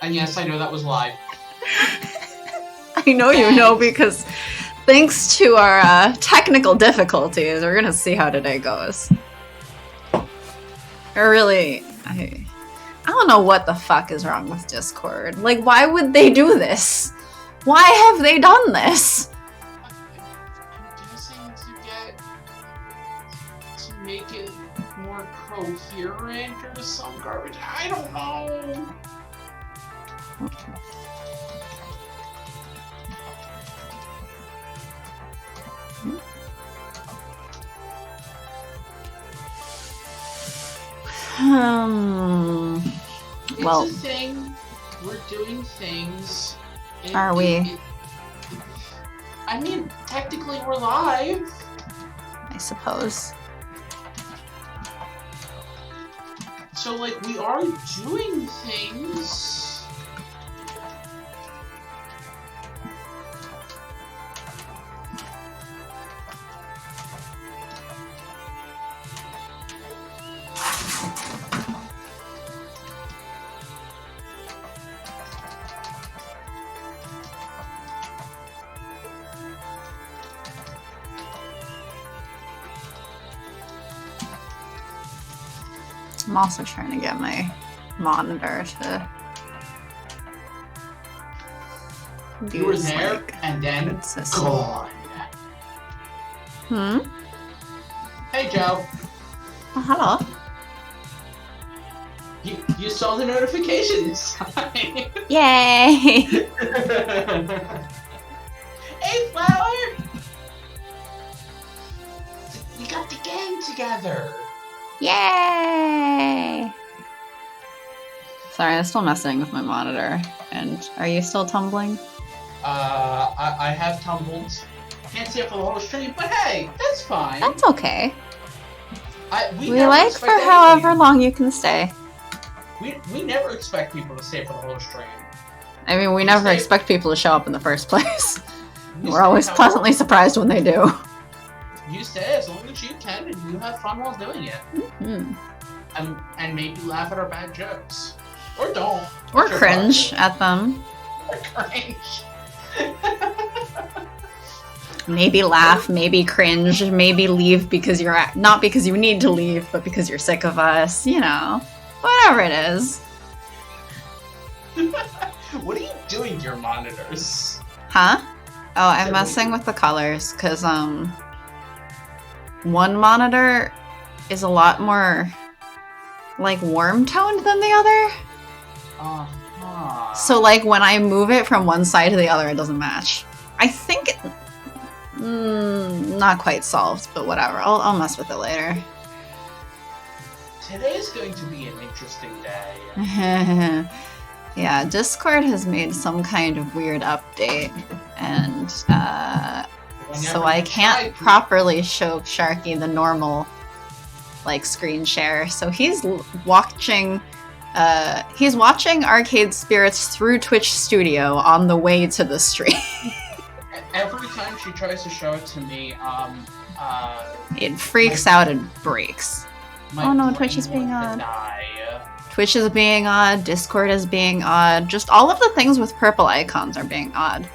And yes, I know that was live. I know you know because thanks to our technical difficulties, we're gonna see how today goes. I don't know what the fuck is wrong with Discord. Like, why would they do this? Why have they done this? I'm guessing to make it more coherent or some garbage. I don't know. Well, it's a thing. We're doing things. Are we? I mean, technically we're live. I suppose. So, like, we are doing things. I'm also trying to get my monitor to You were there, like and then consistent. gone. Hmm? Hey, Joe. Oh, hello. You saw the notifications. Yay! Hey, Flower! We got the gang together. Yay! Sorry, I'm still messing with my monitor. And are you still tumbling? I have tumbled. Can't see it for the whole stream, but hey, that's fine. That's okay. We We like for however long you can stay. We never expect people to stay for the whole stream. I mean, we never expect people to show up in the first place. We're always pleasantly surprised when they do. You stay as long as you can, and you have fun while doing it. Mm-hmm. And maybe laugh at our bad jokes. Or don't. Or cringe at them. Or cringe. Maybe laugh, maybe cringe, maybe leave because you're not because you need to leave, but because you're sick of us. You know, whatever it is. What are you doing to your monitors? Huh? Oh, I'm messing with the colors because one monitor is a lot more like warm toned than the other. So like when I move it from one side to the other, it doesn't match. I think it not quite solved, but whatever. I'll mess with it later. Today is going to be an interesting day. Yeah, Discord has made some kind of weird update, and so I can't properly show Sharky the normal like screen share. So he's watching Arcade Spirits through Twitch Studio on the way to the stream. Every time she tries to show it to me, it freaks out and breaks. Oh no, Twitch is being odd. Twitch is being odd, Discord is being odd, just all of the things with purple icons are being odd.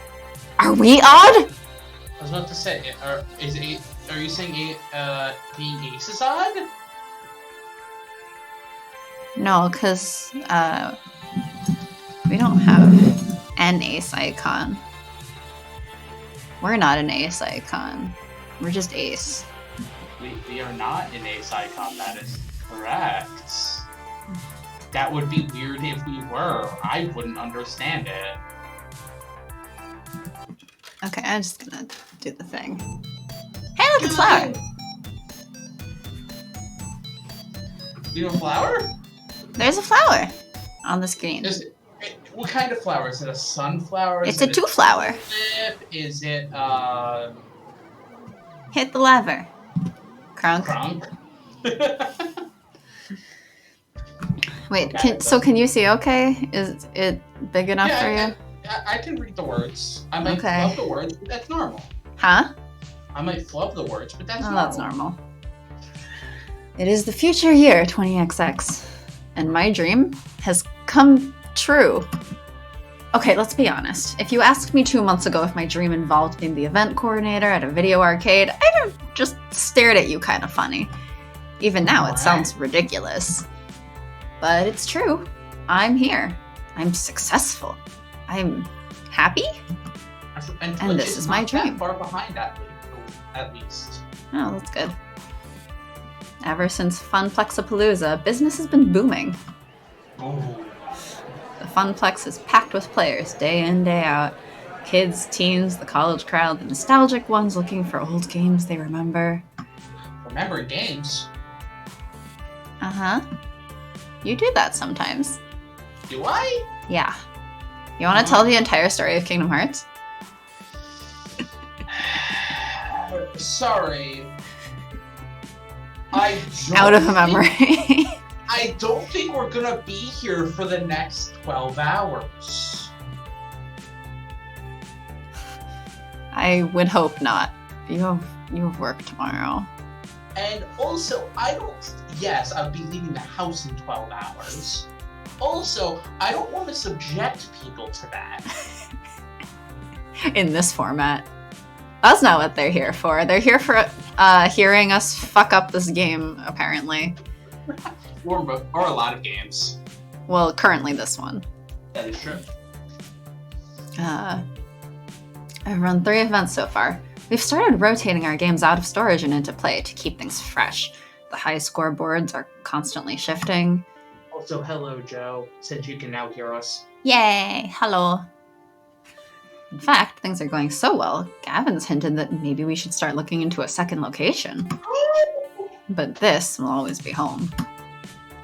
Are we odd? I was about to say, are you saying being Ace is odd? No, because we don't have an Ace icon. We're not an Ace icon. We're just Ace. We are not an Ace icon, that is correct. That would be weird if we were. I wouldn't understand it. Okay, I'm just gonna do the thing. Hey, look, it's Flower! You know flower? There's a flower on the screen. What kind of flower? Is it a sunflower? It's a two-flower. Is it, Hit the lever. Crunk. Wait, can you see okay? Is it big enough for you? I can read the words. I might flub the words, but that's normal. Huh? I might flub the words, but that's normal. That's normal. It is the future year, 20XX. And my dream has come true. Okay, let's be honest. If you asked me 2 months ago if my dream involved being the event coordinator at a video arcade, I'd have just stared at you kind of funny. Even now, it sounds ridiculous. But it's true. I'm here. I'm successful. I'm happy. And this is my dream. Far behind at least. Oh, that's good. Ever since Funplexapalooza, business has been booming. Oh. The Funplex is packed with players, day in, day out. Kids, teens, the college crowd, the nostalgic ones looking for old games they remember. Remembering games? Uh-huh. You do that sometimes. Do I? Yeah. You want to tell the entire story of Kingdom Hearts? Sorry. Out of memory. I don't think we're gonna be here for the next 12 hours. I would hope not. You have work tomorrow. And also, yes, I'll be leaving the house in 12 hours. Also, I don't want to subject people to that. In this format. That's not what they're here for. They're here for hearing us fuck up this game, apparently. or a lot of games. Well, currently this one. That is true. I've run 3 events so far. We've started rotating our games out of storage and into play to keep things fresh. The high scoreboards are constantly shifting. Also, hello, Joe, since you can now hear us. Yay! Hello. In fact, things are going so well, Gavin's hinted that maybe we should start looking into a second location. But this will always be home.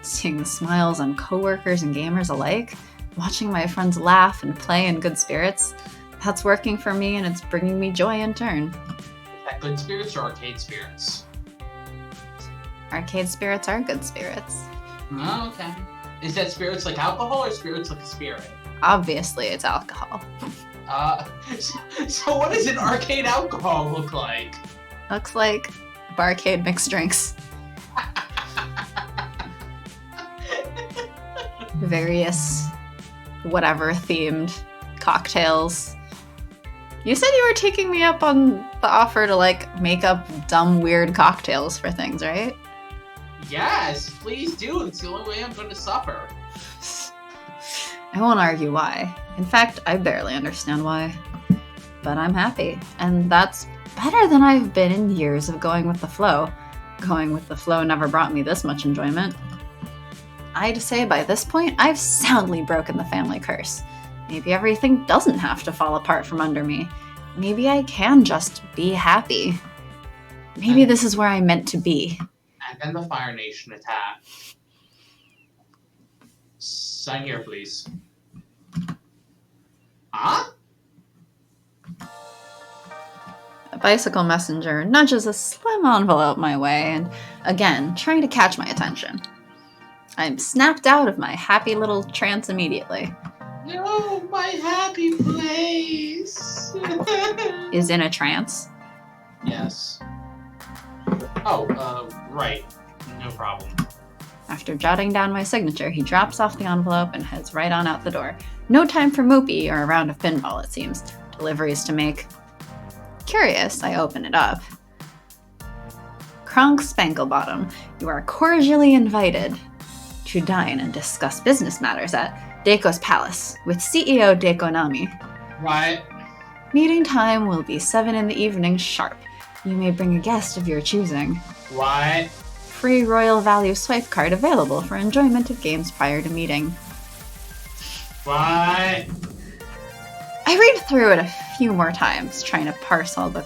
Seeing the smiles on coworkers and gamers alike, watching my friends laugh and play in good spirits, that's working for me and it's bringing me joy in turn. Is that good spirits or arcade spirits? Arcade spirits are good spirits. Oh, okay. Is that spirits like alcohol or spirits like a spirit? Obviously, it's alcohol. So what does an arcade alcohol look like? Looks like barcade mixed drinks. Various whatever themed cocktails. You said you were taking me up on the offer to make up dumb weird cocktails for things, right? Yes, please do. It's the only way I'm going to suffer. I won't argue why. In fact, I barely understand why. But I'm happy, and that's better than I've been in years of going with the flow. Going with the flow never brought me this much enjoyment. I'd say by this point, I've soundly broken the family curse. Maybe everything doesn't have to fall apart from under me. Maybe I can just be happy. Maybe this is where I'm meant to be. And then the Fire Nation attack. Sign here, please. Huh? A bicycle messenger nudges a slim envelope my way and, again, trying to catch my attention. I'm snapped out of my happy little trance immediately. No, my happy place! Is in a trance? Yes. Oh, right. No problem. After jotting down my signature, he drops off the envelope and heads right on out the door. No time for Moopy or a round of pinball, it seems. Deliveries to make. Curious, I open it up. Crunk Spanklebottom, you are cordially invited to dine and discuss business matters at Deiko's Palace with CEO Deiko Nami. What? Meeting time will be 7 in the evening sharp. You may bring a guest of your choosing. What? Free Royal Value swipe card available for enjoyment of games prior to meeting. What? I read through it a few more times, trying to parse all the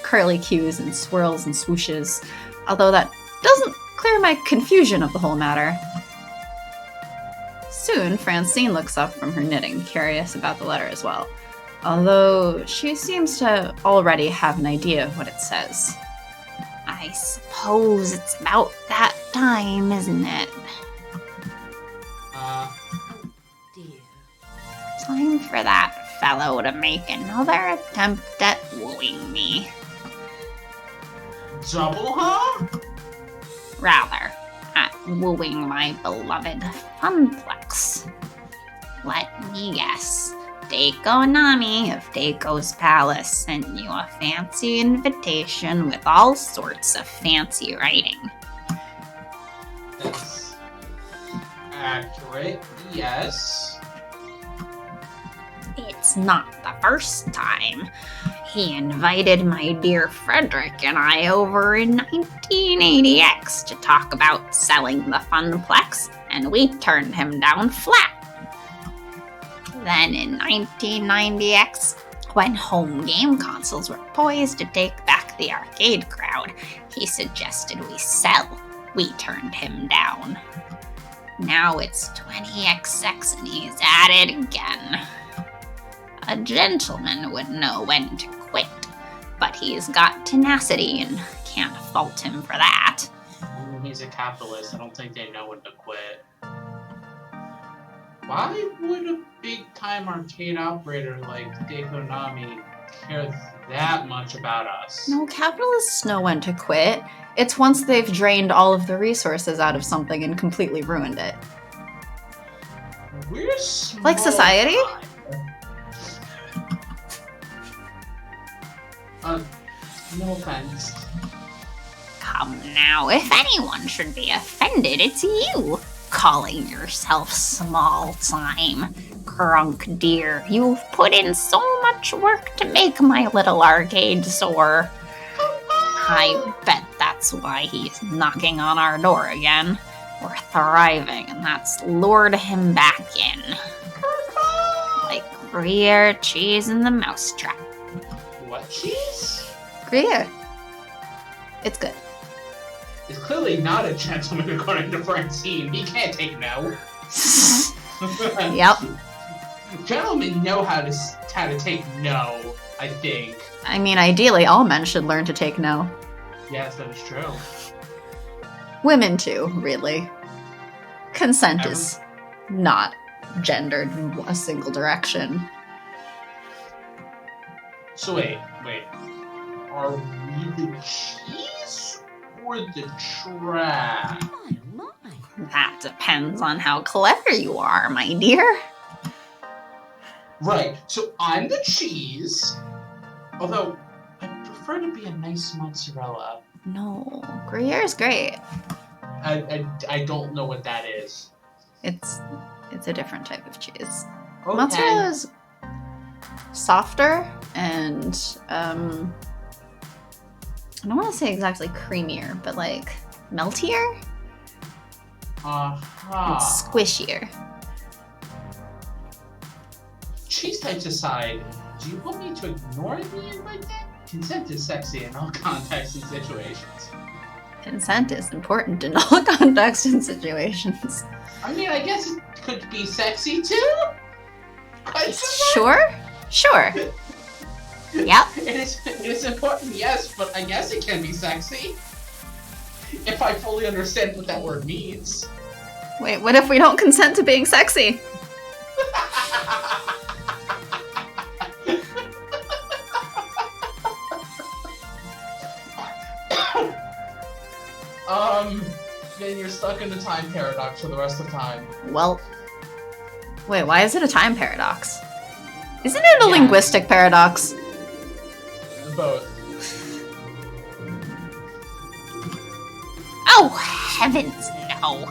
curly cues and swirls and swooshes, although that doesn't clear my confusion of the whole matter. Soon, Francine looks up from her knitting, curious about the letter as well, although she seems to already have an idea of what it says. I suppose it's about that time, isn't it? Dear. Time for that fellow to make another attempt at wooing me. Double, huh? Rather, at wooing my beloved Funplex. Let me guess. Daiko of Daiko's Palace sent you a fancy invitation with all sorts of fancy writing. That's accurate, yes. It's not the first time. He invited my dear Frederick and I over in 1980X to talk about selling the Funplex, and we turned him down flat. Then in 1990X, when home game consoles were poised to take back the arcade crowd, he suggested we sell. We turned him down. Now it's 20XX and he's at it again. A gentleman would know when to quit, but he's got tenacity and can't fault him for that. He's a capitalist. I don't think they know when to quit. Why would a big-time arcade operator like Daiko care that much about us? No, capitalists know when to quit. It's once they've drained all of the resources out of something and completely ruined it. We're small. Like society? No offense. Come now, if anyone should be offended, it's you. Calling yourself small-time. Crunk dear, you've put in so much work to make my little arcade soar. I bet that's why he's knocking on our door again. We're thriving, and that's lured him back in. Like Gruyere cheese in the mousetrap. What cheese? Gruyere. It's good. Is clearly not a gentleman according to Francine. He can't take no. Yep. Gentlemen know how to take no, I think. I mean, ideally, all men should learn to take no. Yes, that is true. Women too, really. Consent is not gendered in a single direction. So wait. Are we the cheese or the trash? That depends on how clever you are, my dear. Right, so I'm the cheese. Although, I prefer to be a nice mozzarella. No, Gruyère's great. I don't know what that is. It's a different type of cheese. Okay. Mozzarella is softer and I don't want to say exactly creamier, but like meltier and squishier. Cheese types aside, do you want me to ignore the invite then? Consent is sexy in all contexts and situations. Consent is important in all contexts and situations. I mean, I guess it could be sexy too? Sure. Yep. It is important, yes, but I guess it can be sexy. If I fully understand what that word means. Wait, what if we don't consent to being sexy? Then you're stuck in the time paradox for the rest of time. Well, wait, why is it a time paradox? Isn't it a linguistic paradox? Both. Oh, heavens no.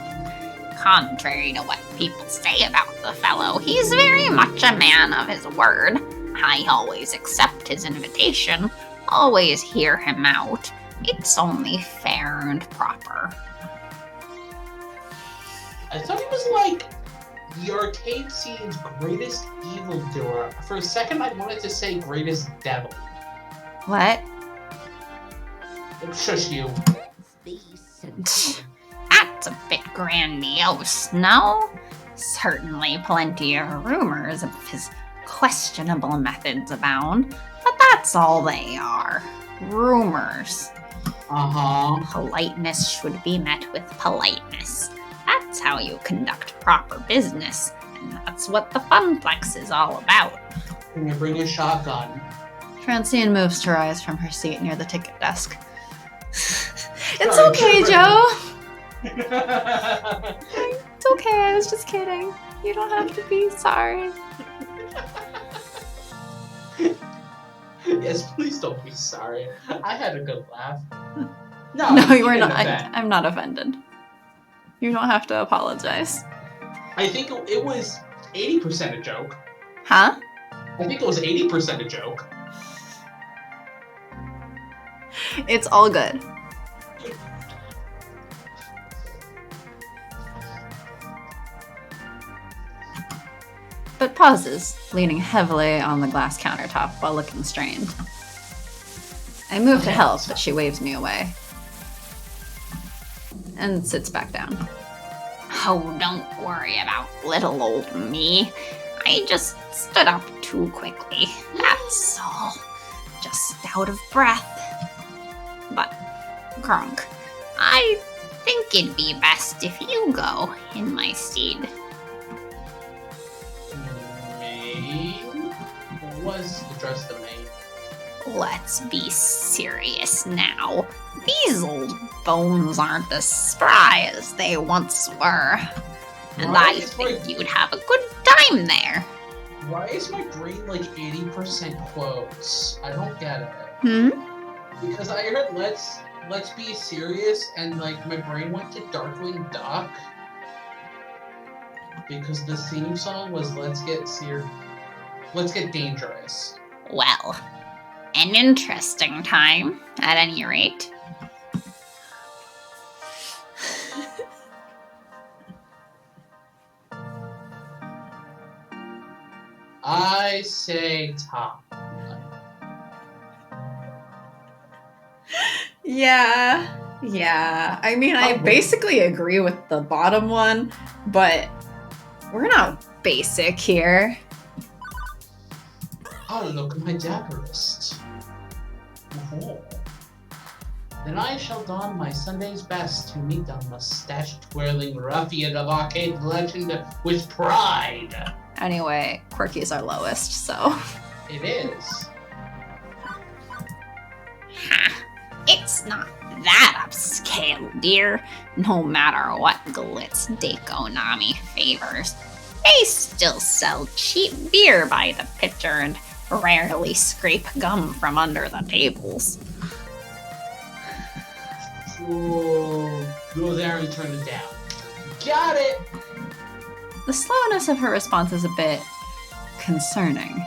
Contrary to what people say about the fellow, he's very much a man of his word. I always accept his invitation, always hear him out. It's only fair and proper. I thought he was like the arcade scene's greatest evildoer. For a second, I wanted to say greatest devil. What? Shush you. That's a bit grandiose, no? Certainly plenty of rumors of his questionable methods abound, but that's all they are. Rumors. Politeness should be met with politeness. That's how you conduct proper business, and that's what the Funplex is all about. Can you bring a shotgun? Francine moves to rise from her seat near the ticket desk. It's okay, Joe. It's okay, I was just kidding. You don't have to be sorry. Yes, please don't be sorry. I had a good laugh. No, you were not. I'm not offended. You don't have to apologize. I think it was 80% a joke. Huh? I think it was 80% a joke. It's all good. But pauses, leaning heavily on the glass countertop while looking strained. I move to help, but she waves me away. And sits back down. Oh, don't worry about little old me. I just stood up too quickly, that's all. Just out of breath. But, Crunk, I think it'd be best if you go in my stead. Me? Was addressed to me. Let's be serious now. These old bones aren't as spry as they once were. And I think you'd have a good time there. Why is my brain like 80% quotes? I don't get it. Because I heard let's be serious and like my brain went to Darkwing Duck. Because the theme song was let's get dangerous. Well, an interesting time, at any rate. I say top. Yeah. I mean, I basically agree with the bottom one, but we're not basic here. Oh, look at my dapperest. Oh. Then I shall don my Sunday's best to meet the mustache-twirling ruffian of arcade legend with pride. Anyway, Quirky's our lowest, so... It is. Ha! It's not that upscale, dear. No matter what glitz Dakonami favors, they still sell cheap beer by the pitcher and rarely scrape gum from under the tables. Oh, go there and turn it down. Got it! The slowness of her response is a bit concerning.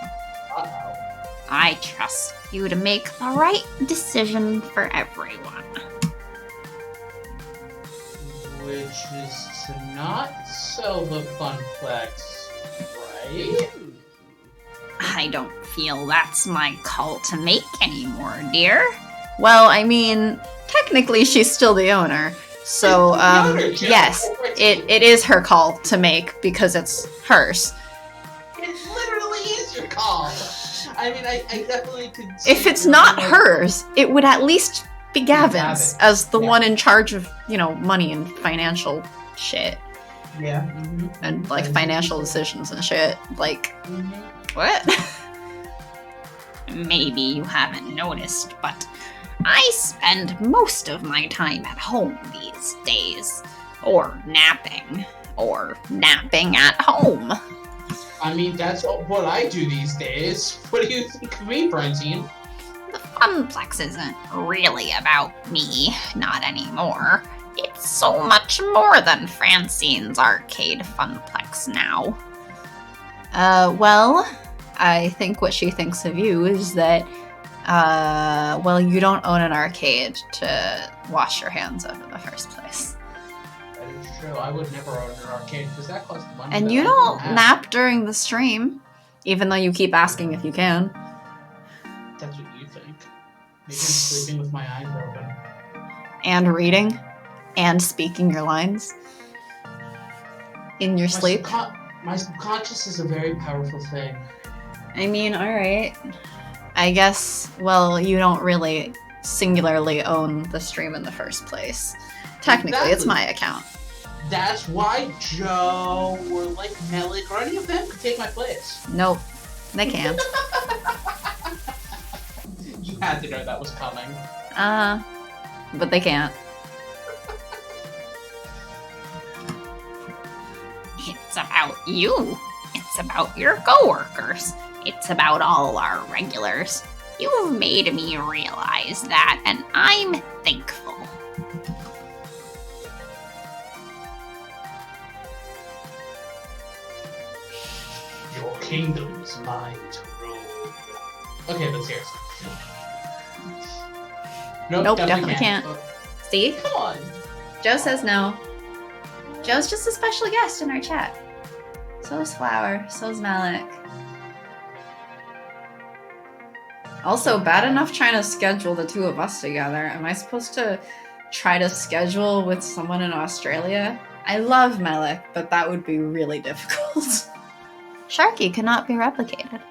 Uh-oh. I trust you to make the right decision for everyone. Which is to not sell the Funplex, right? I don't feel that's my call to make anymore, dear. Well, I mean, technically she's still the owner. So, yes, it is her call to make because it's hers. It literally is your call. I mean, I definitely could see if it's not hers, it would at least be Gavin's as the one in charge of, money and financial shit. Yeah. And, financial decisions and shit. What? Maybe you haven't noticed, but I spend most of my time at home these days. Or napping at home. I mean, that's what I do these days. What do you think of me, Francine? The Funplex isn't really about me, not anymore. It's so much more than Francine's arcade Funplex now. Well, I think what she thinks of you is that, you don't own an arcade to wash your hands of in the first place. That is true. I would never own an arcade because that costs money. And you don't nap during the stream, even though you keep asking if you can. That's what you think. Maybe I'm sleeping with my eyes open. And reading. And speaking your lines. In your sleep. My subconscious is a very powerful thing. I mean, alright. I guess, you don't really singularly own the stream in the first place. Technically, it's my account. That's why Joe or Melik or any of them could take my place. Nope. They can't. You had to know that was coming. But they can't. you. It's about your coworkers. It's about all our regulars. You've made me realize that, and I'm thankful. Your kingdom is mine to rule. Okay, but seriously. Nope, definitely can't. See? Come on. Joe says no. Joe's just a special guest in our chat. So is Flower. So is Malik. Also, bad enough trying to schedule the two of us together. Am I supposed to try to schedule with someone in Australia? I love Malik, but that would be really difficult. Sharky cannot be replicated.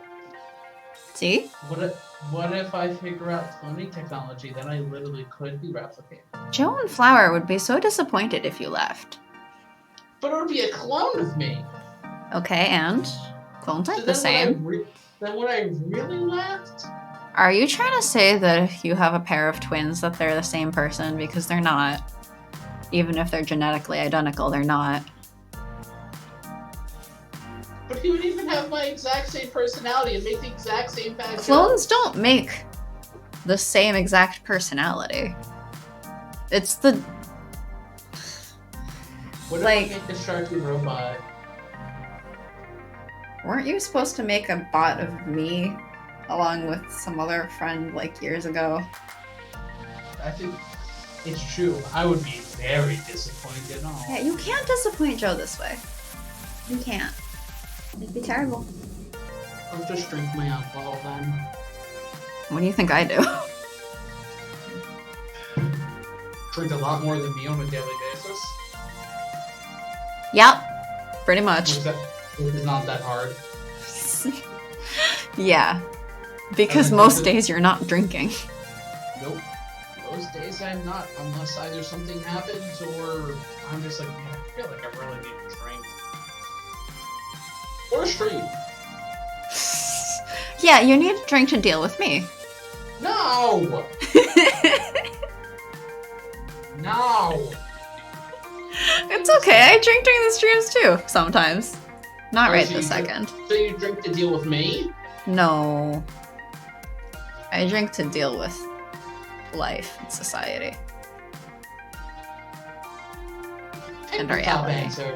See? What if I figure out cloning technology? Then I literally could be replicated. Joe and Flower would be so disappointed if you left. But it would be a clone of me. Okay, and? Clones aren't the same. Then would I really left? Are you trying to say that if you have a pair of twins that they're the same person? Because they're not. Even if they're genetically identical, they're not. But he would even have my exact same personality and make the exact same bad Clones jokes. don't make the same exact personality. It's the... What if I make the Sharky robot? Weren't you supposed to make a bot of me along with some other friend like years ago? I think it's true. I would be very disappointed. Oh. Yeah, you can't disappoint Joe this way. You can't. It'd be terrible. I'll just drink my alcohol then. What do you think I do? Drink a lot more than me on a daily basis. Yep, pretty much. It's not that hard. Yeah, because most days you're not drinking. Nope. Most days I'm not, unless either something happens or I'm just like, man, I feel like I really need to drink. Or a stream. Yeah, you need to drink to deal with me. No! No! It's okay, I drink during the streams too, sometimes. Not right so this second. So you drink to deal with me? No. I drink to deal with life and society. And reality. Answer.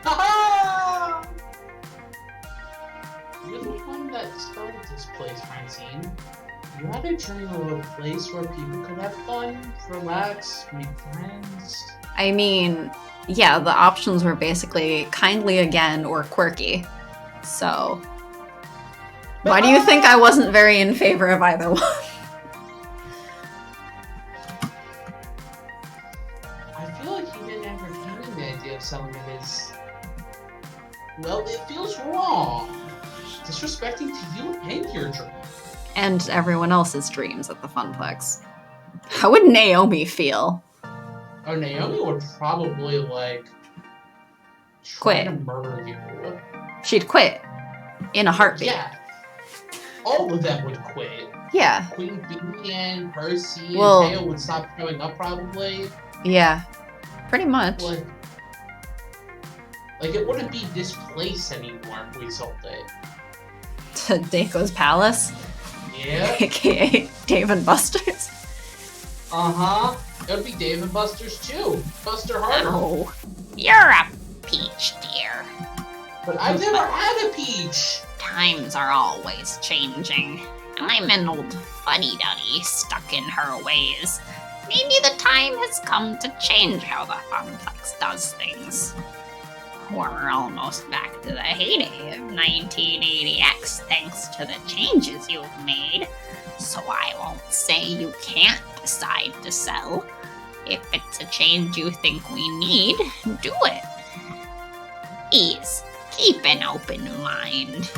Ha-ha! You're the one that started this place, Francine. You had a dream of a place where people could have fun, relax, make friends. I mean, yeah, the options were basically kindly again or quirky. So, why do you think I wasn't very in favor of either one? I feel like you didn't entertain the idea of selling it as... Well, it feels wrong. Disrespecting to you and your dream. And everyone else's dreams at the Funplex. How would Naomi feel? Oh, Naomi would probably, like... Quit. Try to murder you. She'd quit. In a heartbeat. Yeah. All of them would quit. Yeah. Queen Bee and Percy and Well- Tail would stop showing up probably. Yeah. Pretty much. Like it wouldn't be this place anymore if we sold it. To Dako's Palace. Yeah. AKA Dave and Buster's. Uh-huh. It would be Dave and Buster's too. Buster Harder. Oh. You're a peach, dear. But I've never had a peach. Times are always changing. I'm an old fuddy-duddy stuck in her ways. Maybe the time has come to change how the Funplex does things. We're almost back to the heyday of 1980X thanks to the changes you've made. So I won't say you can't decide to sell. If it's a change you think we need, do it. Please, keep an open mind.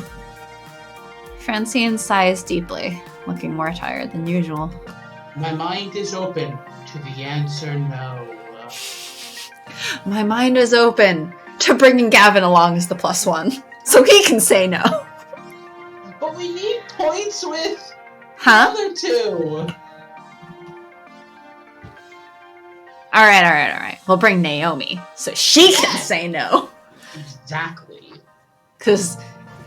Francine sighs deeply, looking more tired than usual. My mind is open to the answer no. My mind is open to bringing Gavin along as the +1, so he can say no. But we need points with the Huh? other two. Alright. We'll bring Naomi so she can say no. Exactly. Because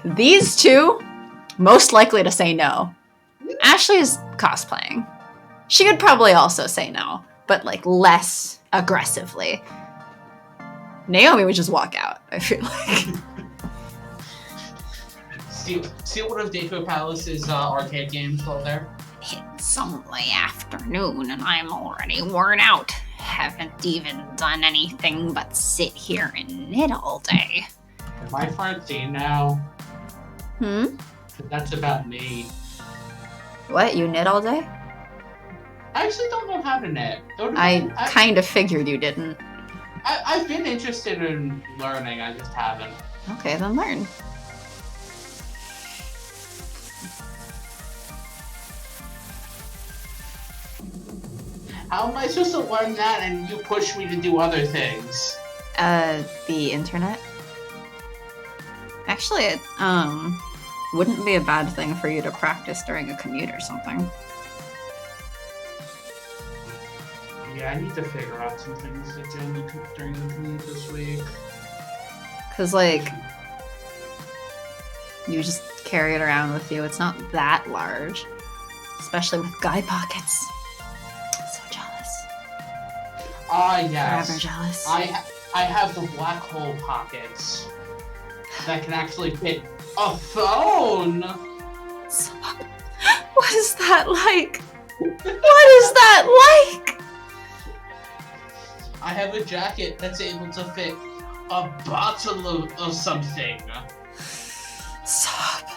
these two, most likely to say no. Ashley is cosplaying. She would probably also say no, but like less aggressively. Naomi would just walk out, I feel like. See one of Deco Palace's arcade games while there? It's only afternoon and I'm already worn out. Haven't even done anything but sit here and knit all day. Am I fancy now? That's about me. What? You knit all day? I actually don't know how to knit. I kind of figured you didn't. I've been interested in learning, I just haven't. Okay, then learn. How am I supposed to learn that and you push me to do other things? The internet? Actually, it, wouldn't be a bad thing for you to practice during a commute or something. Yeah, I need to figure out some things to do during the commute this week. Cause, like, you just carry it around with you. It's not that large. Especially with guy pockets. So jealous. Ah, yes. Forever jealous. I have the black hole pockets that can actually fit a phone! So, what is that like? What is that like? I have a jacket that's able to fit a bottle of something. Stop.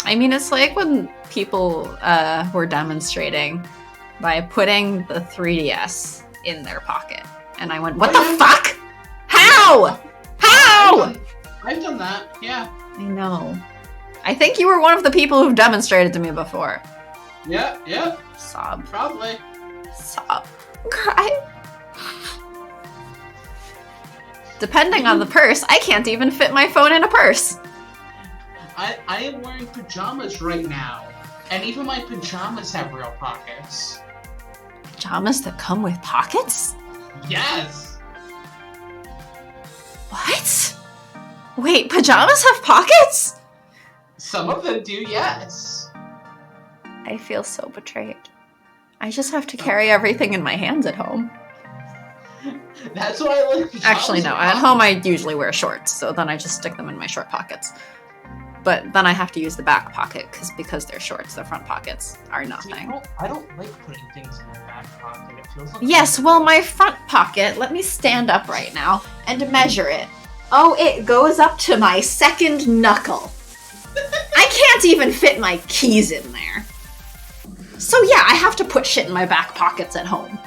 I mean, it's like when people were demonstrating by putting the 3DS in their pocket. And I went, what the fuck? How? How? I've done that, yeah. I know. I think you were one of the people who've demonstrated to me before. Yeah. Sob. Probably. Sob. Cry. Depending on the purse, I can't even fit my phone in a purse. I am wearing pajamas right now. And even my pajamas have real pockets. Pajamas that come with pockets? Yes! What? Wait, pajamas have pockets? Some of them do, yes. I feel so betrayed. I just have to carry everything in my hands at home. That's why I like pajamas. Actually, no. At home, I usually wear shorts, so then I just stick them in my short pockets. But then I have to use the back pocket because they're shorts. The front pockets are nothing. I don't like putting things in the back pocket. It feels like Yes, well, my front pocket, let me stand up right now and measure it. Oh, it goes up to my second knuckle. I can't even fit my keys in there. So yeah, I have to put shit in my back pockets at home.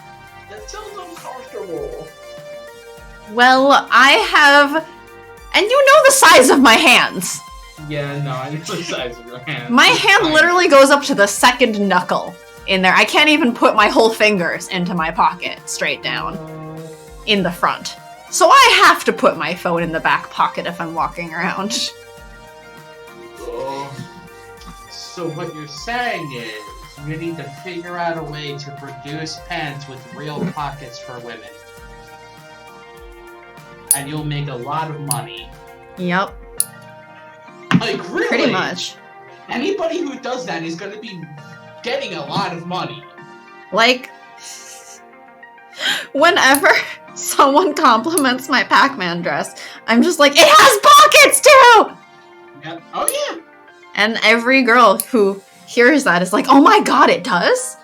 That sounds uncomfortable. Well, I have... And you know the size of my hands. Yeah, no, I know the size of your hand. My hand literally goes up to the second knuckle in there. I can't even put my whole fingers into my pocket straight down in the front. So I have to put my phone in the back pocket if I'm walking around. Oh. So what you're saying is you need to figure out a way to produce pants with real pockets for women. And you'll make a lot of money. Yep. Like, really? Pretty much. Anybody who does that is going to be getting a lot of money. Like, whenever someone compliments my Pac-Man dress, I'm just like, it has pockets too! Yep. Oh, yeah. And every girl who hears that is like, oh my god, it does?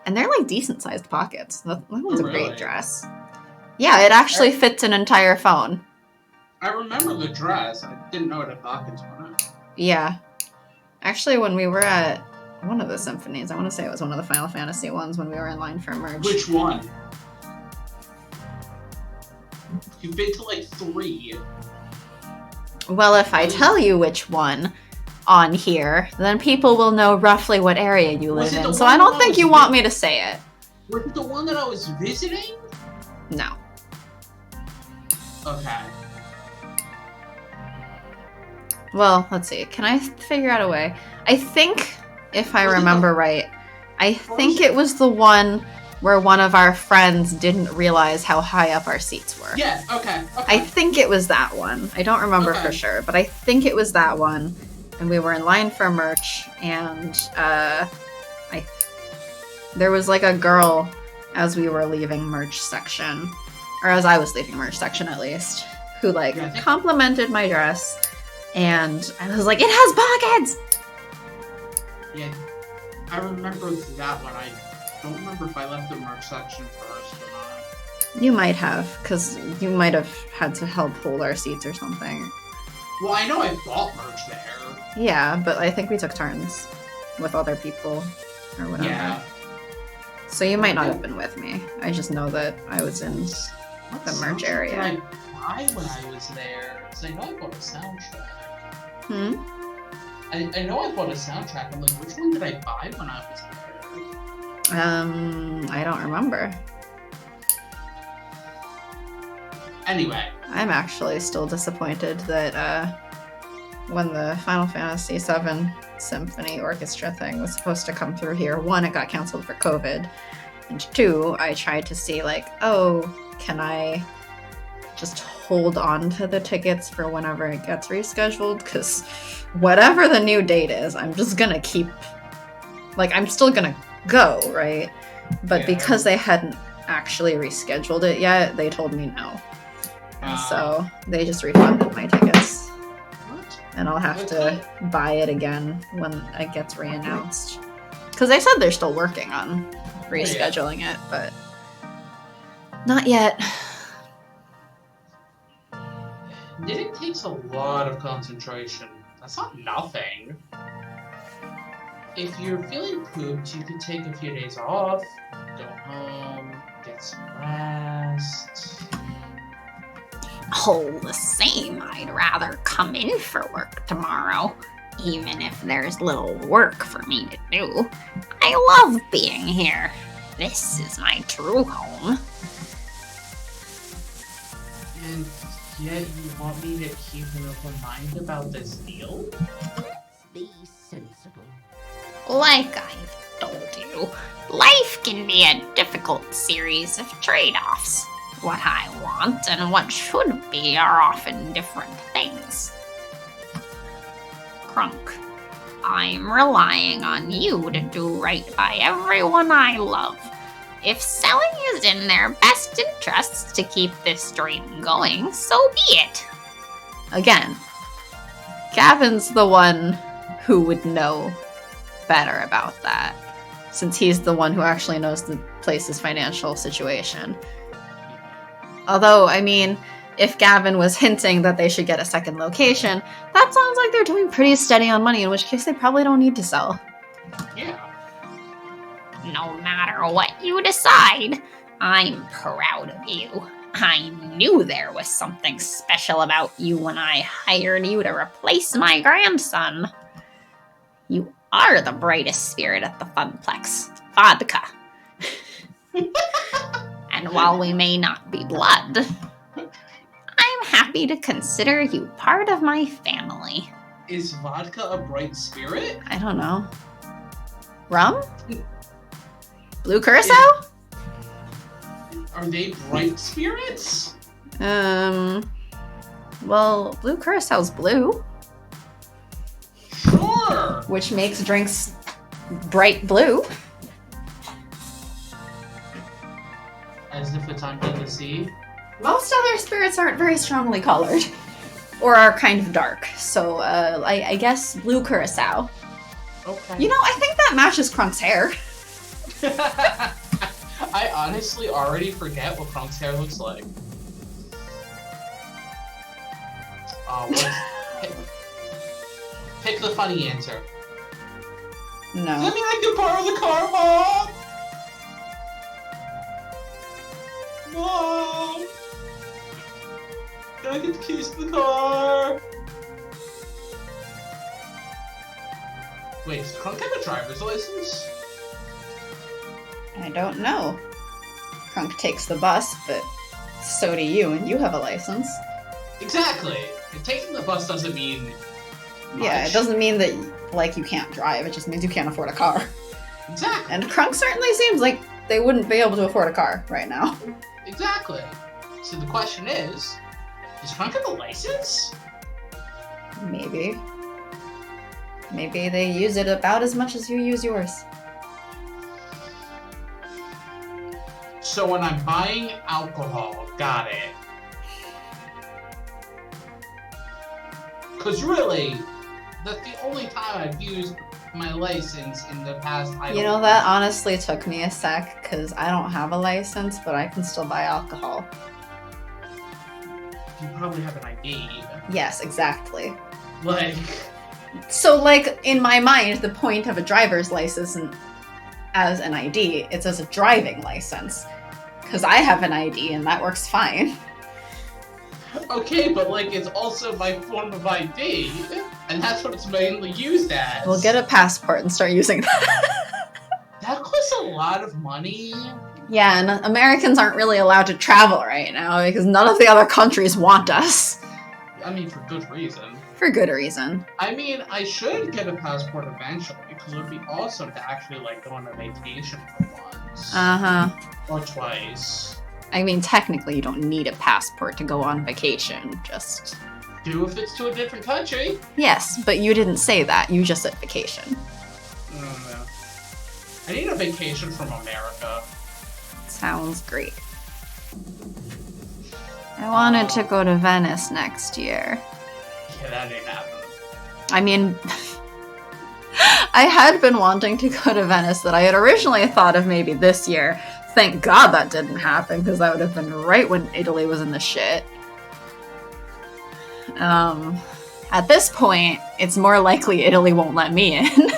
And they're like decent-sized pockets. That one's a great dress. Yeah, it actually fits an entire phone. I remember the dress. I didn't know it had pockets on it. Yeah. Actually, when we were at one of the symphonies, I want to say it was one of the Final Fantasy ones when we were in line for merge. Which one? You've been to like 3. Well, if I tell you which one on here, then people will know roughly what area you live in. So I don't think you want me to say it. Was it the one that I was visiting? No. Okay. Well, let's see. Can I figure out a way? I think, if I remember right, I think it was the one where one of our friends didn't realize how high up our seats were. Yeah, okay. I think it was that one. I don't remember Okay. for sure, but I think it was that one. And we were in line for merch, and there was like a girl as we were leaving merch section, or as I was leaving merch section at least, who like complimented my dress, and I was like, it has pockets! Yeah, I remember that one. I don't remember if I left the merch section first or not. You might have, because you might have had to help hold our seats or something. Well, I know I bought merch there. Yeah, but I think we took turns with other people or whatever. Yeah. So you might not have been with me. I just know that I was in the merch area. What did I buy when I was there? Because I know I bought a soundtrack. I know I bought a soundtrack. I'm like, which one did I buy when I was there? I don't remember. Anyway. I'm actually still disappointed that when the Final Fantasy VII Symphony Orchestra thing was supposed to come through here, 1, it got canceled for COVID, and 2, I tried to see like, oh, can I just hold on to the tickets for whenever it gets rescheduled? Because whatever the new date is, I'm just gonna keep, like, I'm still gonna go, right? But because they hadn't actually rescheduled it yet, they told me no. And so they just refunded my tickets. And I'll have to buy it again when it gets re-announced. Because they said they're still working on rescheduling it, but not yet. Knitting takes a lot of concentration. That's not nothing. If you're feeling pooped, you could take a few days off, go home, get some rest. All the same, I'd rather come in for work tomorrow, even if there's little work for me to do. I love being here. This is my true home. And yet you want me to keep an open mind about this deal? Be sensible. Like I've told you, life can be a difficult series of trade-offs. What I want and what should be are often different things. Crunk, I'm relying on you to do right by everyone I love. If selling is in their best interests to keep this dream going, so be it. Again, Gavin's the one who would know better about that, since he's the one who actually knows the place's financial situation. Although, I mean, if Gavin was hinting that they should get a second location, that sounds like they're doing pretty steady on money, in which case they probably don't need to sell. Yeah. No matter what you decide, I'm proud of you. I knew there was something special about you when I hired you to replace my grandson. You are the brightest spirit at the Funplex. Vodka. And while we may not be blood, I'm happy to consider you part of my family. Is vodka a bright spirit? I don't know. Rum? Blue Curacao? Are they bright spirits? Well, Blue Curaçao's blue, Sure. which makes drinks bright blue. As if it's under the sea. Most other spirits aren't very strongly colored, or are kind of dark. So, I guess Blue Curacao. Okay. You know, I think that matches Crunk's hair. I honestly already forget what Crunk's hair looks like. Pick the funny answer. No. Does that mean I can borrow the car, Mom? Mom! Can I get the keys to the car? Wait, does Crunk have a driver's license? I don't know. Crunk takes the bus, but so do you, and you have a license. Exactly! And taking the bus doesn't mean much. Yeah, it doesn't mean that, like, you can't drive. It just means you can't afford a car. Exactly. And Crunk certainly seems like they wouldn't be able to afford a car right now. Exactly. So the question is Crunk have a license? Maybe. Maybe they use it about as much as you use yours. So when I'm buying alcohol, got it. Because really, that's the only time I've used my license in the past. You know, that honestly took me a sec, because I don't have a license, but I can still buy alcohol. You probably have an ID. Yes, exactly. Like... So, like, in my mind, the point of a driver's license isn't as an ID, it's as a driving license. Because I have an ID, and that works fine. Okay, but, like, it's also my form of ID, and that's what it's mainly used as. We'll get a passport and start using that. That costs a lot of money. Yeah, and Americans aren't really allowed to travel right now, because none of the other countries want us. I mean, for good reason. For good reason. I mean, I should get a passport eventually, because it would be awesome to actually, like, go on a vacation for once. Uh-huh. Or twice. I mean, technically you don't need a passport to go on vacation, just... Do if it's to a different country. Yes, but you didn't say that, you just said vacation. I don't know. I need a vacation from America. Sounds great. I wanted to go to Venice next year. Yeah, that ain't happening. I mean, I had been wanting to go to Venice that I had originally thought of maybe this year. Thank God that didn't happen, because that would have been right when Italy was in the shit. At this point, it's more likely Italy won't let me in.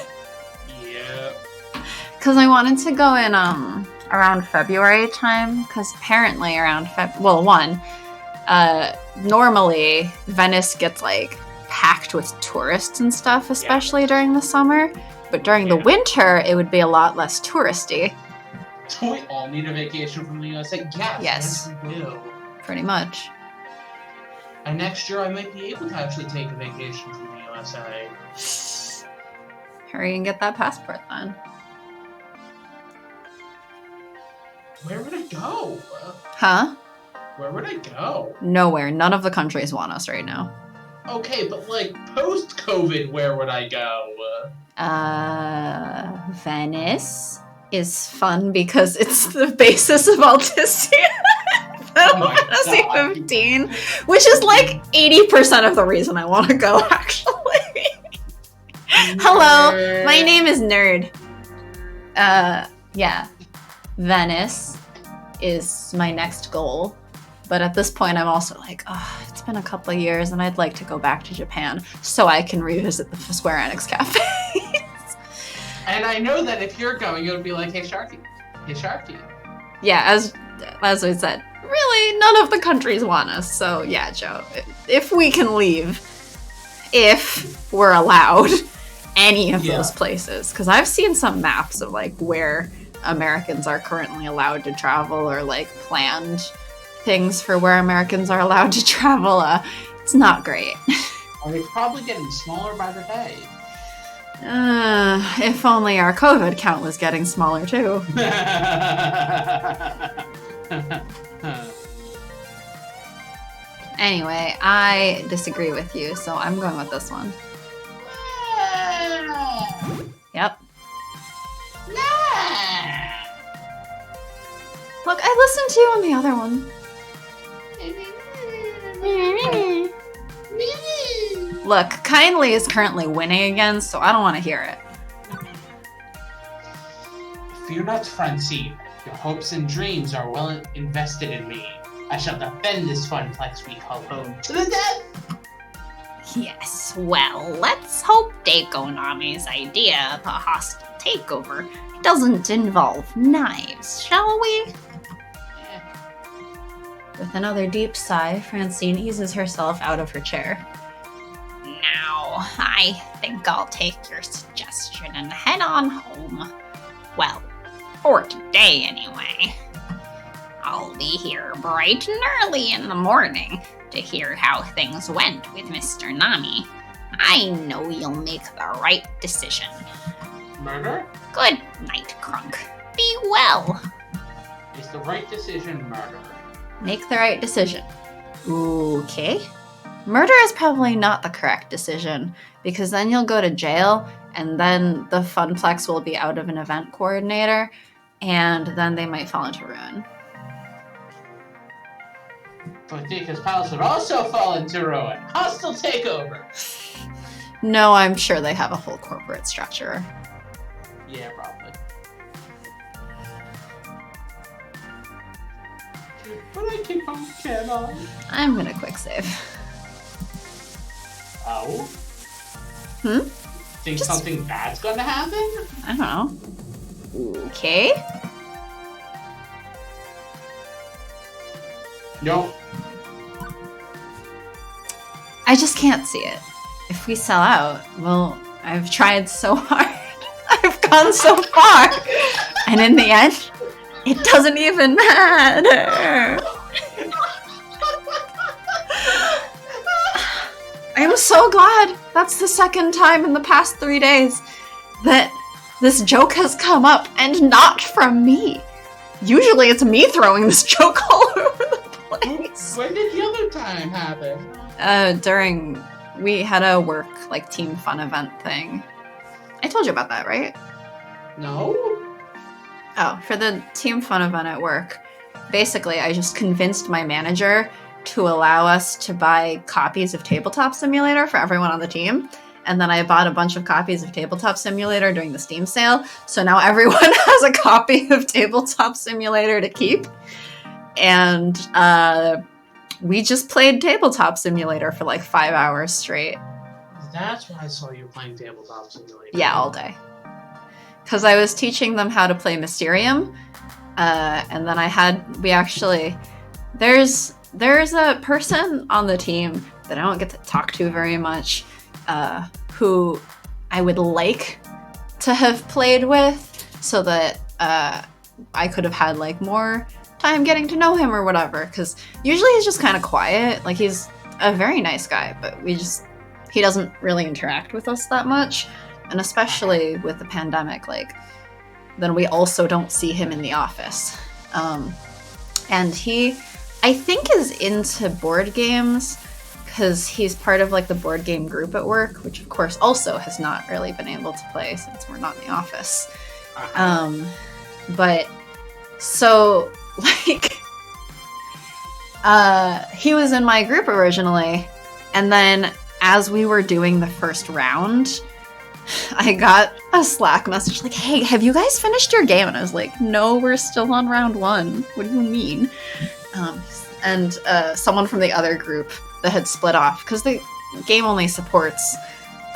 Yeah. Because I wanted to go in around February time, because apparently around normally Venice gets like packed with tourists and stuff, especially during the summer. But during the winter, it would be a lot less touristy. Do we all need a vacation from the USA? Yes. We do. Pretty much. And next year I might be able to actually take a vacation from the USA. Hurry and get that passport then. Where would I go? Huh? Where would I go? Nowhere. None of the countries want us right now. Okay, but like post-COVID, where would I go? Venice is fun because it's the basis of Autistic Final Fantasy 15, which is like 80% of the reason I want to go, actually. Hello, my name is Nerd. Yeah. Venice is my next goal. But at this point, I'm also like, oh, it's been a couple of years and I'd like to go back to Japan so I can revisit the Square Enix cafes. And I know that if you're going, you'll be like, hey, Sharky. Hey, Sharky. Yeah, as we said, really, none of the countries want us. So yeah, Joe, if we can leave, if we're allowed any of those places. Because I've seen some maps of like where Americans are currently allowed to travel or like planned things for where Americans are allowed to travel. It's not great. Are they probably getting smaller by the day? If only our COVID count was getting smaller too. Anyway, I disagree with you, so I'm going with this one. Yep. Look, I listened to you on the other one. Look, Kindly is currently winning again, so I don't want to hear it. Fear not, Francine. Your hopes and dreams are well invested in me. I shall defend this fun place we call home to the death! Yes, well, let's hope Deiko Nami's idea of a hostile takeover doesn't involve knives, shall we? With another deep sigh, Francine eases herself out of her chair. Now, I think I'll take your suggestion and head on home. Well, for today anyway. I'll be here bright and early in the morning to hear how things went with Mr. Nami. I know you'll make the right decision. Murder? Good night, Crunk. Be well. Is the right decision murder? Make the right decision. Okay. Murder is probably not the correct decision, because then you'll go to jail, and then the Funplex will be out of an event coordinator, and then they might fall into ruin. Tortika's palace would also fall into ruin. Hostile takeover. No, I'm sure they have a whole corporate structure. Yeah, probably. But I keep on can on. I'm gonna quick save. Oh? Think Just- something bad's gonna happen? I don't know. Okay. Nope. I just can't see it. If we sell out, well, I've tried so hard. I've gone so far. And in the end, it doesn't even matter. I'm so glad that's the second time in the past 3 days that this joke has come up, and not from me. Usually it's me throwing this joke all over the place. When did the other time happen? We had a work, like, team fun event thing. I told you about that, right? No? Oh, for the team fun event at work, basically I just convinced my manager to allow us to buy copies of Tabletop Simulator for everyone on the team. And then I bought a bunch of copies of Tabletop Simulator during the Steam sale. So now everyone has a copy of Tabletop Simulator to keep. And we just played Tabletop Simulator for like 5 hours straight. That's why I saw you playing Tabletop Simulator. Yeah, all day. Because I was teaching them how to play Mysterium. And then there's a person on the team that I don't get to talk to very much, who I would like to have played with so that I could have had like more time getting to know him or whatever, because usually he's just kind of quiet. Like, he's a very nice guy, but he doesn't really interact with us that much, and especially with the pandemic, like, then we also don't see him in the office. And he, I think, is into board games, because he's part of like the board game group at work, which of course also has not really been able to play since we're not in the office. But so like he was in my group originally, and then as we were doing the first round, I got a Slack message like, "Hey, have you guys finished your game?" And I was like, "No, we're still on round 1. What do you mean?" And someone from the other group that had split off, because the game only supports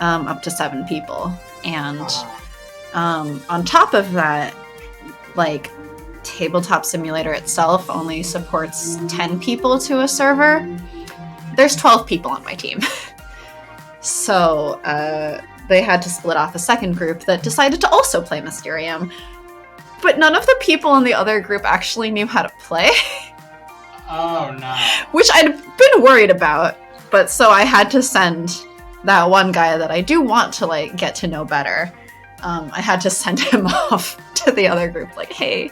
up to 7 people. And on top of that, like, Tabletop Simulator itself only supports 10 people to a server. There's 12 people on my team. So they had to split off a second group that decided to also play Mysterium. But none of the people in the other group actually knew how to play. Oh no. Which I'd been worried about, but so I had to send that one guy that I do want to like get to know better. I had to send him off to the other group, like, "Hey,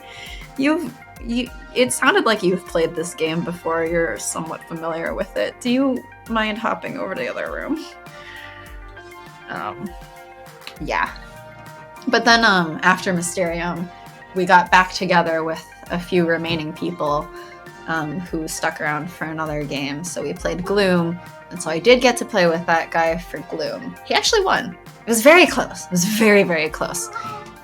it sounded like you've played this game before. You're somewhat familiar with it. Do you mind hopping over to the other room?" Yeah. But then after Mysterium, we got back together with a few remaining people who stuck around for another game. So we played Gloom, and so I did get to play with that guy for Gloom. He actually won. It was very close. It was very, very close.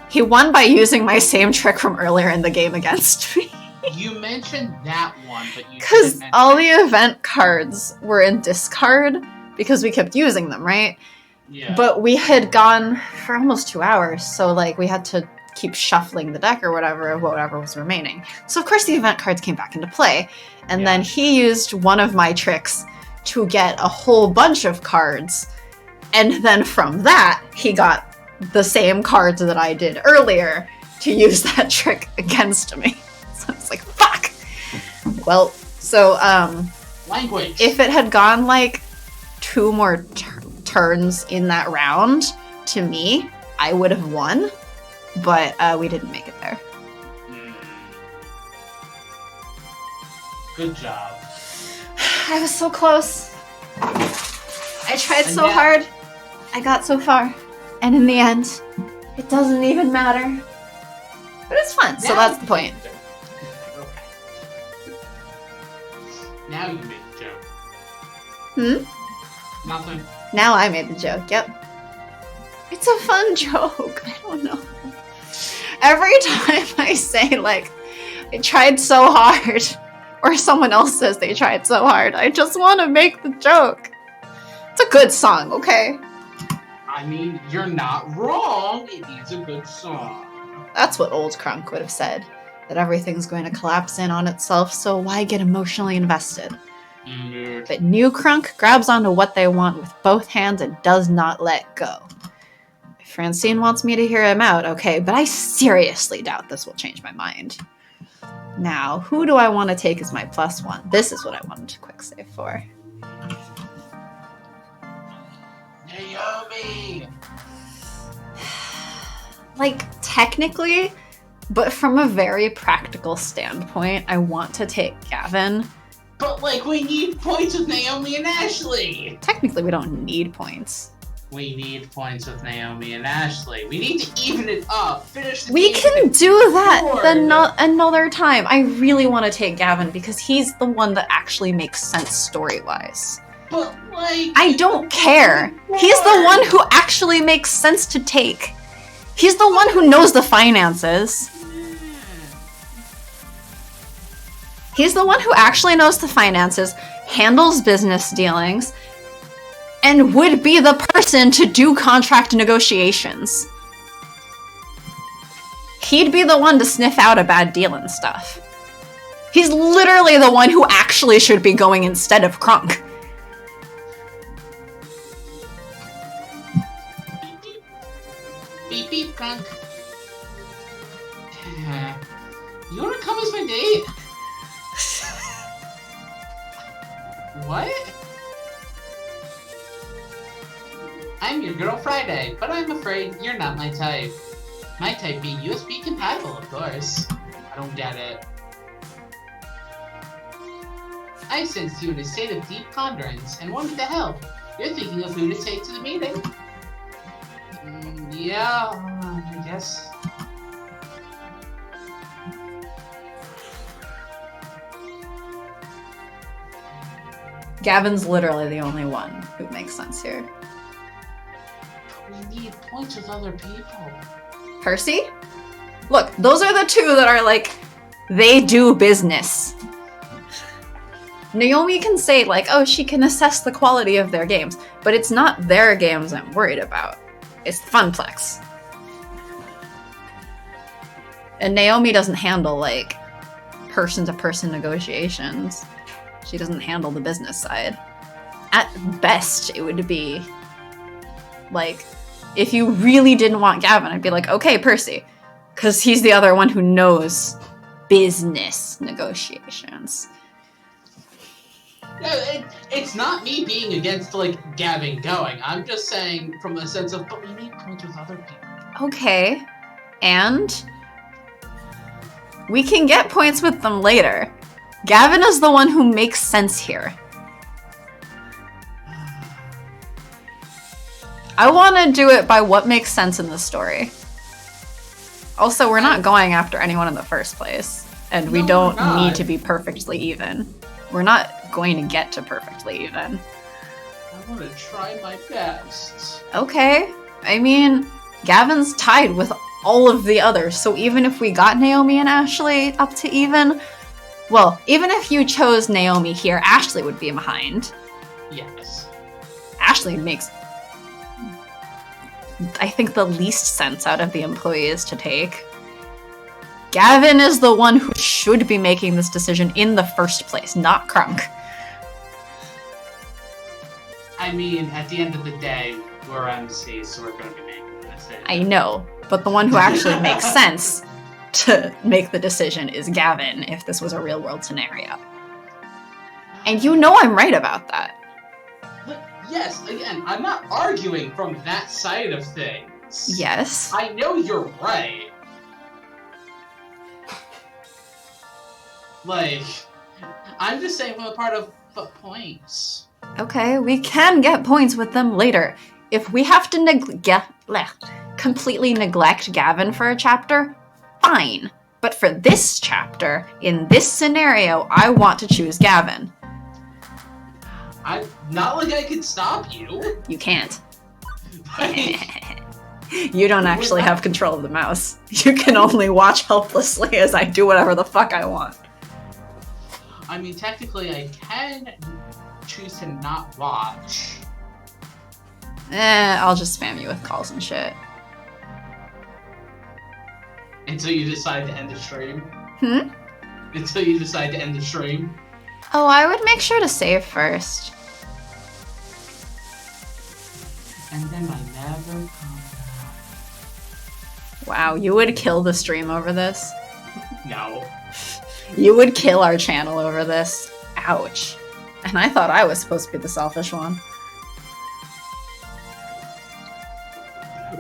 He won by using my same trick from earlier in the game against me. You mentioned that one, but you Because didn't mention all the event cards were in discard because we kept using them, right? Yeah. But we had gone for almost 2 hours, so like we had to keep shuffling the deck or whatever of whatever was remaining. So of course the event cards came back into play, and then he used one of my tricks to get a whole bunch of cards, and then from that he got the same cards that I did earlier to use that trick against me. So it's like, fuck! Well, so language. if it had gone like 2 more turns in that round to me, I would have won. But we didn't make it there. Good job. I was so close. I tried so hard. I got so far. And in the end, it doesn't even matter. But it's fun, so that's the point. Okay. Now you made the joke. Nothing. Now I made the joke, yep. It's a fun joke. I don't know. Every time I say, like, I tried so hard, or someone else says they tried so hard, I just want to make the joke. It's a good song, okay? I mean, you're not wrong. It is a good song. That's what old Crunk would have said. That everything's going to collapse in on itself, so why get emotionally invested? But new Crunk grabs onto what they want with both hands and does not let go. Francine wants me to hear him out, okay, but I seriously doubt this will change my mind. Now, who do I want to take as my +1? This is what I wanted to quick save for. Naomi! Like, technically, but from a very practical standpoint, I want to take Gavin. But, like, we need points with Naomi and Ashley! Technically, we don't need points. We need points with Naomi and Ashley. We need to even it up. Finish the We game can with the do that board. another time. I really want to take Gavin because he's the one that actually makes sense story-wise. But, like... I don't care. He's the one who actually makes sense to take. He's the one who knows the finances. He's the one who actually knows the finances, handles business dealings, and would be the person to do contract negotiations. He'd be the one to sniff out a bad deal and stuff. He's literally the one who actually should be going instead of Crunk. Beep beep, Crunk. You wanna come as my date? What? I'm your girl Friday, but I'm afraid you're not my type. My type being USB compatible, of course. I don't get it. I sensed you in a state of deep ponderance and wanted to help. You're thinking of who to take to the meeting. Yeah, I guess. Gavin's literally the only one who makes sense here. We need points with other people. Percy? Look, those are the two that are like, they do business. Naomi can say like, oh, she can assess the quality of their games, but it's not their games I'm worried about. It's the Funplex. And Naomi doesn't handle like person-to-person negotiations. She doesn't handle the business side. At best, it would be like, if you really didn't want Gavin, I'd be like, okay, Percy. Because he's the other one who knows business negotiations. No, it's not me being against, like, Gavin going. I'm just saying from the sense of, but we need points with other people. Okay. And we can get points with them later. Gavin is the one who makes sense here. I want to do it by what makes sense in the story. Also, we're not going after anyone in the first place. And we don't need to be perfectly even. We're not going to get to perfectly even. I want to try my best. Okay. I mean, Gavin's tied with all of the others, so even if we got Naomi and Ashley up to even, well, even if you chose Naomi here, Ashley would be behind. Yes. Ashley makes, I think, the least sense out of the employees to take. Gavin is the one who should be making this decision in the first place, not Crunk. I mean, at the end of the day, we're MCs, so we're going to be making the decision. I know, but the one who actually makes sense to make the decision is Gavin if this was a real world scenario. And you know I'm right about that. But yes, again, I'm not arguing from that side of things. Yes. I know you're right. Like, I'm just saying we're part of points. Okay, we can get points with them later. If we have to completely neglect Gavin for a chapter, fine. But for this chapter, in this scenario, I want to choose Gavin. Not like I could stop you. You can't. You don't actually have control of the mouse. You can only watch helplessly as I do whatever the fuck I want. I mean, technically, I can choose to not watch. I'll just spam you with calls and shit. Until you decide to end the stream? Hmm? Until you decide to end the stream? Oh, I would make sure to save first. And then I never come back. Wow, you would kill the stream over this? No. You would kill our channel over this. Ouch. And I thought I was supposed to be the selfish one.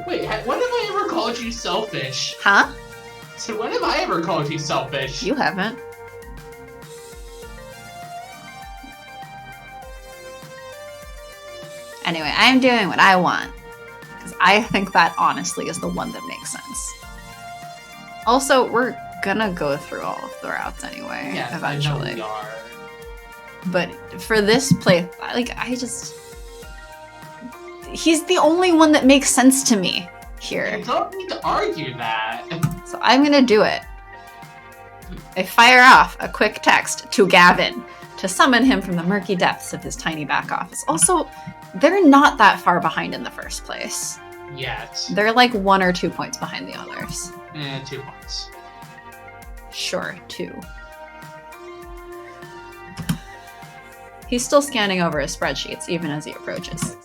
Wait, when have I ever called you selfish? Huh? So when have I ever called you selfish? You haven't. Anyway, I'm doing what I want. Because I think that honestly is the one that makes sense. Also, we're gonna go through all of the routes anyway, yeah, eventually. I know we are. But for this play, he's the only one that makes sense to me here. You don't need to argue that. So I'm gonna do it. I fire off a quick text to Gavin to summon him from the murky depths of his tiny back office. Also, they're not that far behind in the first place. Yet. They're like 1 or 2 points behind the others. 2 points. Sure, 2. He's still scanning over his spreadsheets, even as he approaches.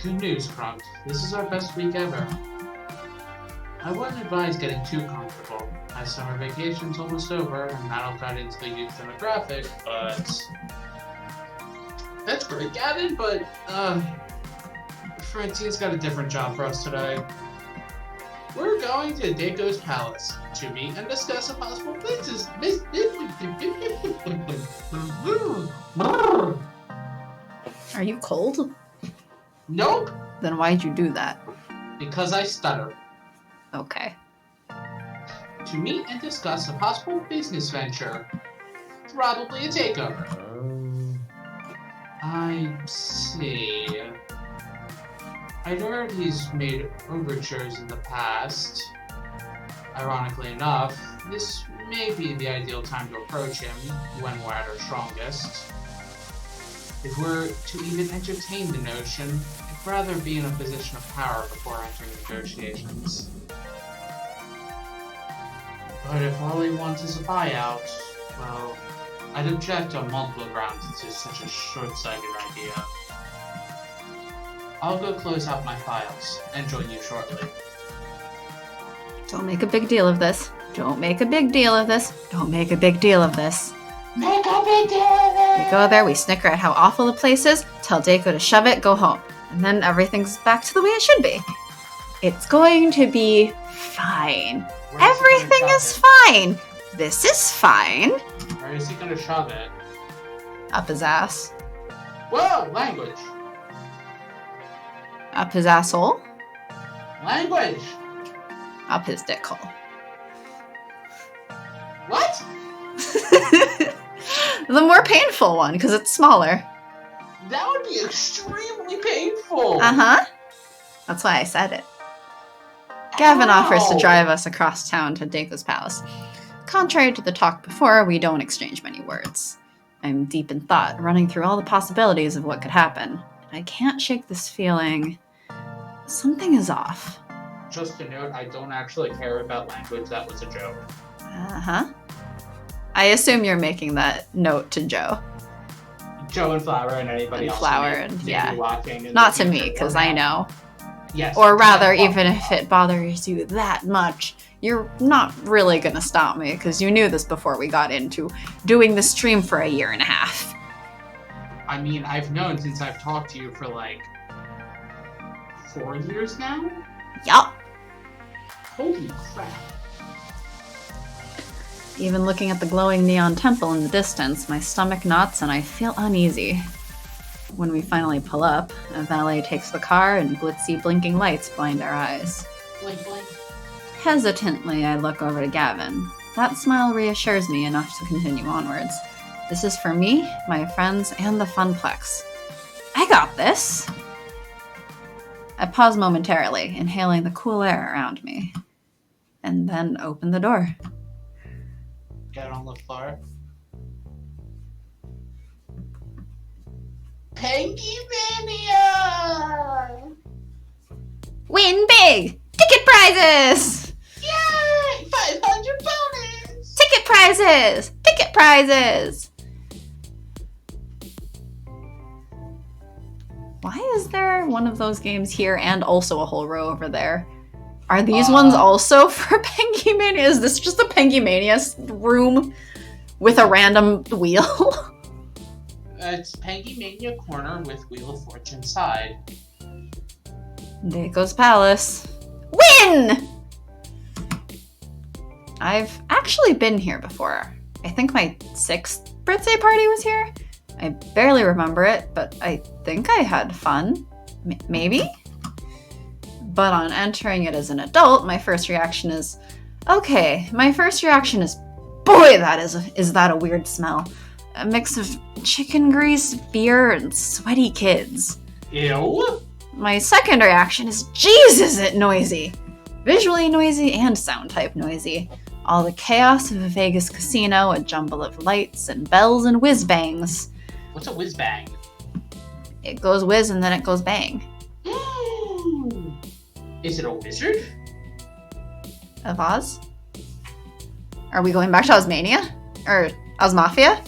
Good news, Crunk. This is our best week ever. I wouldn't advise getting too comfortable, as summer vacation's almost over, and that'll cut into the youth demographic, but... That's great, Gavin, but, Francine's got a different job for us today. We're going to Daco's palace to meet and discuss a possible business. Are you cold? Nope, Then why'd you do that? because I stutter. Okay. To meet and discuss a possible business venture. Probably a takeover. I see. I'd heard he's made overtures in the past. Ironically enough, this may be the ideal time to approach him when we're at our strongest. If we're to even entertain the notion, I'd rather be in a position of power before entering negotiations. But if all he wants is a buyout, well, I'd object on multiple grounds to such a short-sighted idea. I'll go close out my files and join you shortly. Don't make a big deal of this. Don't make a big deal of this. Don't make a big deal of this. Make a big deal of it! We go there, we snicker at how awful the place is, tell Daco to shove it, go home. And then everything's back to the way it should be. It's going to be fine. Everything is fine. This is fine. Where is he gonna shove it? Up his ass. Whoa! Language! Up his asshole. Language! Up his dick hole. What? The more painful one, because it's smaller. That would be extremely painful! Uh-huh. That's why I said it. Gavin offers to drive us across town to Daco's palace. Contrary to the talk before, we don't exchange many words. I'm deep in thought, running through all the possibilities of what could happen. I can't shake this feeling. Something is off. Just a note, I don't actually care about language. That was a joke. Uh-huh. I assume you're making that note to Joe. Joe and Flower and anybody And else. Flower who and- may yeah. be watching in Not the to future me, because or I now. know. Yes. Or rather, Yeah. even if it bothers you that much, you're not really gonna stop me, because you knew this before we got into doing the stream for 1.5 years. I mean, I've known since I've talked to you for like 4 years now? Yup. Holy crap. Even looking at the glowing neon temple in the distance, my stomach knots and I feel uneasy. When we finally pull up, a valet takes the car and glitzy blinking lights blind our eyes. Blink, blink. Hesitantly, I look over to Gavin. That smile reassures me enough to continue onwards. This is for me, my friends, and the Funplex. I got this! I pause momentarily, inhaling the cool air around me, and then open the door. Get on the floor. Pengy Mania! Win big! Ticket prizes! Yay! 500 bonus! Ticket prizes! Ticket prizes! Why is there one of those games here and also a whole row over there? Are these ones also for Pengy Mania? Is this just a Pengy Mania room with a random wheel? It's Pengy Mania Corner with Wheel of Fortune side. Daco's Palace. Win! I've actually been here before. I think my 6th birthday party was here. I barely remember it, but I think I had fun. Maybe? But on entering it as an adult, my first reaction is, boy, is that a weird smell. A mix of chicken grease, beer, and sweaty kids. Ew? My second reaction is, Jesus, is it noisy! Visually noisy and sound type noisy. All the chaos of a Vegas casino, a jumble of lights and bells and whiz bangs. What's a whiz bang? It goes whiz and then it goes bang. Is it a wizard? Of Oz? Are we going back to Osmania? Or Osmafia?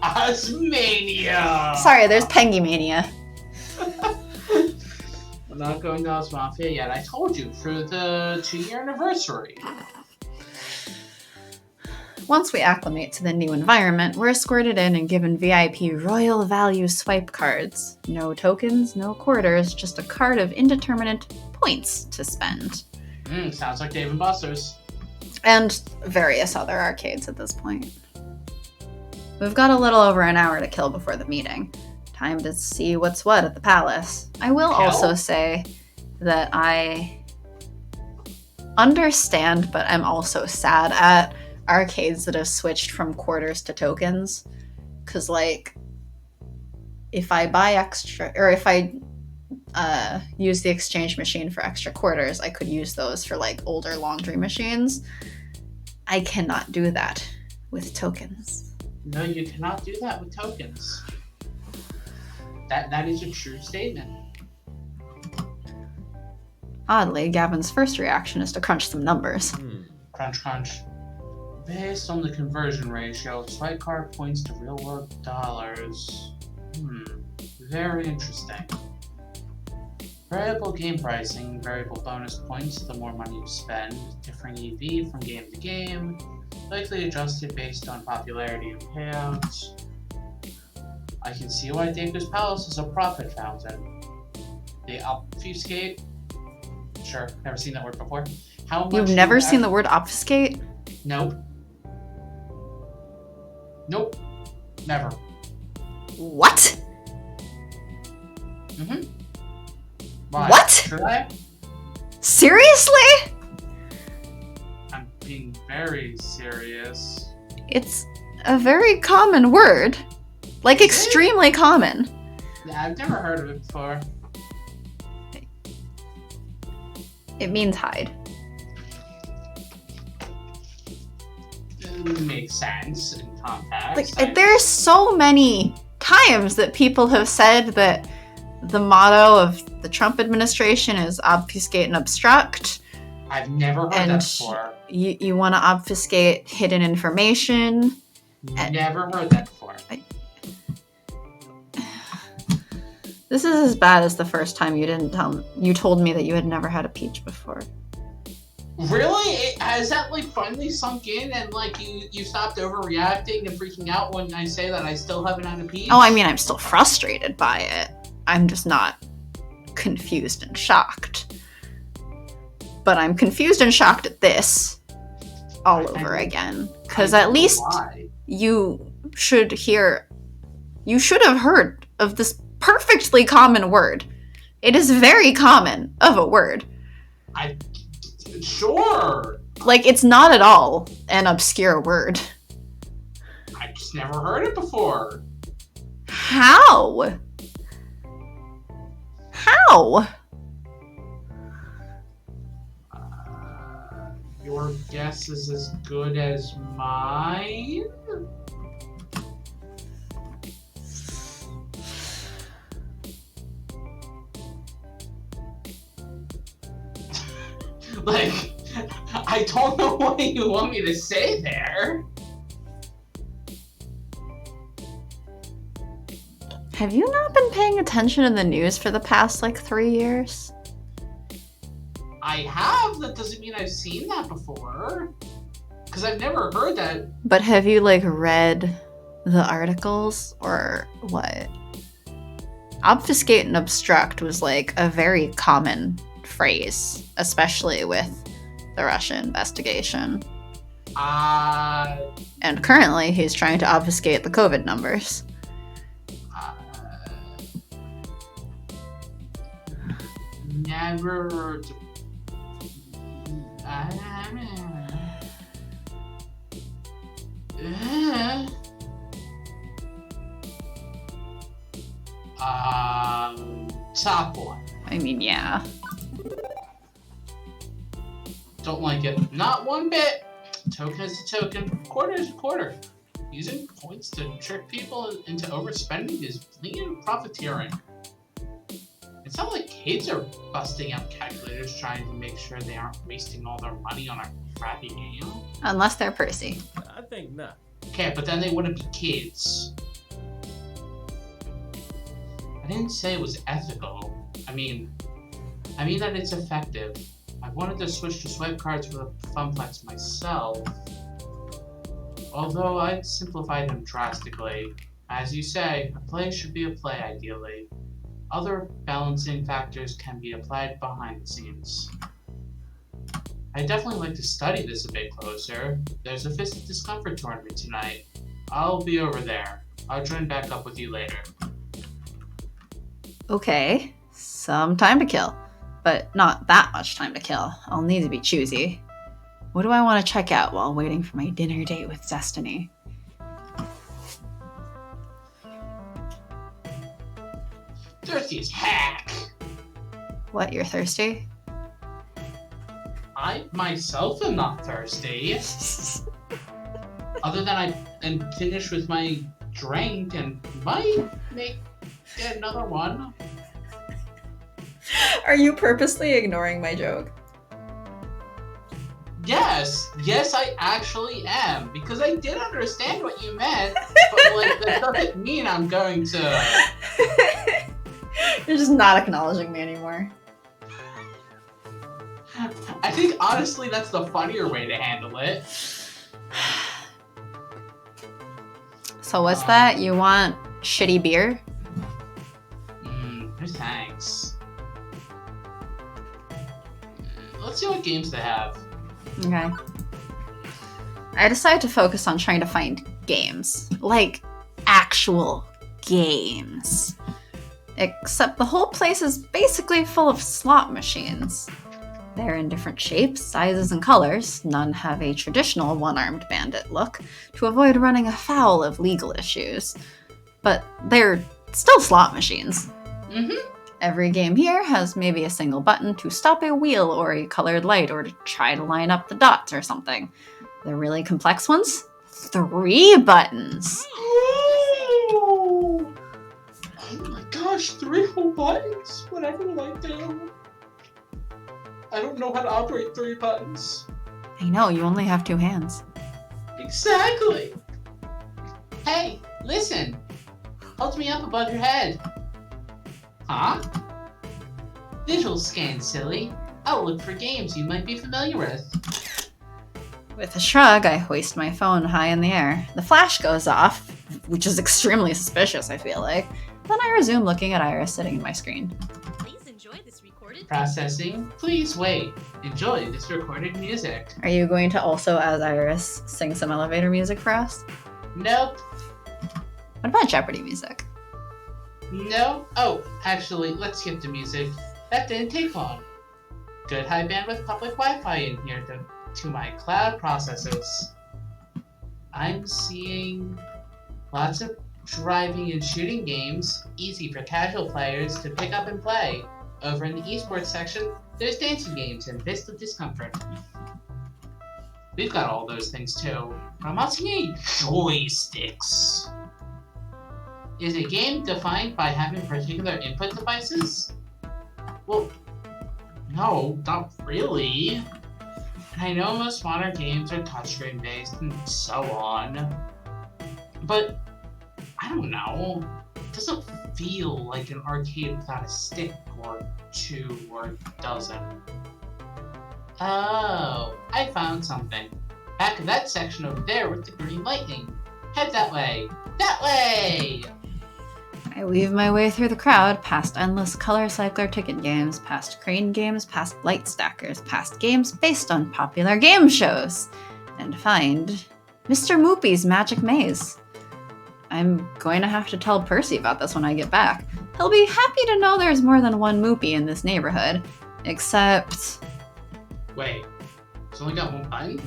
Osmania! Sorry, there's Pengy Mania. We're not going to Osmafia yet. I told you, for the 2-year anniversary. Once we acclimate to the new environment, we're escorted in and given VIP royal value swipe cards. No tokens, no quarters, just a card of indeterminate points to spend. Sounds like Dave & Buster's. And various other arcades at this point. We've got a little over an hour to kill before the meeting. Time to see what's what at the palace. I will also say that I understand, but I'm also sad at arcades that have switched from quarters to tokens. Because, like, if I buy extra, or if I use the exchange machine for extra quarters, I could use those for, like, older laundry machines. I cannot do that with tokens. No, you cannot do that with tokens. That is a true statement. Oddly, Gavin's first reaction is to crunch some numbers. Crunch, crunch. Based on the conversion ratio, swipe card points to real-world dollars. Very interesting. Variable game pricing, variable bonus points the more money you spend, differing EV from game to game, likely adjusted based on popularity and payouts. I can see why Daco's Palace is a profit fountain. They obfuscate. Sure, never seen that word before. How much You've never seen the word obfuscate? Nope. Nope. Never. What? Why? What? Should I? Seriously? I'm being very serious. It's a very common word. Like, extremely common. Yeah, I've never heard of it before. It means hide. Makes sense in context. Like, there's so many times that people have said that the motto of the Trump administration is obfuscate and obstruct. I've never heard that before. You want to obfuscate hidden information. Never heard that before. This is as bad as the first time you told me that you had never had a peach before. Really? Has that like finally sunk in and like you stopped overreacting and freaking out when I say that I still haven't had a peach? Oh, I mean, I'm still frustrated by it. I'm just not confused and shocked. But I'm confused and shocked at this all over again. Because at least you should have heard of this perfectly common word. It is very common of a word. Sure. Like, it's not at all an obscure word. I just never heard it before. How? How? Your guess is as good as mine? Like, I don't know what you want me to say there. Have you not been paying attention in the news for the past, 3 years? I have. That doesn't mean I've seen that before. Because I've never heard that. But have you, read the articles? Or what? Obfuscate and obstruct was, a very common phrase, especially with the Russia investigation. And currently, he's trying to obfuscate the COVID numbers. Never heard. Top one. I mean, yeah. Don't like it. Not one bit. Token is a token. Quarter is a quarter. Using points to trick people into overspending is blatant profiteering. It's not like kids are busting out calculators trying to make sure they aren't wasting all their money on a crappy game. Unless they're Percy. I think not. Okay, but then they wouldn't be kids. I didn't say it was ethical. I mean that it's effective. I wanted to switch to swipe cards for the Funplex myself. Although I'd simplify them drastically. As you say, a play should be a play ideally. Other balancing factors can be applied behind the scenes. I'd definitely like to study this a bit closer. There's a Fist of Discomfort tournament tonight. I'll be over there. I'll join back up with you later. Okay, some time to kill. But not that much time to kill. I'll need to be choosy. What do I want to check out while waiting for my dinner date with Destiny? Thirsty as heck! What, you're thirsty? I myself am not thirsty. Other than I am finished with my drink and might get another one. Are you purposely ignoring my joke? Yes, I actually am. Because I did understand what you meant, but that doesn't mean I'm going to... You're just not acknowledging me anymore. I think, honestly, that's the funnier way to handle it. So what's that? You want shitty beer? No thanks. Let's see what games they have. Okay. I decided to focus on trying to find games. Actual games. Except the whole place is basically full of slot machines. They're in different shapes, sizes, and colors. None have a traditional one-armed bandit look, to avoid running afoul of legal issues. But they're still slot machines. Mm-hmm. Every game here has maybe a single button to stop a wheel or a colored light or to try to line up the dots or something. The really complex ones? 3 buttons. Oh my gosh, 3 whole buttons? Whatever will I do? I don't know how to operate 3 buttons. I know, you only have 2 hands. Exactly! Hey, listen! Hold me up above your head. Huh? Visual scan, silly. I'll look for games you might be familiar with. With a shrug, I hoist my phone high in the air. The flash goes off, which is extremely suspicious, I feel like. Then I resume looking at Iris sitting in my screen. Please enjoy this recording. Processing. Please wait. Enjoy this recorded music. Are you going to also, as Iris, sing some elevator music for us? Nope. What about Jeopardy music? No. Oh, actually, let's skip the music. That didn't take long. Good high bandwidth public Wi-Fi in here to my cloud processors. I'm seeing lots of driving and shooting games, easy for casual players to pick up and play. Over in the esports section, there's dancing games and Fist of Discomfort. We've got all those things too. But I'm not seeing any joysticks. Is a game defined by having particular input devices? Well, no, not really. And I know most modern games are touchscreen based and so on. But, I don't know. It doesn't feel like an arcade without a stick or two, or does it? Oh, I found something. Back in that section over there with the green lightning. Head that way! That way! I weave my way through the crowd, past endless color cycler ticket games, past crane games, past light stackers, past games based on popular game shows, and find Mr. Moopy's Magic Maze. I'm going to have to tell Percy about this when I get back. He'll be happy to know there's more than one Moopy in this neighborhood, except... Wait, it's only got one button?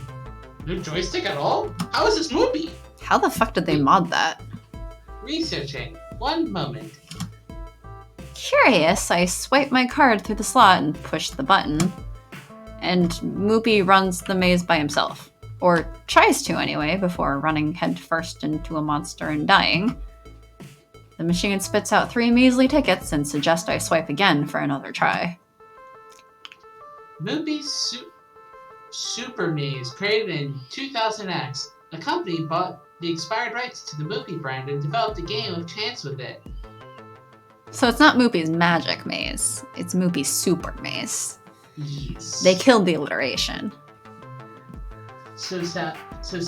No joystick at all? How is this Moopy? How the fuck did they mod that? Researching. One moment. Curious, I swipe my card through the slot and push the button, and Moopy runs the maze by himself. Or tries to anyway, before running headfirst into a monster and dying. The machine spits out 3 measly tickets and suggests I swipe again for another try. Moopy's Super Maze, created in 2000X. The company bought the expired rights to the Moopy brand and developed a game of chance with it. So it's not Moopy's Magic Maze, it's Moopy's Super Maze. Yes. They killed the alliteration.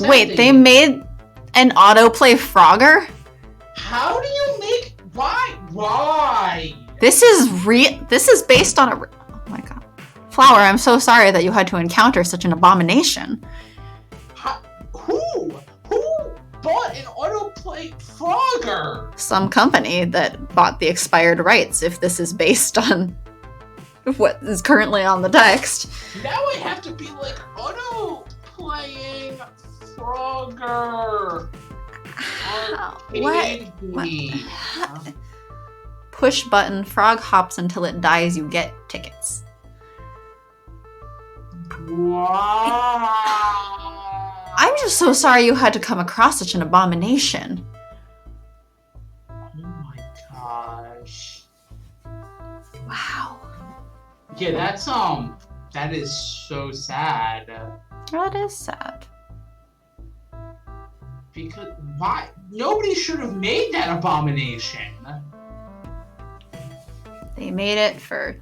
Wait, they made an autoplay Frogger? How do you make... Why? This is based on a... Oh my god. Flower, I'm so sorry that you had to encounter such an abomination. Who bought an autoplay Frogger? Some company that bought the expired rights, if this is based on what is currently on the text. Now I have to be like, auto-playing Frogger. What? Push button, frog hops until it dies, you get tickets. Wow. I'm just so sorry you had to come across such an abomination. Oh my gosh. Wow. Yeah, that is so sad. That is sad. Because, why? Nobody should have made that abomination. They made it for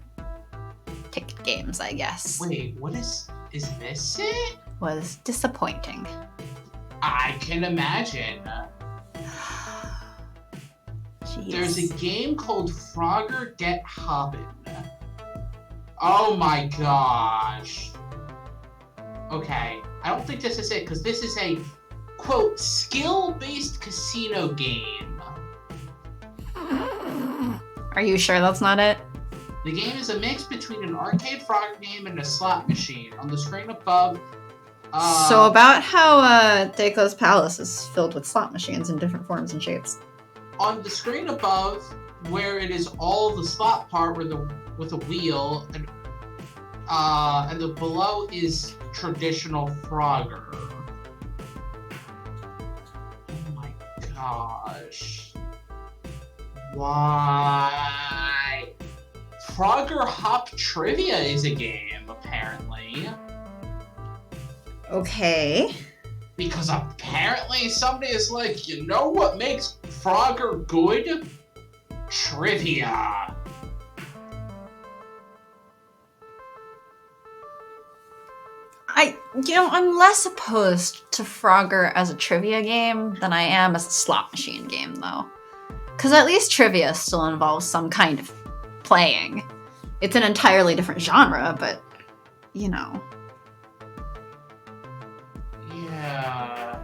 ticket games, I guess. Wait, what is this it? Was disappointing. I can imagine. Jeez. There's a game called Frogger Get Hoppin'. Oh my gosh. Okay, I don't think this is it, because this is a, quote, skill-based casino game. Are you sure that's not it? The game is a mix between an arcade Frogger game and a slot machine. On the screen above... So about how Deiko's Palace is filled with slot machines in different forms and shapes. On the screen above, where it is all the slot part with a wheel, and the below is traditional Frogger. Oh my gosh. Why? Frogger Hop Trivia is a game, apparently. Okay. Because apparently somebody is like, you know what makes Frogger good? Trivia. I'm less opposed to Frogger as a trivia game than I am as a slot machine game, though. Because at least trivia still involves some kind of playing. It's an entirely different genre, but, you know. Yeah.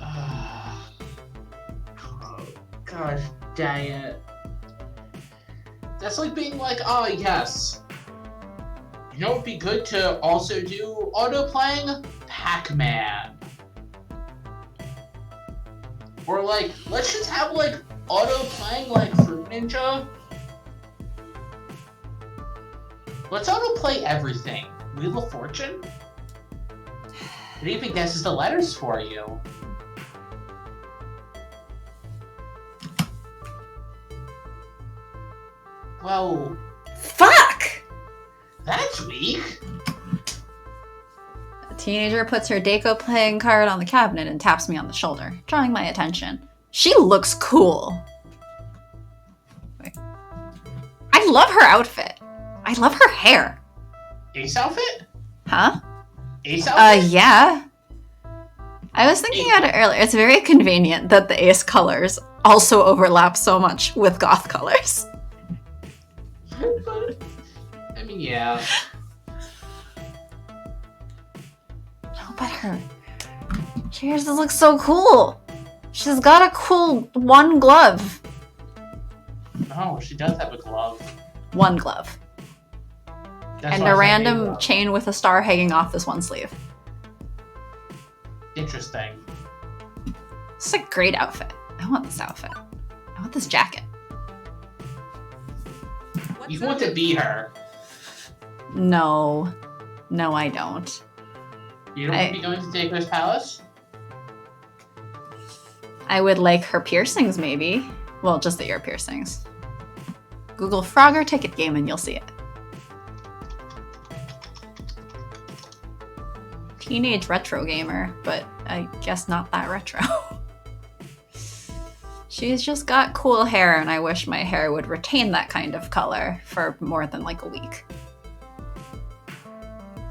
Oh, gosh dang it. That's like being like, oh yes. You know what would be good to also do auto-playing? Pac-Man. Or like, let's just have like auto-playing like Fruit Ninja. Let's auto-play everything. Wheel of Fortune? It even guesses the letters for you. Well... Fuck! That's weak. A teenager puts her Deco playing card on the cabinet and taps me on the shoulder, drawing my attention. She looks cool. Wait. I love her outfit. I love her hair. Ace outfit? Huh? Ace outfit? Yeah. I was thinking about it earlier. It's very convenient that the Ace colors also overlap so much with Goth colors. I mean, yeah. No, but she just looks so cool. She's got a cool one glove. Oh, she does have a glove. One glove. That's and why a I said random glove. chain with a star hanging off this one sleeve. Interesting. It's a great outfit. I want this outfit. I want this jacket. You want to be her. No. No, I don't. You don't want to be going to Dago's palace? I would like her piercings, maybe. Well, just the ear piercings. Google Frogger ticket game and you'll see it. Teenage retro gamer, but I guess not that retro. She's just got cool hair, and I wish my hair would retain that kind of color for more than like a week.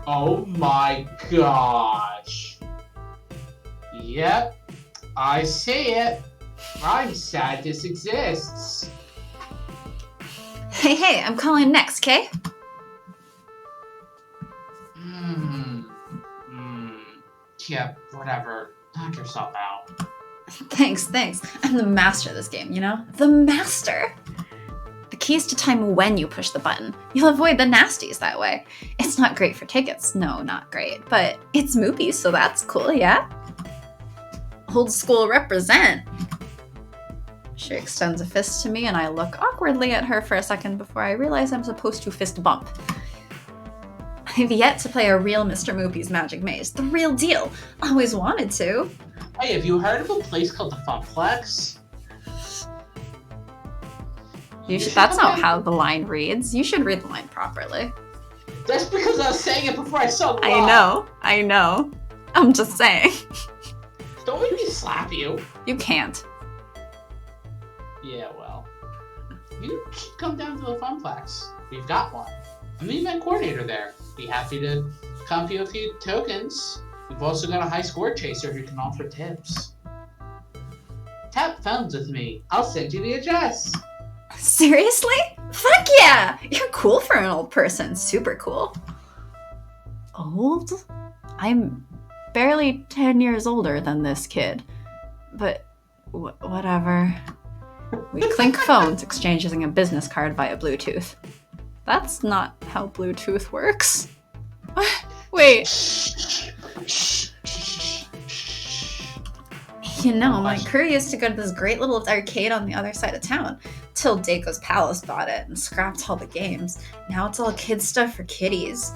Oh my gosh. Yep, I see it. I'm sad this exists. Hey, I'm calling next, Kay? Yeah, whatever. Knock yourself out. Thanks. I'm the master of this game, you know? The master! The key is to time when you push the button. You'll avoid the nasties that way. It's not great for tickets. No, not great. But it's movies, so that's cool, yeah? Old school represent. She extends a fist to me, and I look awkwardly at her for a second before I realize I'm supposed to fist bump. I've yet to play a real Mr. Moopy's Magic Maze. The real deal. Always wanted to. Hey, have you heard of a place called the Funplex? That's not how the line reads. You should read the line properly. That's because I was saying it before I saw the line. I know. I'm just saying. Don't make me slap you. You can't. Yeah, well. You should come down to the Funplex. We've got one. I'm the event coordinator there. Be happy to comp you a few tokens. We've also got a high score chaser who can offer tips. Tap phones with me. I'll send you the address. Seriously? Fuck yeah! You're cool for an old person. Super cool. Old? I'm barely 10 years older than this kid. But whatever. We clink phones, exchanging a business card via Bluetooth. That's not how Bluetooth works. Wait. You know, my crew used to go to this great little arcade on the other side of town. Till Daco's Palace bought it and scrapped all the games. Now it's all kid stuff for kiddies.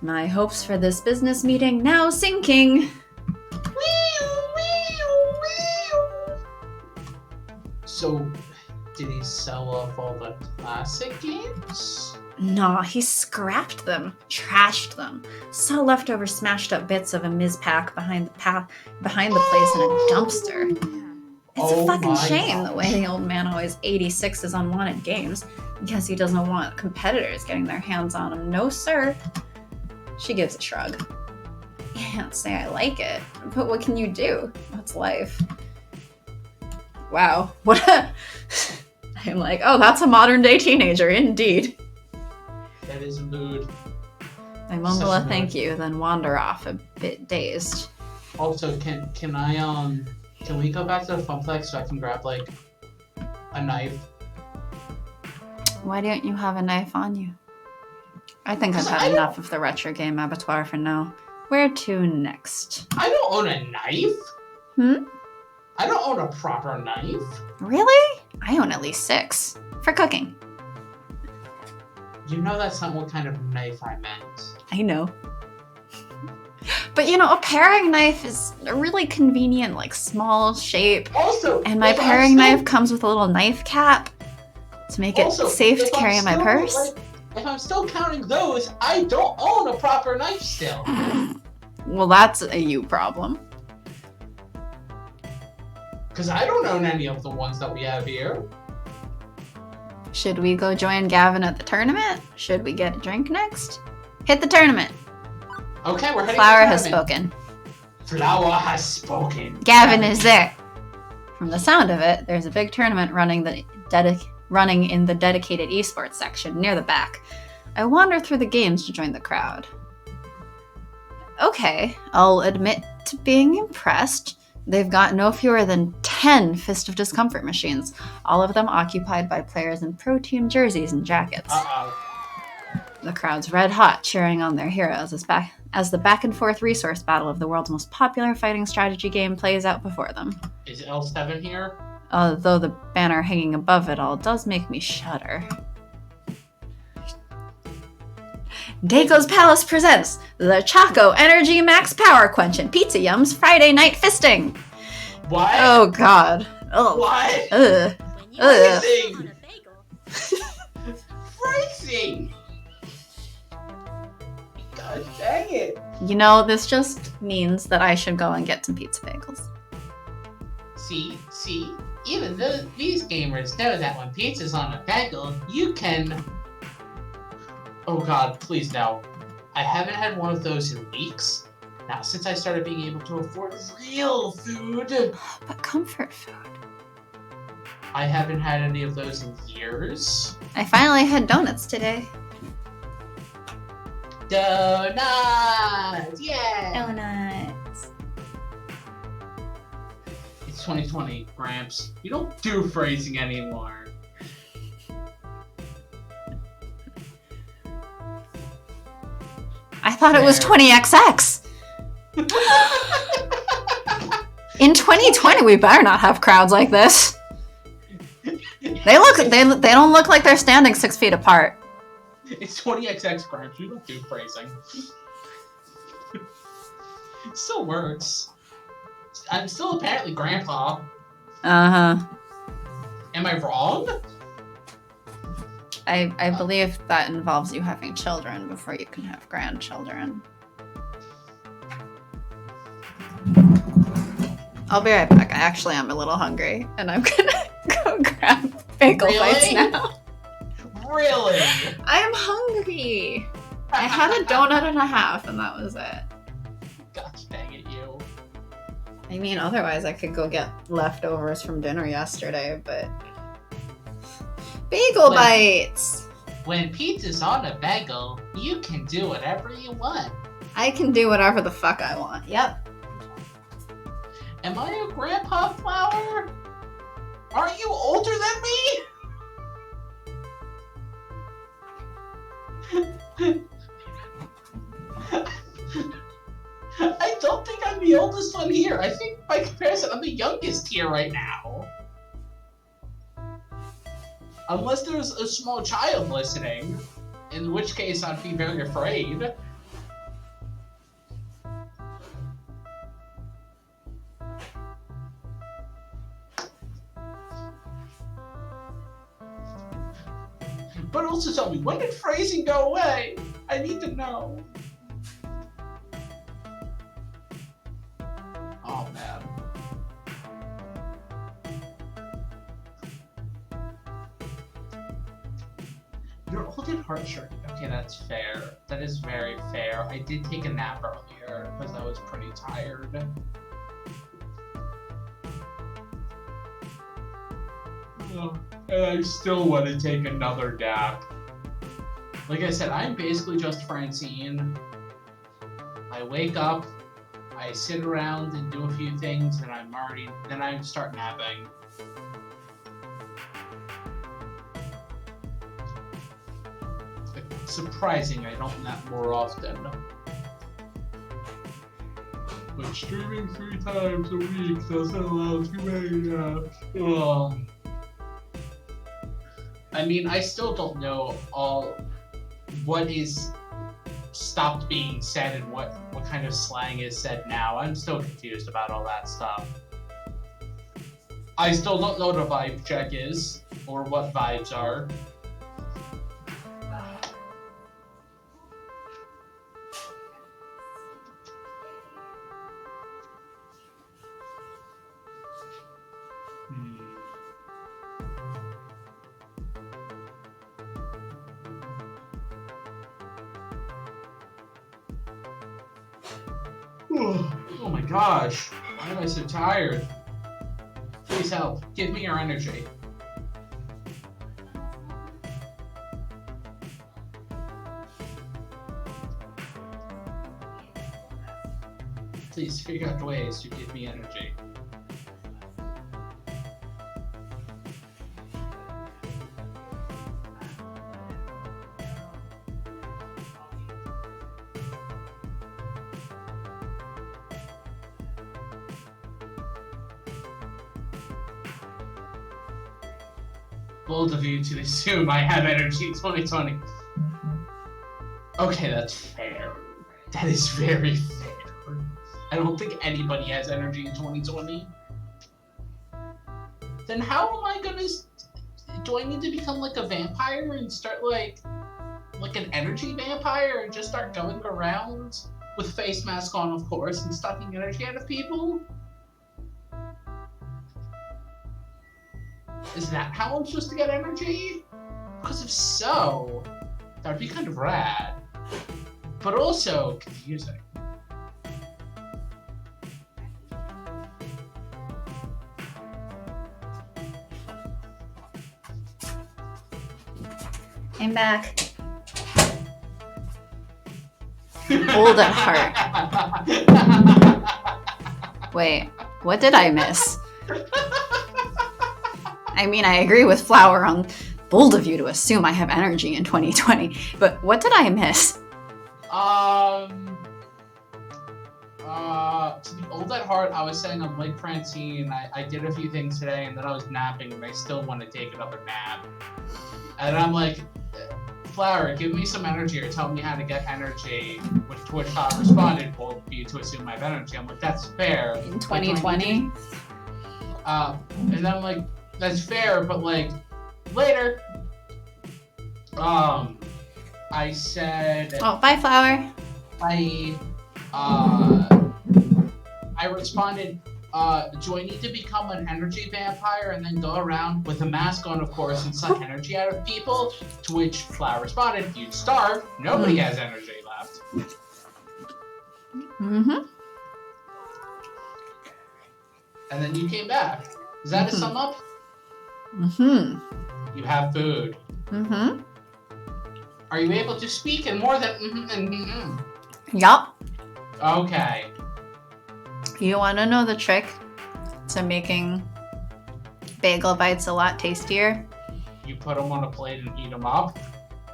My hopes for this business meeting now sinking. So, did he sell off all the classic games? Nah, he scrapped them, trashed them. Saw leftover smashed up bits of a Mizpack behind the place in a dumpster. It's a fucking shame the way the old man always 86's unwanted games. Guess he doesn't want competitors getting their hands on them. No, sir. She gives a shrug. Can't say I like it, but what can you do? That's life. Wow, what a I'm like, oh, that's a modern day teenager, indeed. That is a mood. I mumble a thank you, then wander off a bit dazed. Also, can we go back to the Funplex so I can grab, like, a knife? Why don't you have a knife on you? I think I've had enough of the retro game abattoir for now. Where to next? I don't own a knife! Hmm? I don't own a proper knife. Really? I own at least 6. For cooking. You know that's not what kind of knife I meant. I know. But you know, a paring knife is a really convenient, like, small shape. Also, and my paring knife comes with a little knife cap to make it safe to carry in my purse. Like, if I'm still counting those, I don't own a proper knife still. Well, that's a you problem. Because I don't own any of the ones that we have here. Should we go join Gavin at the tournament? Should we get a drink next? Hit the tournament. Okay, we're heading Flower to the has tournament. spoken. Flower has spoken. Gavin is there. From the sound of it, there's a big tournament running in the dedicated esports section near the back. I wander through the games to join the crowd. Okay, I'll admit to being impressed. They've got no fewer than 10 Fist of Discomfort machines, all of them occupied by players in pro team jerseys and jackets. Uh-oh. The crowd's red hot, cheering on their heroes as the back and forth resource battle of the world's most popular fighting strategy game plays out before them. Is L7 here? Although the banner hanging above it all does make me shudder. Daco's Palace presents the Choco Energy Max Power Quench and Pizza Yums Friday Night Fisting. What? Oh God. Oh. What? Ugh. Freezing! Freezing! Gosh dang it. You know, this just means that I should go and get some pizza bagels. See, even these gamers know that when pizza's on a bagel, you can... Oh God, please no. I haven't had one of those in weeks. Now, since I started being able to afford real food. But comfort food. I haven't had any of those in years. I finally had donuts today. Donuts! Yeah! Donuts. It's 2020, Gramps. You don't do phrasing anymore. I thought it was 20XX. In 2020, we better not have crowds like this. They don't look like they're standing 6 feet apart. It's 20XX, Gramps. You don't do phrasing. It still works. I'm still apparently Grandpa. Uh-huh. Am I wrong? I believe that involves you having children before you can have grandchildren. I'll be right back. I actually am a little hungry, and I'm gonna go grab bagel bites now. Really? I'm hungry. I had a donut and a half, and that was it. Gosh dang it, you. I mean, otherwise I could go get leftovers from dinner yesterday, but... Bagel bites! When pizza's on a bagel, you can do whatever you want. I can do whatever the fuck I want. Yep. Am I a Grandpa Flower? Aren't you older than me? I don't think I'm the oldest one here. I think by comparison, I'm the youngest here right now. Unless there's a small child listening, in which case I'd be very afraid. But also tell me, when did phrasing go away? I need to know. Oh man. You're old at heart, Sharky. Okay, that's fair. That is very fair. I did take a nap earlier because I was pretty tired. And I still want to take another nap. Like I said, I'm basically just Francine. I wake up, I sit around and do a few things, and then I start napping. It's surprising I don't nap more often. But streaming 3 times a week doesn't allow too many naps. Ugh. I mean, I still don't know what is stopped being said and what kind of slang is said now. I'm still confused about all that stuff. I still don't know what a vibe check is, or what vibes are. Oh my gosh, why am I so tired? Please help, give me your energy. Please figure out ways to give me energy. Bold of you to assume I have energy in 2020. Okay, that's fair. That is very fair. I don't think anybody has energy in 2020. Then how am I gonna... Do I need to become like a vampire and start like an energy vampire and just start going around with face mask on, of course, and sucking energy out of people? Is that how I'm supposed to get energy? Because if so, that would be kind of rad. But also confusing. I'm back. Old at heart. Wait, what did I miss? I mean, I agree with Flower on bold of you to assume I have energy in 2020, but what did I miss? To be old at heart, I was saying I'm like Francine. I did a few things today, and then I was napping, and I still want to take another nap. And I'm like, Flower, give me some energy, or tell me how to get energy. To which I responded, bold of you to assume I have energy. I'm like, that's fair. In 2020? And then I'm like, that's fair, but like, later. I said... Oh, bye, Flower. I responded, do I need to become an energy vampire and then go around with a mask on, of course, and suck energy out of people? To which Flower responded, you'd starve. Nobody has energy left. Mm-hmm. And then you came back. Is that a sum up? Mm-hmm. You have food. Mm-hmm. Are you able to speak in more than Yup. Okay. You want to know the trick to making bagel bites a lot tastier? You put them on a plate and heat them up?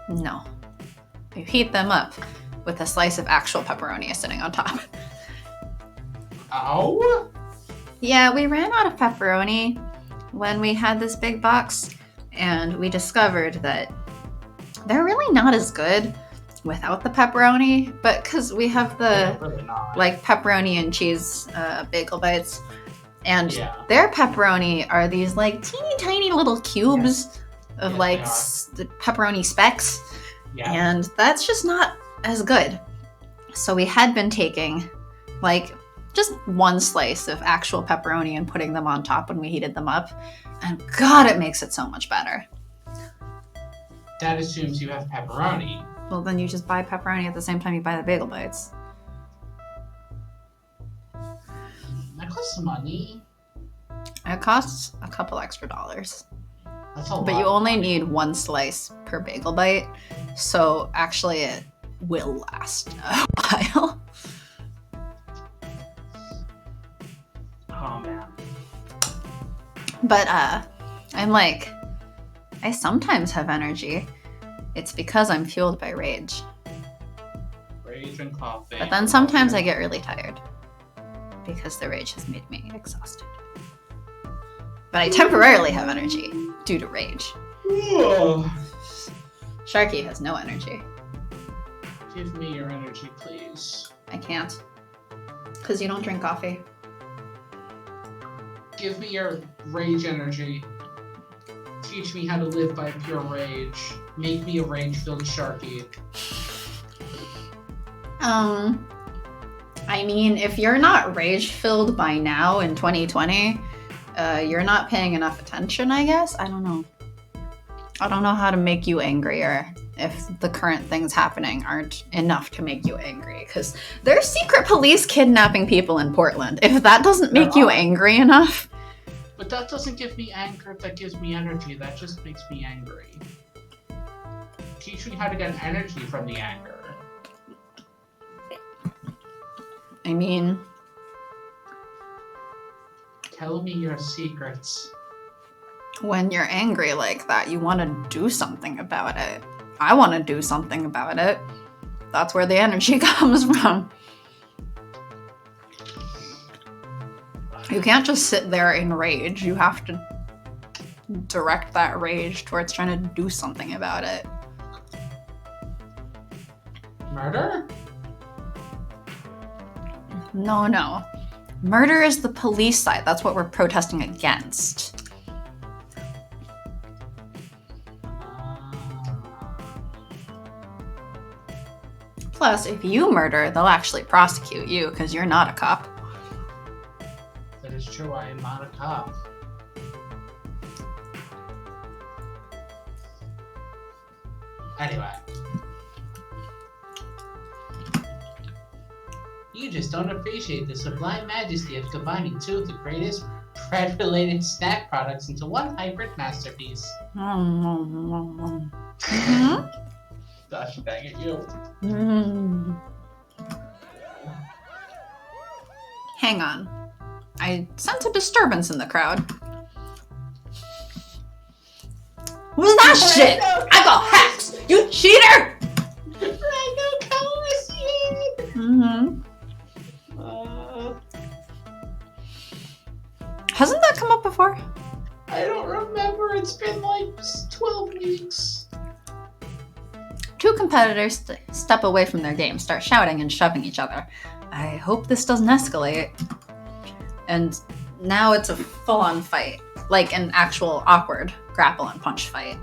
No. You heat them up with a slice of actual pepperoni sitting on top. Oh? Yeah, we ran out of pepperoni when we had this big box, and we discovered that they're really not as good without the pepperoni, but because we have the like pepperoni and cheese bagel bites, and their pepperoni are these like teeny tiny little cubes of like the pepperoni specks, and that's just not as good. So we had been taking like just one slice of actual pepperoni and putting them on top when we heated them up, and God, it makes it so much better. That assumes you have pepperoni. Well, then you just buy pepperoni at the same time you buy the bagel bites. That costs some money. It costs a couple extra dollars. That's a lot. But you only need 1 slice per bagel bite, so actually it will last a while. Oh man. But I'm like, I sometimes have energy. It's because I'm fueled by rage. Rage and coffee. But then sometimes I get really tired because the rage has made me exhausted. But I temporarily have energy due to rage. Sharky has no energy. Give me your energy, please. I can't. Because you don't drink coffee. Give me your rage energy. Teach me how to live by pure rage. Make me a rage-filled Sharky. I mean, if you're not rage-filled by now in 2020, you're not paying enough attention, I guess? I don't know. I don't know how to make you angrier if the current things happening aren't enough to make you angry. Because there's secret police kidnapping people in Portland. If that doesn't make you angry enough... But that doesn't give me anger, that gives me energy. That just makes me angry. Teach me how to get energy from the anger. I mean... Tell me your secrets. When you're angry like that, you want to do something about it. I want to do something about it. That's where the energy comes from. You can't just sit there in rage. You have to direct that rage towards trying to do something about it. Murder? No. Murder is the police side. That's what we're protesting against. Plus, if you murder, they'll actually prosecute you because you're not a cop. That is true, I am not a cop. Anyway. You just don't appreciate the sublime majesty of combining two of the greatest bread-related snack products into one hybrid masterpiece. Mm-hmm. Gosh dang it, you. Hang on. I sense a disturbance in the crowd. Who's that shit? I got hacks! You cheater! Hasn't that come up before? I don't remember. It's been like 12 weeks. Two competitors step away from their game, start shouting and shoving each other. I hope this doesn't escalate. And now it's a full-on fight. Like an actual awkward grapple and punch fight.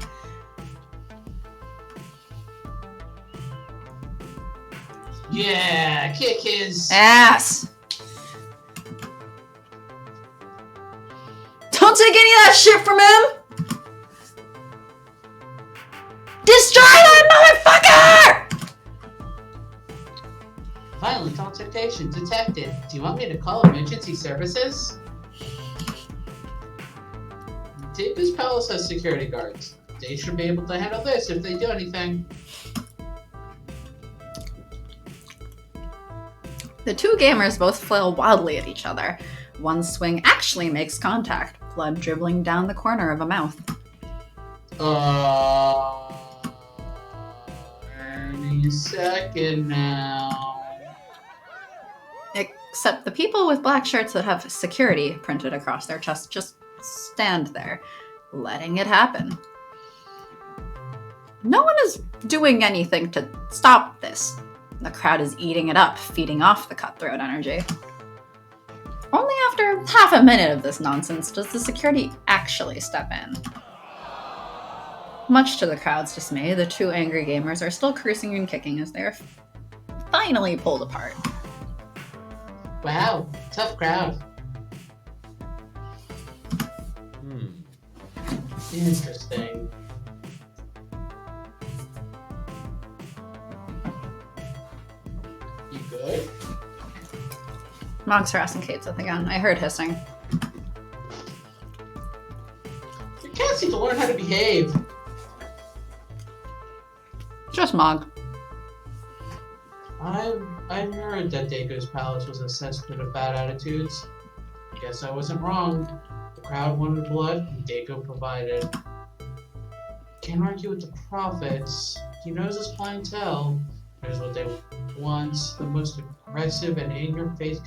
Yeah, kick his ass! Don't take any of that shit from him! Destroy that motherfucker! Violent altercation detected. Do you want me to call emergency services? Tape's Palace has security guards. They should be able to handle this if they do anything. The two gamers both flail wildly at each other. One swing actually makes contact, blood dribbling down the corner of a mouth. Any second now. Except the people with black shirts that have security printed across their chests just stand there, letting it happen. No one is doing anything to stop this. The crowd is eating it up, feeding off the cutthroat energy. Only after half a minute of this nonsense does the security actually step in. Much to the crowd's dismay, the two angry gamers are still cursing and kicking as they are finally pulled apart. Wow, tough crowd. Interesting. You good? Mog's harassing Kate's at the gun. I heard hissing. Your cat need to learn how to behave. Just Mog. I've heard that Dako's palace was a cesspit of bad attitudes. Guess I wasn't wrong. The crowd wanted blood, and Dako provided. Can't argue with the prophets. He knows his clientele, knows what they want, the most aggressive and in-your-face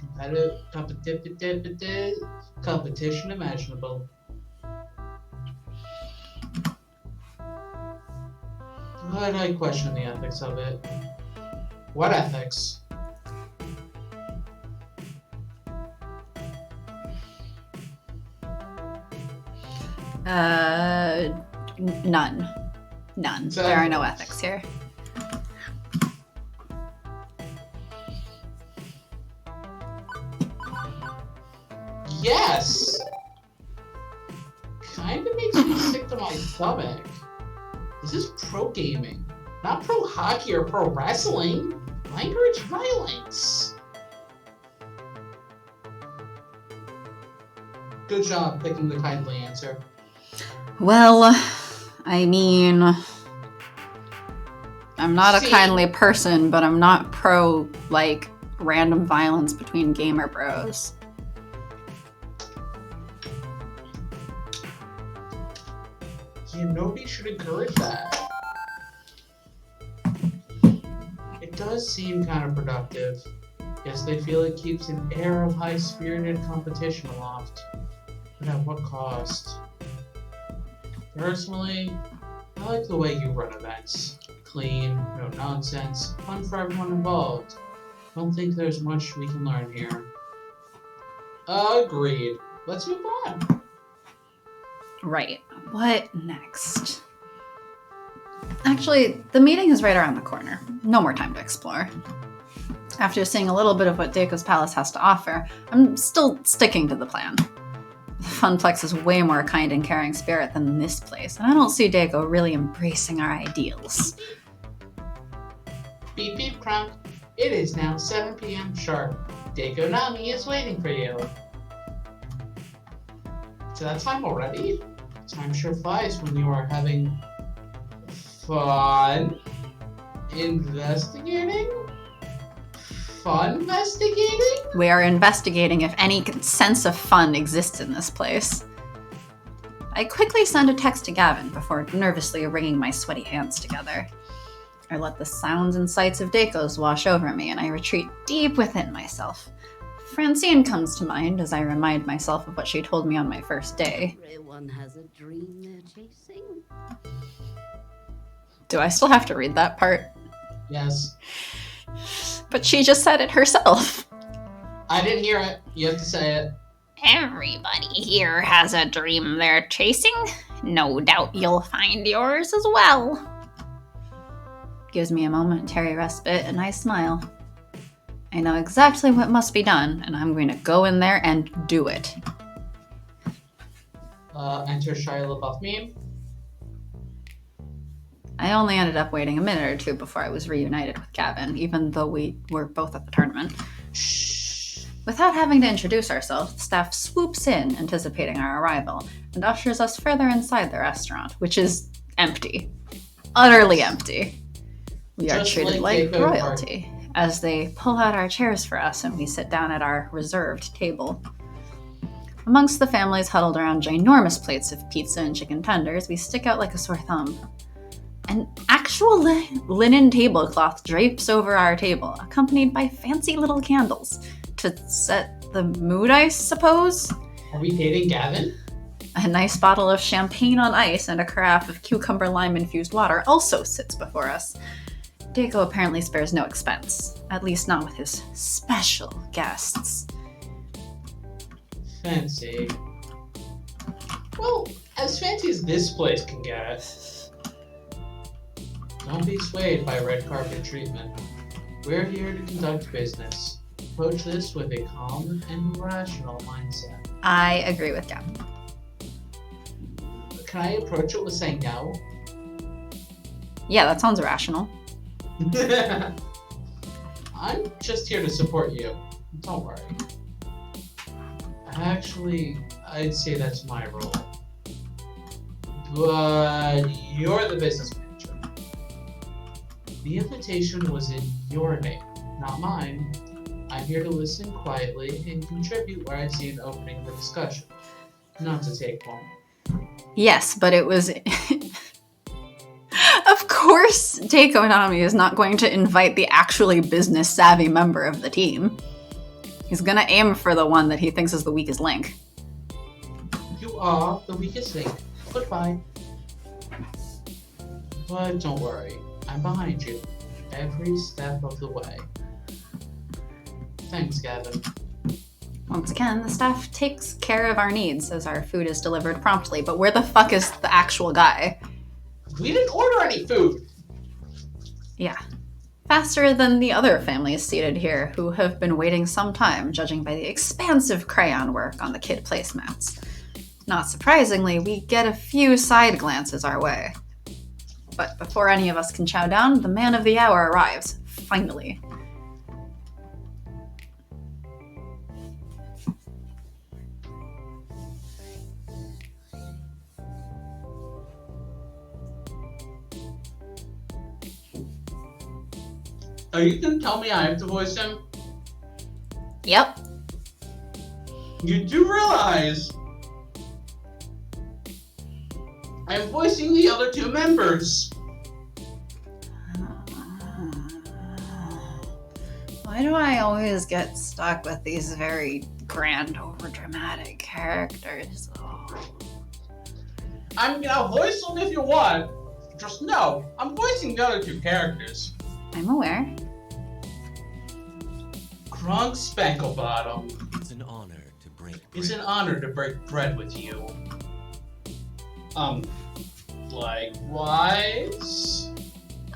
competition imaginable. But I question the ethics of it. What ethics? None. None. So, there are no ethics here. Yes! Kinda makes me sick to my stomach. This is pro gaming, not pro hockey or pro wrestling. I encourage violence. Good job picking the kindly answer. Well, I mean, I'm not a kindly person, but I'm not pro, like, random violence between gamer bros. Yeah, nobody should encourage that. It does seem counterproductive. Guess they feel it keeps an air of high-spirited competition aloft. But at what cost? Personally, I like the way you run events. Clean, no nonsense, fun for everyone involved. Don't think there's much we can learn here. Agreed. Let's move on. Right. What next? Actually, the meeting is right around the corner. No more time to explore. After seeing a little bit of what Dako's palace has to offer, I'm still sticking to the plan. The Funplex is way more kind and caring spirit than this place, and I don't see Dako really embracing our ideals. Beep beep crunk. It is now 7 p.m. sharp. Dako Nami is waiting for you. Is that time already? Time sure flies when you are having fun investigating? Fun investigating? We are investigating if any sense of fun exists in this place. I quickly send a text to Gavin before nervously wringing my sweaty hands together. I let the sounds and sights of Dako's wash over me, and I retreat deep within myself. Francine comes to mind as I remind myself of what she told me on my first day. Everyone has a dream they're chasing. Do I still have to read that part? Yes. But she just said it herself. I didn't hear it. You have to say it. Everybody here has a dream they're chasing. No doubt you'll find yours as well. Gives me a momentary respite, and I smile. I know exactly what must be done, and I'm going to go in there and do it. Enter Shia LaBeouf meme. I only ended up waiting a minute or two before I was reunited with Gavin, even though we were both at the tournament. Shh. Without having to introduce ourselves, the staff swoops in, anticipating our arrival, and ushers us further inside the restaurant, which is empty. Utterly empty. We are Just treated like like royalty, as they pull out our chairs for us and we sit down at our reserved table. Amongst the families huddled around ginormous plates of pizza and chicken tenders, we stick out like a sore thumb. An actual linen tablecloth drapes over our table, accompanied by fancy little candles. To set the mood, I suppose? Are we dating Gavin? A nice bottle of champagne on ice and a carafe of cucumber lime-infused water also sits before us. Dako apparently spares no expense, at least not with his special guests. Fancy. Well, as fancy as this place can get. Don't be swayed by red carpet treatment. We're here to conduct business. Approach this with a calm and rational mindset. I agree with Gavin. Can I approach it with saying no? Yeah, that sounds rational. I'm just here to support you. Don't worry. Actually, I'd say that's my role. But you're the business manager. The invitation was in your name, not mine. I'm here to listen quietly and contribute where I see an opening for discussion, not to take one. Yes, but it was... Of course, Teiko Nami is not going to invite the actually business-savvy member of the team. He's gonna aim for the one that he thinks is the weakest link. You are the weakest link. Goodbye. But don't worry, I'm behind you, every step of the way. Thanks, Gavin. Once again, the staff takes care of our needs as our food is delivered promptly, but where the fuck is the actual guy? We didn't order any food! Yeah. Faster than the other families seated here, who have been waiting some time, judging by the expansive crayon work on the kid placemats. Not surprisingly, we get a few side glances our way. But before any of us can chow down, the man of the hour arrives. Finally. Are you gonna tell me I have to voice him? Yep. You do realize I'm voicing the other two members. Why do I always get stuck with these very grand, overdramatic characters? Oh. I'm gonna voice them if you want. Just know, I'm voicing the other two characters. I'm aware. Crunk Spanklebottom. It's an honor to break bread. It's an honor to break bread with you. Likewise?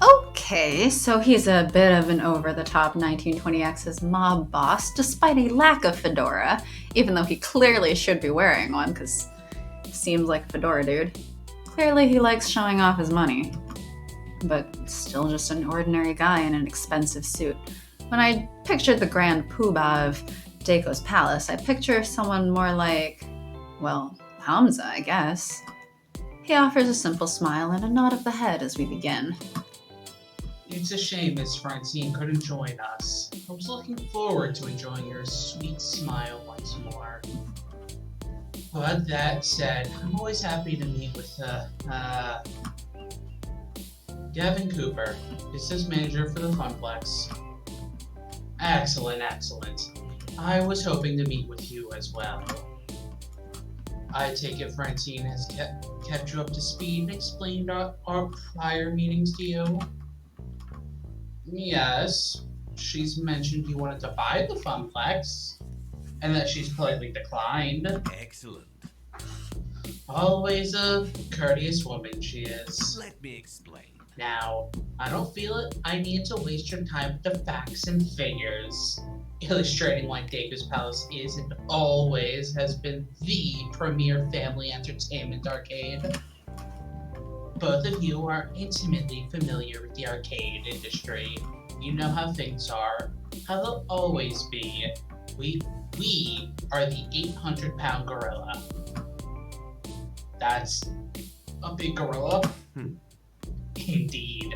Okay, so he's a bit of an over-the-top 1920X's mob boss, despite a lack of fedora, even though he clearly should be wearing one, because he seems like a fedora dude. Clearly he likes showing off his money. But still just an ordinary guy in an expensive suit. When I pictured the grand poobah of Daiko's palace, I picture someone more like, well, Hamza, I guess. He offers a simple smile and a nod of the head as we begin. It's a shame Miss Francine couldn't join us. I was looking forward to enjoying your sweet smile once more. But that said, I'm always happy to meet with, Gavin Cooper, business manager for the Funplex. Excellent, excellent. I was hoping to meet with you as well. I take it Francine has kept you up to speed and explained our prior meetings to you? Yes. She's mentioned you wanted to buy the Funplex, and that she's politely declined. Excellent. Always a courteous woman she is. Let me explain. Now, I don't feel it I need to waste your time with the facts and figures, illustrating why Daiko's Palace is and always has been the premier family entertainment arcade. Both of you are intimately familiar with the arcade industry. You know how things are, how they'll always be. We are the 800-pound gorilla. That's a big gorilla. Indeed.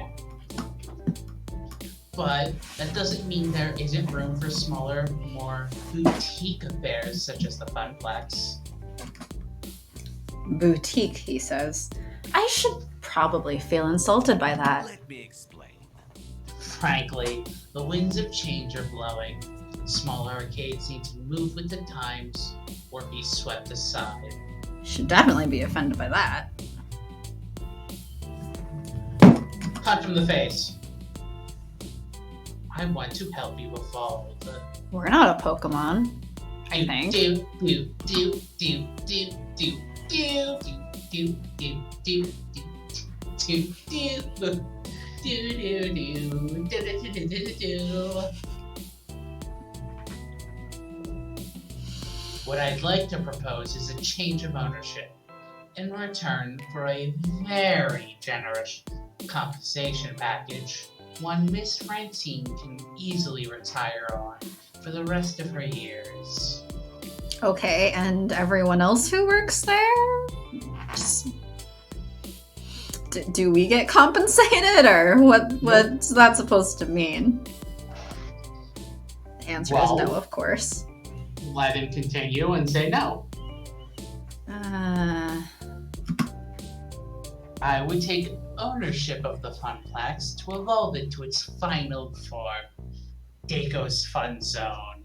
But that doesn't mean there isn't room for smaller, more boutique affairs such as the Funplex. Boutique, he says. I should probably feel insulted by that. Let me explain. Frankly, the winds of change are blowing. Smaller arcades need to move with the times or be swept aside. Should definitely be offended by that. Punch him in the face. I want to help you evolve. We're not a Pokemon, I think. Do. What I'd like to propose is a change of ownership in return for a very generous compensation package, one Miss Francine can easily retire on for the rest of her years. Okay, and everyone else who works there? Just Do we get compensated, or what's that supposed to mean? The answer is no, of course. Let him continue and say no. I would take ownership of the Funplex to evolve it to its final form, Daco's Fun Zone.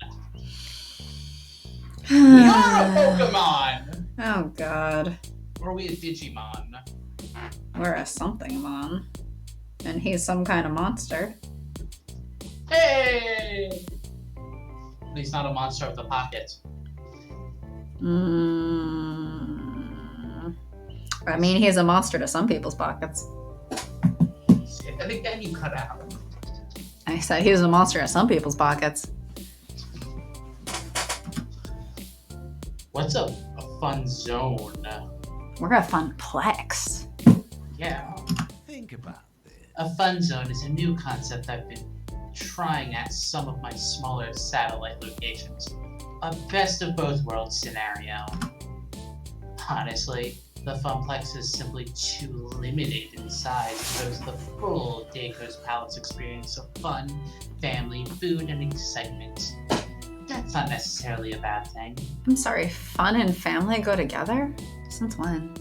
We are a Pokemon! Oh god. Or are we a Digimon? We're a something-mon. And he's some kind of monster. Hey! But he's not a monster of the pocket. I mean, he's a monster to some people's pockets. And again, you cut out. I said he was a monster to some people's pockets. What's a fun zone? We're a funplex. Yeah. Think about this. A fun zone is a new concept I've been trying at some of my smaller satellite locations. A best of both worlds scenario. Honestly, the Funplex is simply too limited in size to host the full Daco's Palace experience of fun, family, food, and excitement. That's not necessarily a bad thing. I'm sorry, fun and family go together? Since when?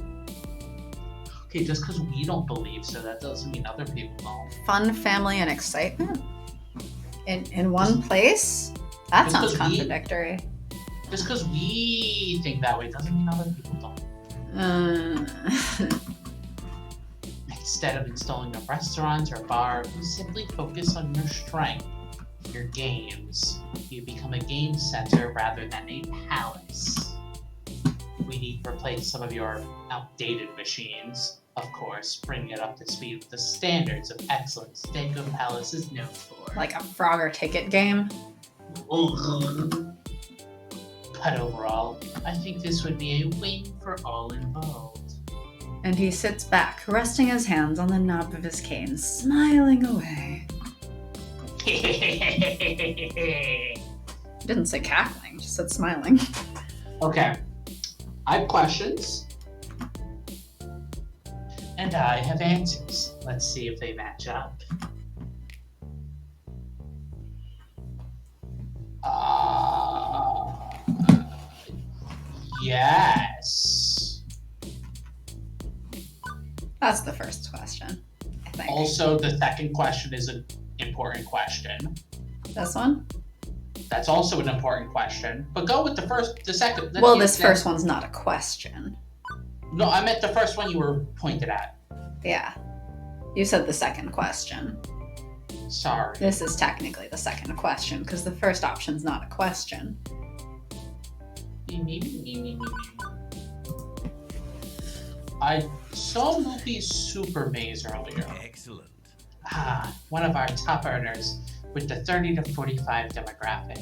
Okay, just because we don't believe so, that doesn't mean other people don't. Fun, family, and excitement? In one place? That sounds contradictory. Just because we think that way doesn't mean other people don't. Instead of installing a restaurant or bar, you simply focus on your strength, your games. You become a game center rather than a palace. We need to replace some of your outdated machines, of course, bringing it up to speed with the standards of excellence Daco Palace is known for. Like a Frogger ticket game? But overall, I think this would be a win for all involved. And he sits back, resting his hands on the knob of his cane, smiling away. Didn't say cackling, just said smiling. Okay. I have questions. And I have answers. Let's see if they match up. Yes. That's the first question, I think. Also, the second question is an important question. This one? That's also an important question. But go with the second. Well, this first one's not a question. No, I meant the first one you were pointed at. Yeah. You said the second question. Sorry. This is technically the second question, because the first option's not a question. I saw a movie Super Maze earlier. Excellent. One of our top earners with the 30 to 45 demographic.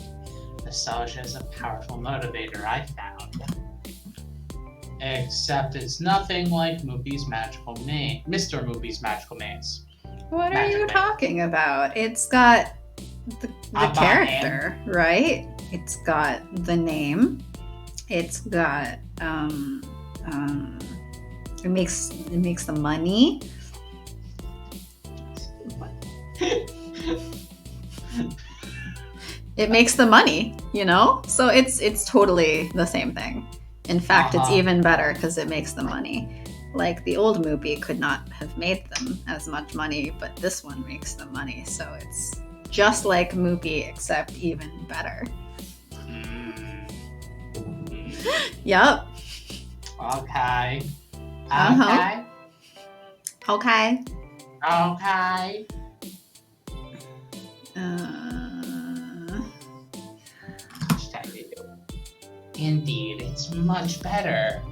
Nostalgia is a powerful motivator, I found. Except it's nothing like Movie's Magical Maze. Mr. Movie's Magical Maze. What are you talking about? It's got the character, right? It's got the name. It's got it makes the money. It makes the money, you know? So it's totally the same thing. In fact, it's even better because it makes the money. Like the old movie could not have made them as much money, but this one makes the money. So it's just like movie, except even better. Yup. Okay. Uh-huh. Okay. Okay. Okay. Indeed, it's much better.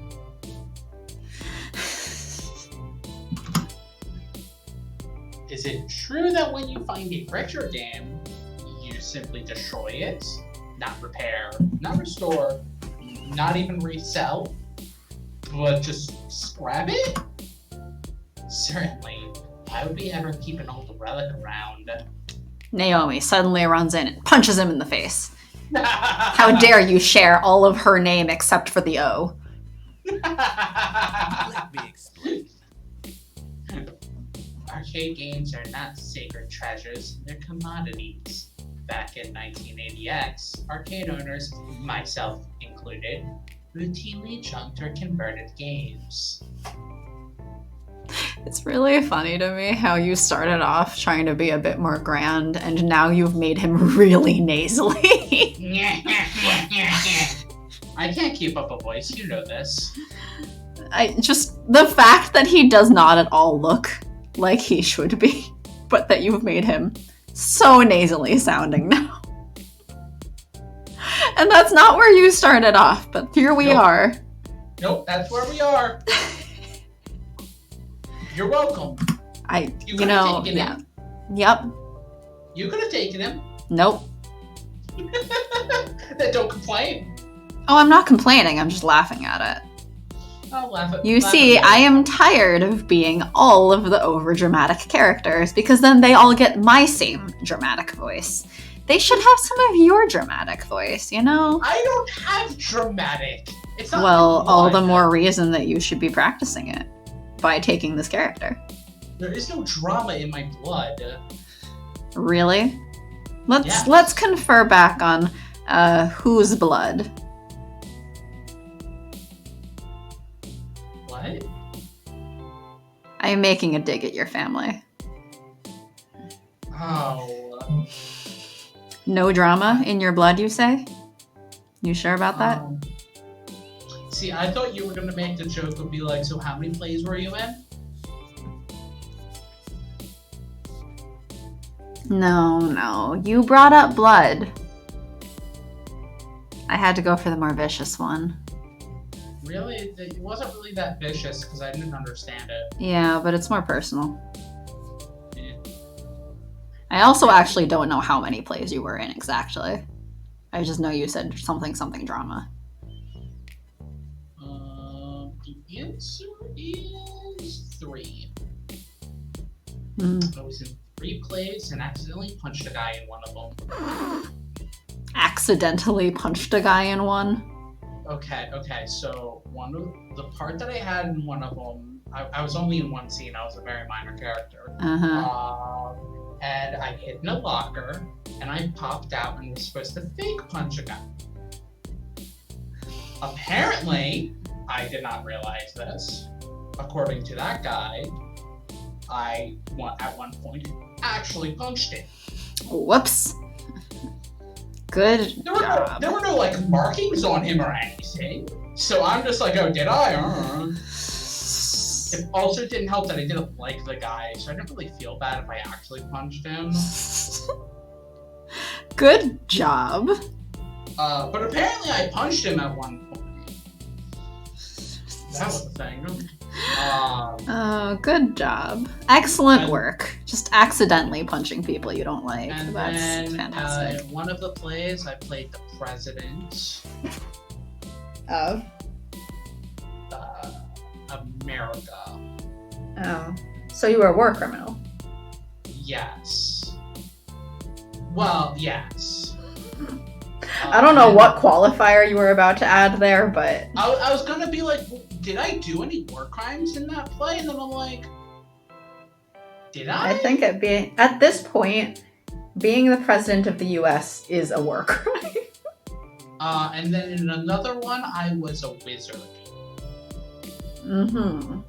Is it true that when you find a richer game, you simply destroy it? Not repair, not restore, not even resell, but just scrap it? Certainly. Why would we ever keep an old relic around? Naomi suddenly runs in and punches him in the face. How dare you share all of her name except for the O? Let me explain. Arcade games are not sacred treasures, they're commodities. Back in 1980X, arcade owners, myself included, routinely junked or converted games. It's really funny to me how you started off trying to be a bit more grand, and now you've made him really nasally. I can't keep up a voice, you know this. The fact that he does not at all look like he should be, but that you've made him so nasally sounding now. And that's not where you started off, but here we are. Nope, that's where we are. You're welcome. You could have taken him. Yep. You could have taken him. Nope. Then don't complain. Oh, I'm not complaining. I'm just laughing at it. I'll laugh at You see, I am tired of being all of the overdramatic characters because then they all get my same dramatic voice. They should have some of your dramatic voice, you know? I don't have dramatic. It's not well, all the more reason that you should be practicing it by taking this character. There is no drama in my blood. Really? Let's confer back on whose blood. What? I am making a dig at your family. Oh. No drama in your blood, you say? You sure about that? See, I thought you were going to make the joke and be like, so how many plays were you in? No. You brought up blood. I had to go for the more vicious one. Really? It wasn't really that vicious because I didn't understand it. Yeah, but it's more personal. Yeah. I also actually don't know how many plays you were in exactly. I just know you said something drama. The answer is 3. Mm. I was in 3 plays and accidentally punched a guy in one of them. Accidentally punched a guy in one? Okay, so the part that I had in one of them, I was only in one scene, I was a very minor character. And I hid in a locker, and I popped out and was supposed to fake punch a guy. Apparently, I did not realize this. According to that guy, I, at one point, actually punched him. Whoops. Good job. There were no like markings on him or anything. So I'm just like, oh, did I? It also didn't help that I didn't like the guy, so I didn't really feel bad if I actually punched him. Good job. But apparently I punched him at one point. That was the thing. Good job. Excellent work. Just accidentally punching people you don't like. And That's then, fantastic. in one of the plays, I played the president Of? America. Oh. So you were a war criminal? Yes. Well, yes. I don't know what qualifier you were about to add there, but... I was gonna be like, did I do any war crimes in that play? And then I'm like, did I? I think at this point, being the president of the U.S. is a war crime. And then in another one, I was a wizard. Mm-hmm.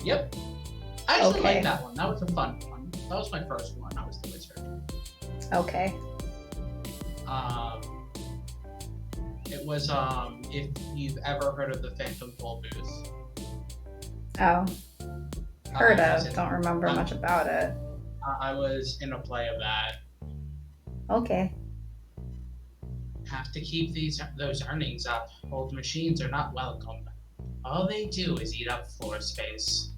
Yep. I actually Okay. liked that one. That was a fun one. That was my first one. I was the wizard. Okay. It was, if you've ever heard of the Phantom Toll Booth. Oh. Heard of. in- Don't remember much about it. I was in a play of that. Okay. Have to keep those earnings up. Old machines are not welcome. All they do is eat up floor space.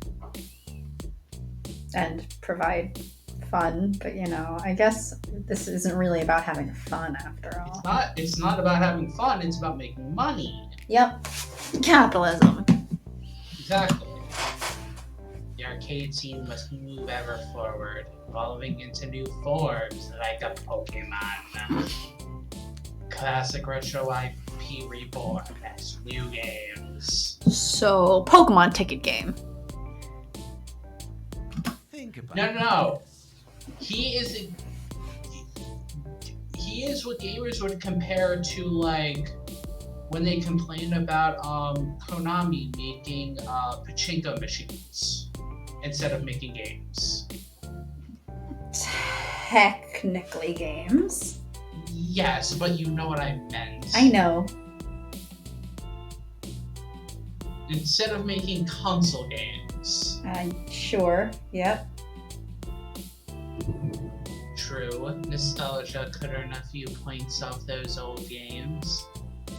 And provide fun, but I guess this isn't really about having fun after all. It's not about having fun, it's about making money. Yep. Capitalism. Exactly. The arcade scene must move ever forward, evolving into new forms like a Pokemon. Classic retro IP reborn as new games. So, Pokemon ticket game. Think about No. He is what gamers would compare to, like, when they complain about Konami making pachinko machines instead of making games. Technically games. Yes, but you know what I meant. I know. Instead of making console games. Sure. Yep. True, nostalgia could earn a few points off those old games,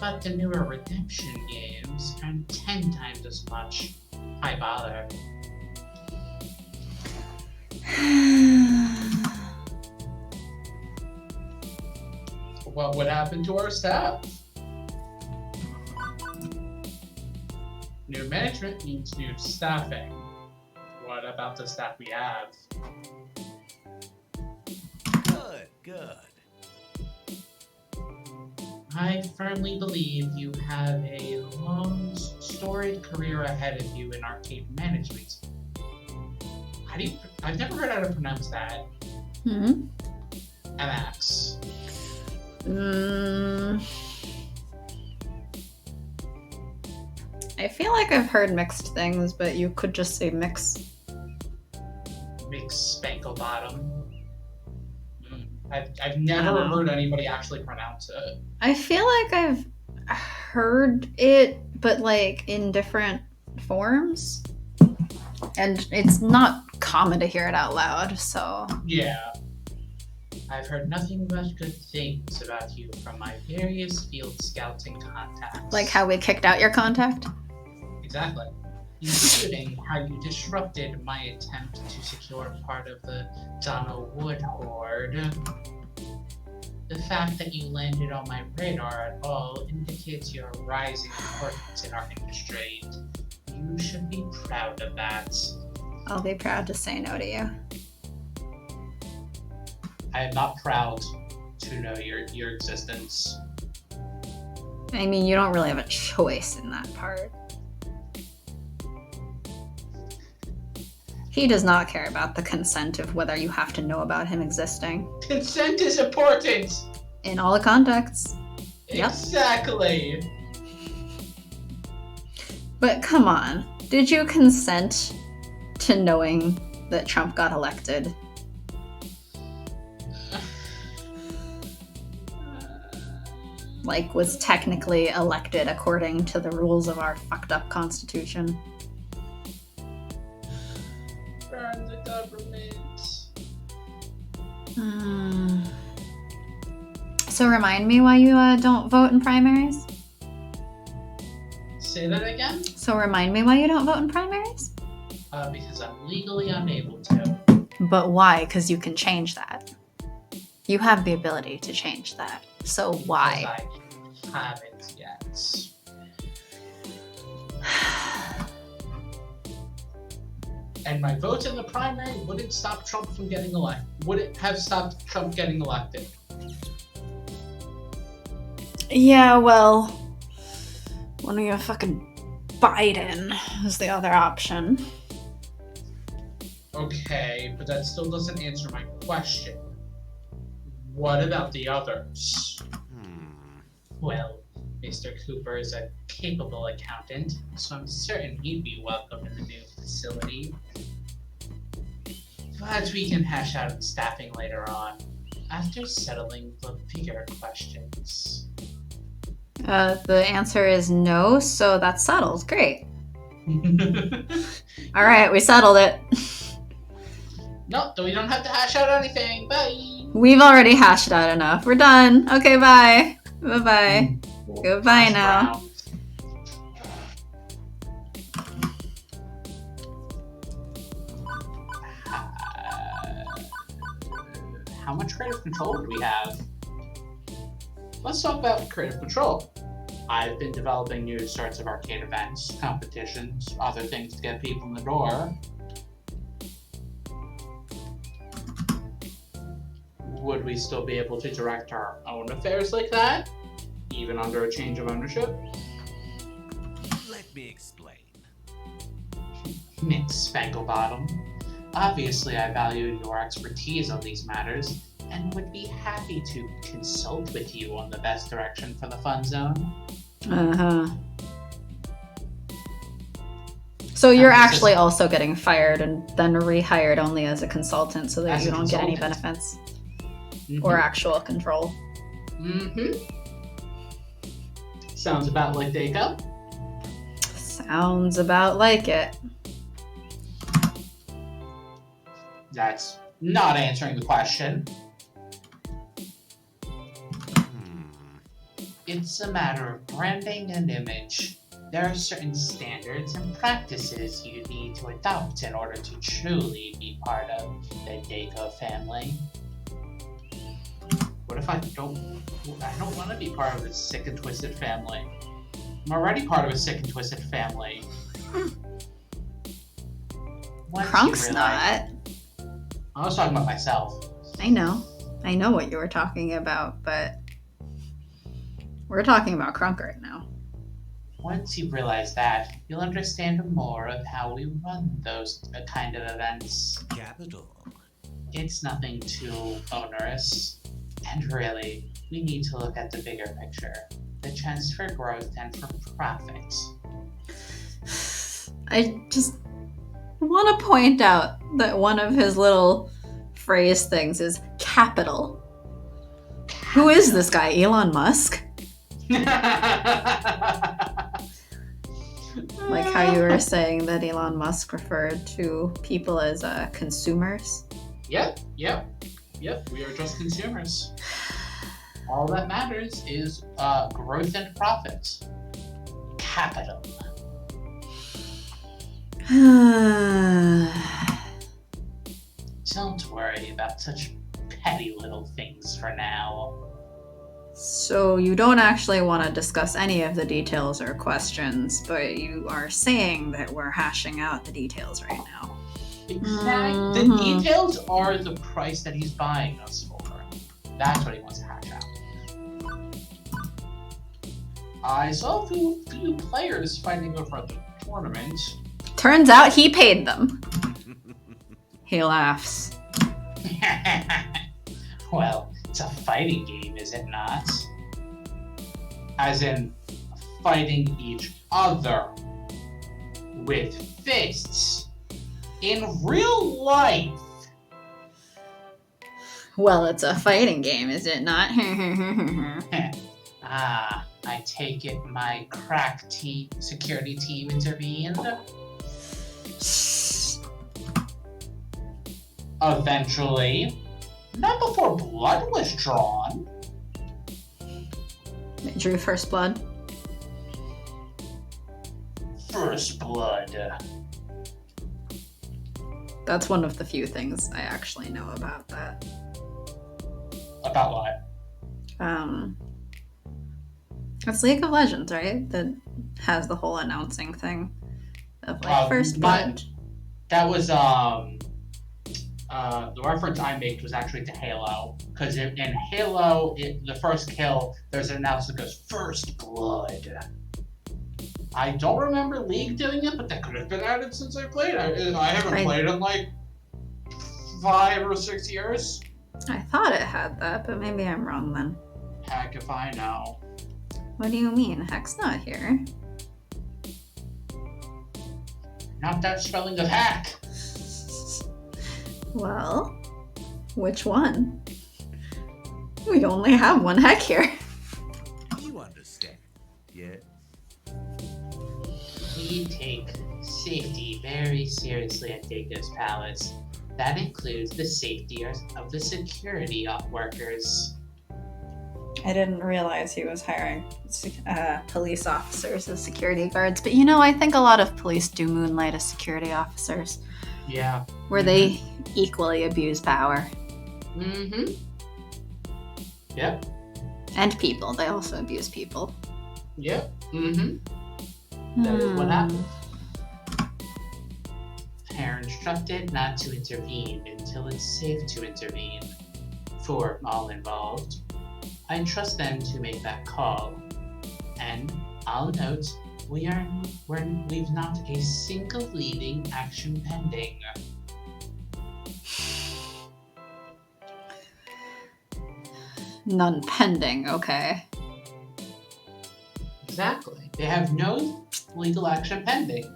but the newer Redemption games earn 10 times as much. Why bother? What would happen to our staff? New management means new staffing. What about the staff we have? Good. I firmly believe you have a long, storied career ahead of you in arcade management. I've never heard how to pronounce that. MX. I feel like I've heard mixed things, but you could just say mix. Mix Spankle Bottom. I've never heard anybody actually pronounce it. I feel like I've heard it, but like in different forms. And it's not common to hear it out loud, so. Yeah. I've heard nothing but good things about you from my various field scouting contacts. Like how we kicked out your contact? Exactly. Including how you disrupted my attempt to secure part of the Donald Wood hoard. The fact that you landed on my radar at all indicates your rising importance in our industry. You should be proud of that. I'll be proud to say no to you. I am not proud to know your existence. I mean, you don't really have a choice in that part. He does not care about the consent of whether you have to know about him existing. Consent is important! In all the contexts. Yep. Exactly! But come on, did you consent to knowing that Trump got elected? Like, was technically elected according to the rules of our fucked up constitution? Burn the government. So remind me why you don't vote in primaries? Say that again? So remind me why you don't vote in primaries? Because I'm legally unable to. But why? Because you can change that. You have the ability to change that. So why? Because I haven't yet. And my vote in the primary wouldn't stop Trump from getting elected. Would it have stopped Trump getting elected? Yeah, well, one of your fucking Biden is the other option. Okay, but that still doesn't answer my question. What about the others? Well, Mr. Cooper is a capable accountant, so I'm certain he'd be welcome in the new facility. But we can hash out staffing later on, after settling the bigger questions. The answer is no, so that's settled. Great. All right, we settled it. No, we don't have to hash out anything. Bye. We've already hashed out enough. We're done. Okay, bye. Bye-bye. Goodbye now. How much creative control do we have? Let's talk about creative control. I've been developing new sorts of arcade events, competitions, other things to get people in the door. Would we still be able to direct our own affairs like that, even under a change of ownership? Let me explain. Nick Spanklebottom. Obviously, I value your expertise on these matters and would be happy to consult with you on the best direction for the fun zone. Uh-huh. So you're actually also getting fired and then rehired only as a consultant so that you don't get any benefits or actual control. Sounds about like Daco. Sounds about like it. That's not answering the question. It's a matter of branding and image. There are certain standards and practices you need to adopt in order to truly be part of the Daco family. What if I don't want to be part of this sick and twisted family? I'm already part of a sick and twisted family. Crunk's not. I was talking about myself. I know what you were talking about, but we're talking about Crunk right now. Once you realize that, you'll understand more of how we run those kind of events. Capital. It's nothing too onerous. And really, we need to look at the bigger picture. The chance for growth and for profit. I just want to point out that one of his little phrase things is capital. Who is this guy, Elon Musk? Like how you were saying that Elon Musk referred to people as consumers. Yep. We are just consumers. All that matters is growth and profit. Capital. Don't worry about such petty little things for now. So you don't actually want to discuss any of the details or questions, but you are saying that we're hashing out the details right now. Exactly. The details are the price that he's buying us for. That's what he wants to hash out. I saw a few players fighting over the tournament. Turns out he paid them. He laughs. Well, it's a fighting game, is it not? As in, fighting each other with fists in real life. Well, it's a fighting game, is it not? I take it my crack security team intervened. Eventually. Not before blood was drawn. They drew first blood. First blood. That's one of the few things I actually know about that. About what? It's League of Legends, right? That has the whole announcing thing of like first blood. That was the reference I made was actually to Halo, because in Halo, the first kill, there's an announcement that goes first blood. I don't remember League doing it, but that could have been added since I played. I haven't played in like 5 or 6 years. I thought it had that, but maybe I'm wrong then. Heck if I know. What do you mean? Heck's not here. Not that spelling of hack. Well, which one? We only have one Heck here. You understand, yeah? We take safety very seriously at Daco's Palace. That includes the safety of the security workers. I didn't realize he was hiring police officers as security guards, but you know, I think a lot of police do moonlight as security officers. Yeah. Where they equally abuse power. Mm-hmm. Yep. And people. They also abuse people. Yep. Mm-hmm. That is what happened. They're instructed not to intervene until it's safe to intervene for all involved. I trust them to make that call. And I'll note, we've not a single leading action pending. None pending, okay. Exactly. They have no legal action pending.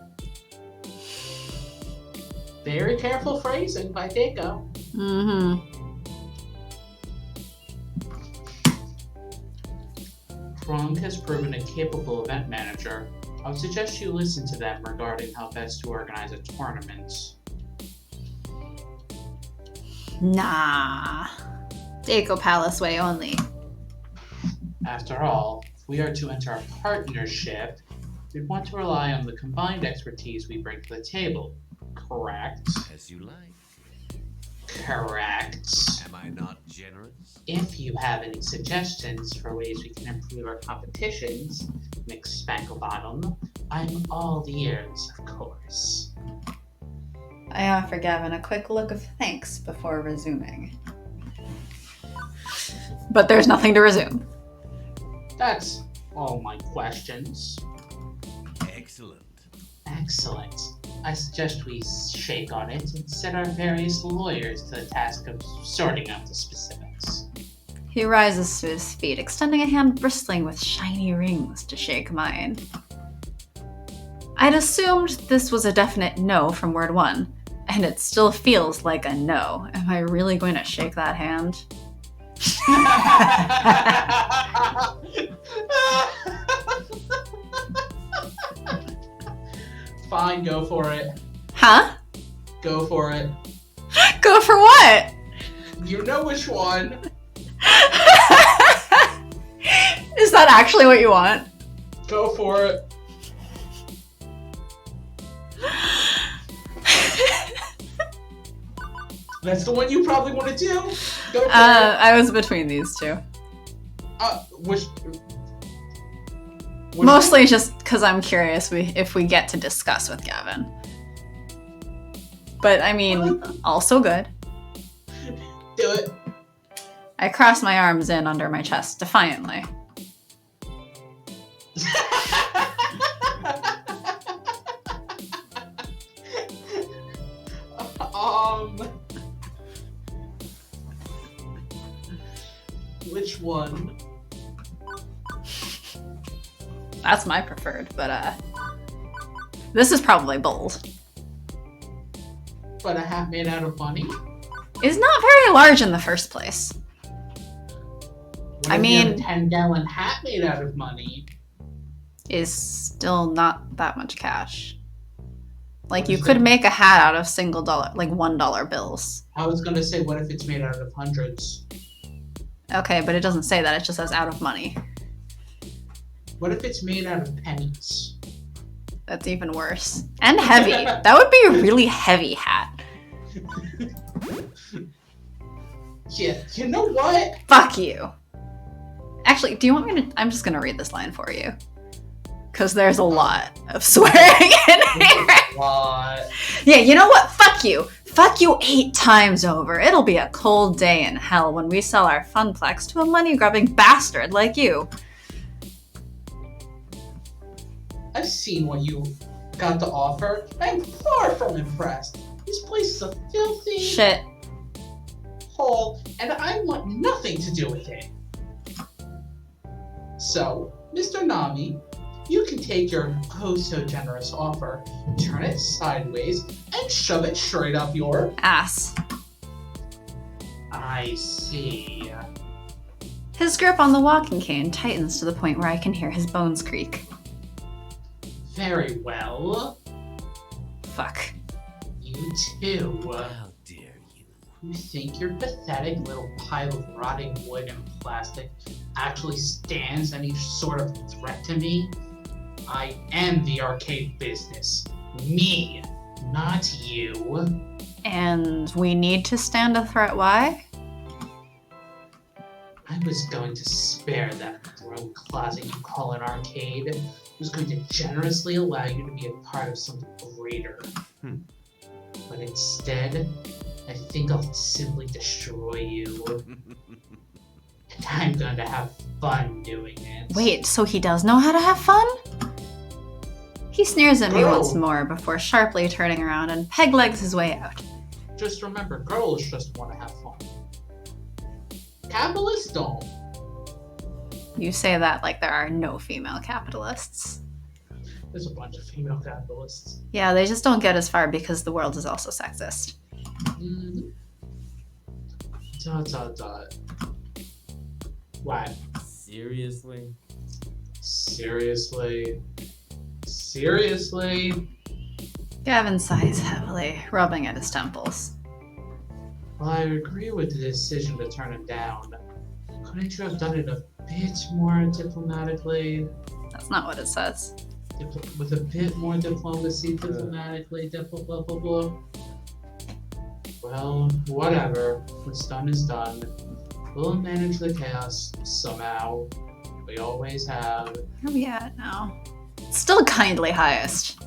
Very careful phrasing by Keiko. Mm-hmm. Crunk has proven a capable event manager. I would suggest you listen to them regarding how best to organize a tournament. Nah. Deco Palace way only. After all, if we are to enter a partnership, we'd want to rely on the combined expertise we bring to the table. Correct? As you like. Correct. Am I not generous? If you have any suggestions for ways we can improve our competitions, Mix Spanklebottom, I'm all ears, of course. I offer Gavin a quick look of thanks before resuming. But there's nothing to resume. That's all my questions. Excellent. Excellent. I suggest we shake on it and set our various lawyers to the task of sorting out the specifics. He rises to his feet, extending a hand bristling with shiny rings to shake mine. I'd assumed this was a definite no from word one, and it still feels like a no. Am I really going to shake that hand? Fine, go for it. Huh? Go for it. Go for what? You know which one. Is that actually what you want? Go for it. That's the one you probably want to do. Go for it. I was between these two. Which Mostly just because I'm curious if we get to discuss with Gavin. But I mean, also good. Do it. I cross my arms in under my chest defiantly. Which one? That's my preferred, but this is probably bold. But a hat made out of money? It's not very large in the first place. What if you have a 10-gallon hat made out of money? Is still not that much cash. Like, What you is could it? make a hat out of single dollar, like $1 bills. I was gonna say, what if it's made out of hundreds? Okay, but it doesn't say that, it just says out of money. What if it's made out of pennies? That's even worse. And heavy. That would be a really heavy hat. Yeah, you know what? Fuck you. Actually, do you want me to... I'm just gonna read this line for you. Because there's a lot of swearing in here. What? Yeah, you know what? Fuck you. Fuck you 8 times over. It'll be a cold day in hell when we sell our funplex to a money-grubbing bastard like you. I've seen what you got to offer. I'm far from impressed. This place is a filthy Shit. hole, and I want nothing to do with it. So, Mr. Nami, you can take your oh-so-generous offer, turn it sideways, and shove it straight up your... Ass. I see. His grip on the walking cane tightens to the point where I can hear his bones creak. Very well. Fuck. You too. How dare you? You think your pathetic little pile of rotting wood and plastic actually stands any sort of threat to me? I am the arcade business. Me, not you. And we need to stand a threat, why? I was going to spare that broke closet you call an arcade. I was going to generously allow you to be a part of something greater. But instead, I think I'll simply destroy you. And I'm going to have fun doing it. Wait, so he does know how to have fun? He sneers at me Girl. once more before sharply turning around and peg-legs his way out. Just remember, girls just want to have fun. Capitalists don't. You say that like there are no female capitalists. There's a bunch of female capitalists. Yeah, they just don't get as far because the world is also sexist. Mm-hmm. Dot. What? Seriously? Seriously? Gavin sighs heavily, rubbing at his temples. Well, I agree with the decision to turn him down. Couldn't you have done it a bit more diplomatically? That's not what it says. With a bit more diplomacy, diplomatically, blah, blah, blah. Well, whatever. What's done is done. We'll manage the chaos somehow. We always have. Where are we at now? Still kindly highest.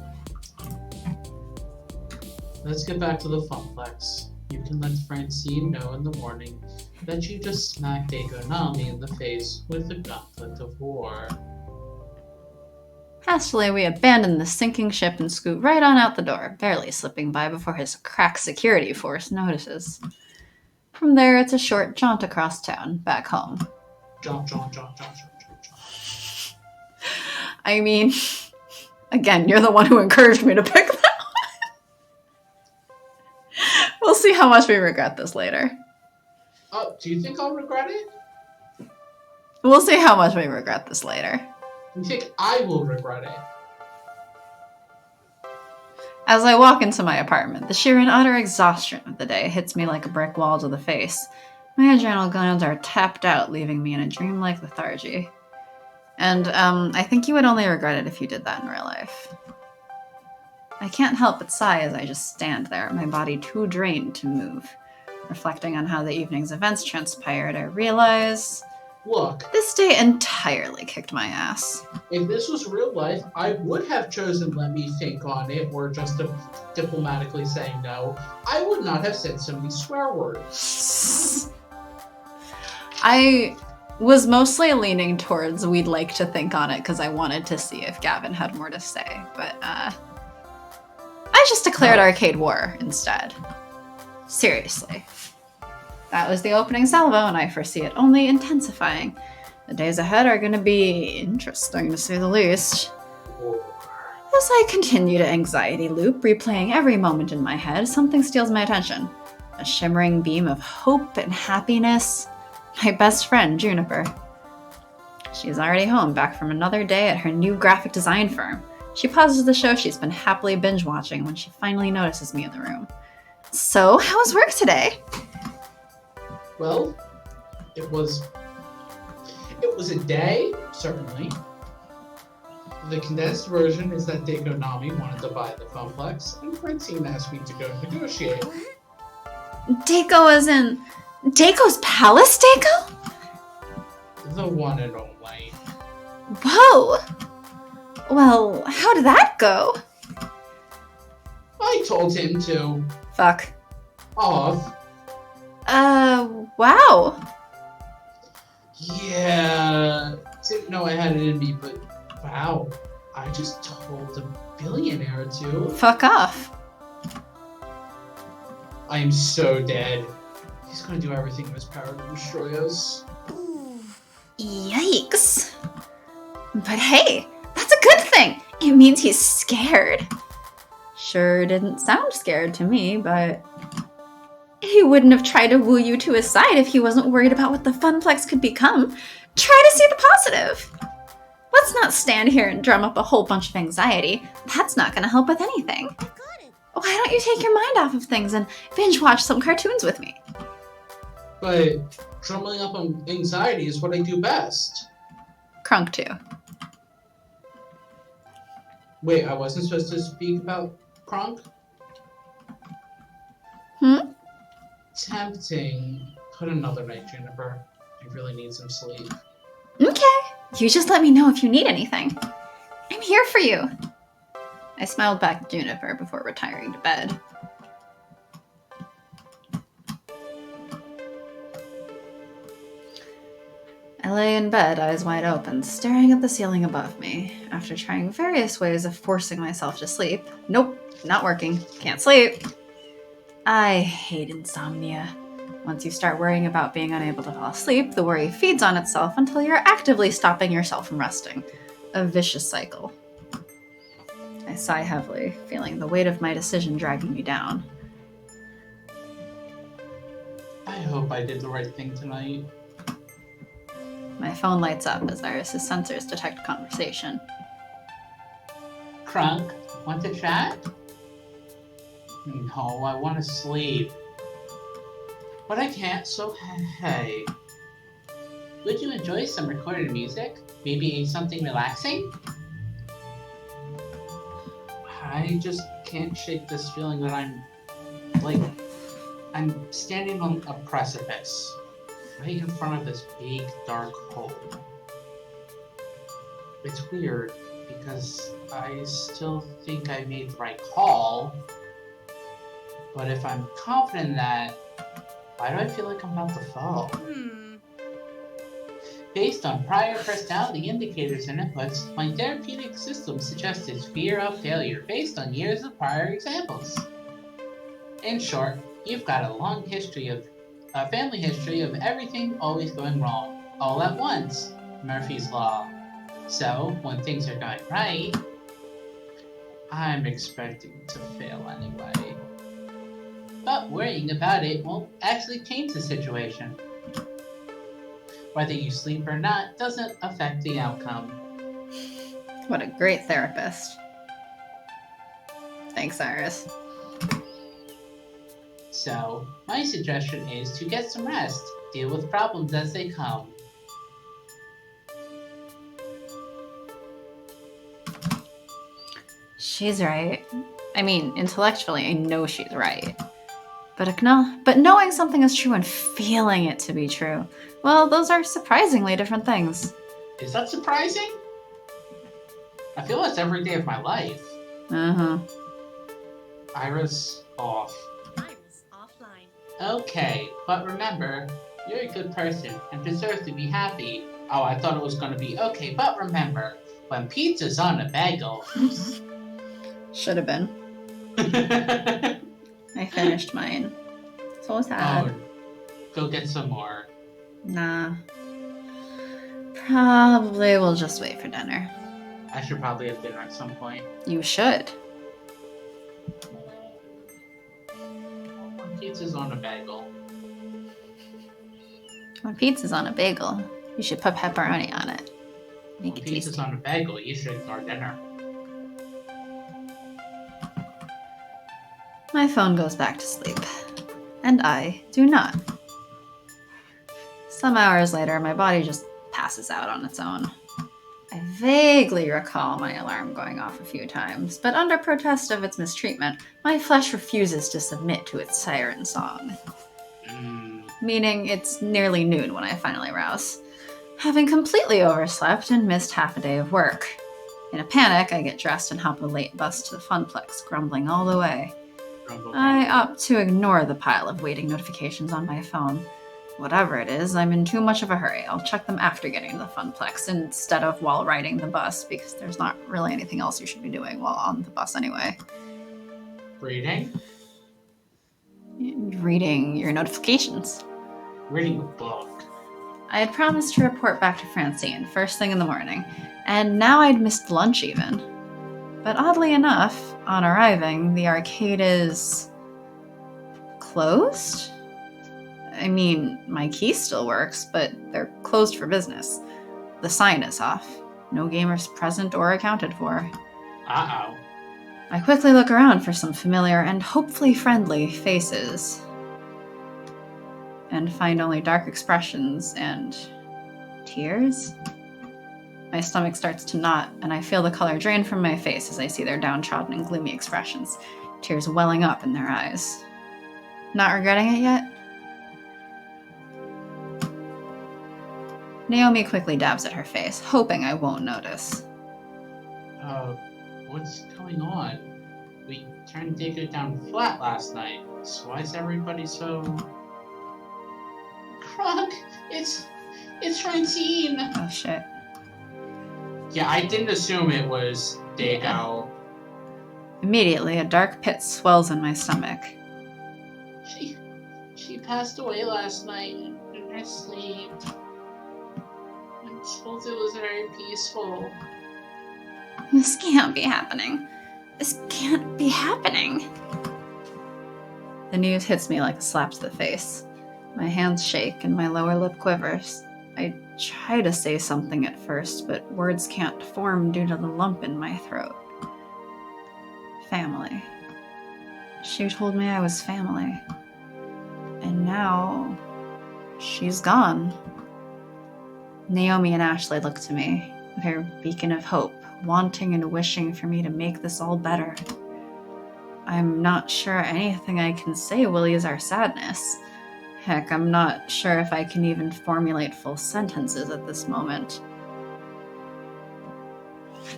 Let's get back to the funplex. You can let Francine know in the morning that you just smacked Egonami in the face with the gauntlet of war. Hastily, we abandon the sinking ship and scoot right on out the door, barely slipping by before his crack security force notices. From there, it's a short jaunt across town, back home. Jaunt. I mean, again, you're the one who encouraged me to pick that one. We'll see how much we regret this later. Do you think I'll regret it? We'll see how much we regret this later. You think I will regret it? As I walk into my apartment, the sheer and utter exhaustion of the day hits me like a brick wall to the face. My adrenal glands are tapped out, leaving me in a dreamlike lethargy. And, I think you would only regret it if you did that in real life. I can't help but sigh as I just stand there, my body too drained to move. Reflecting on how the evening's events transpired, I realize... Look, this day entirely kicked my ass. if this was real life, I would have chosen let me think on it, or just diplomatically saying no. I would not have said so many swear words. I was mostly leaning towards we'd like to think on it because I wanted to see if Gavin had more to say, but I just declared arcade war instead. Seriously. That was the opening salvo, and I foresee it only intensifying. The days ahead are going to be interesting, to say the least. As I continue to anxiety loop, replaying every moment in my head, something steals my attention. A shimmering beam of hope and happiness. My best friend, Juniper. She's already home, back from another day at her new graphic design firm. She pauses the show she's been happily binge-watching when she finally notices me in the room. So, how was work today? Well, it was a day, certainly. The condensed version is that Dekonami wanted to buy the funplex, and Francine asked me to go negotiate. Deco as in... Deco's Palace Deco? The one and only. Whoa! Well, how did that go? I told him to... Fuck. Off. Wow. Yeah, didn't know I had it in me, but wow, I just told a billionaire to. Fuck off. I am so dead. He's gonna do everything in his power to destroy us. Yikes. But hey, that's a good thing. It means he's scared. Sure didn't sound scared to me, but... he wouldn't have tried to woo you to his side if he wasn't worried about what the funplex could become. Try to see the positive. Let's not stand here and drum up a whole bunch of anxiety. That's not going to help with anything. Why don't you take your mind off of things and binge watch some cartoons with me? But drumming up on anxiety is what I do best. Crunk too. Wait, I wasn't supposed to speak about Crunk? Tempting. Put another night, Juniper. I really need some sleep. Okay. You just let me know if you need anything. I'm here for you. I smiled back at Juniper before retiring to bed. I lay in bed, eyes wide open, staring at the ceiling above me. After trying various ways of forcing myself to sleep. Nope, not working. Can't sleep. I hate insomnia. Once you start worrying about being unable to fall asleep, the worry feeds on itself until you're actively stopping yourself from resting. A vicious cycle. I sigh heavily, feeling the weight of my decision dragging me down. I hope I did the right thing tonight. My phone lights up as Iris's sensors detect conversation. Crunk, want to chat? No, I want to sleep. But I can't, so hey. Would you enjoy some recorded music? Maybe something relaxing? I just can't shake this feeling that I'm standing on a precipice, right in front of this big dark hole. It's weird, because I still think I made the right call, but if I'm confident in that, why do I feel like I'm about to fall? Based on prior personality indicators and inputs, my therapeutic system suggested fear of failure based on years of prior examples. In short, you've got a long history of a family history of everything always going wrong, all at once, Murphy's Law. So, when things are going right, I'm expecting to fail anyway. But worrying about it won't actually change the situation. Whether you sleep or not doesn't affect the outcome. What a great therapist. Thanks, Iris. So, my suggestion is to get some rest, deal with problems as they come. She's right. I mean, intellectually, I know she's right. But knowing something is true and feeling it to be true, well, those are surprisingly different things. Is that surprising? I feel that's every day of my life. Uh-huh. Iris off. Iris offline. Okay, but remember, you're a good person and deserve to be happy. Oh, I thought it was gonna be, okay, but remember, when pizza's on a bagel... Should have been. I finished mine. So sad. Oh, go get some more. Nah. Probably we'll just wait for dinner. I should probably have dinner at some point. You should. When pizza's on a bagel. When pizza's on a bagel, you should put pepperoni on it. Make When it pizza's tasty. on a bagel, you should ignore dinner. My phone goes back to sleep. And I do not. Some hours later, my body just passes out on its own. I vaguely recall my alarm going off a few times, but under protest of its mistreatment, my flesh refuses to submit to its siren song. Meaning it's nearly noon when I finally rouse, having completely overslept and missed half a day of work. In a panic, I get dressed and hop a late bus to the Funplex, grumbling all the way. I opt to ignore the pile of waiting notifications on my phone. Whatever it is, I'm in too much of a hurry. I'll check them after getting to the Funplex instead of while riding the bus, because there's not really anything else you should be doing while on the bus anyway. Reading? Reading your notifications. Reading a book. I had promised to report back to Francine first thing in the morning, and now I'd missed lunch even. But oddly enough, on arriving, the arcade is... closed? I mean, my key still works, but they're closed for business. The sign is off. No gamers present or accounted for. Uh-oh. I quickly look around for some familiar and hopefully friendly faces. And find only dark expressions and... tears? My stomach starts to knot, and I feel the color drain from my face as I see their downtrodden and gloomy expressions, tears welling up in their eyes. Not regretting it yet? Naomi quickly dabs at her face, hoping I won't notice. What's going on? We turned Digger down flat last night, so why is everybody so... Crunk! It's Francine! Oh shit. Yeah, I didn't assume it was Dago. Immediately, a dark pit swells in my stomach. She passed away last night in her sleep. I suppose it was very peaceful. This can't be happening. This can't be happening. The news hits me like a slap to the face. My hands shake and my lower lip quivers. I try to say something at first, but words can't form due to the lump in my throat. Family. She told me I was family. And now, she's gone. Naomi and Ashley look to me, their beacon of hope, wanting and wishing for me to make this all better. I'm not sure anything I can say will ease our sadness. Heck, I'm not sure if I can even formulate full sentences at this moment.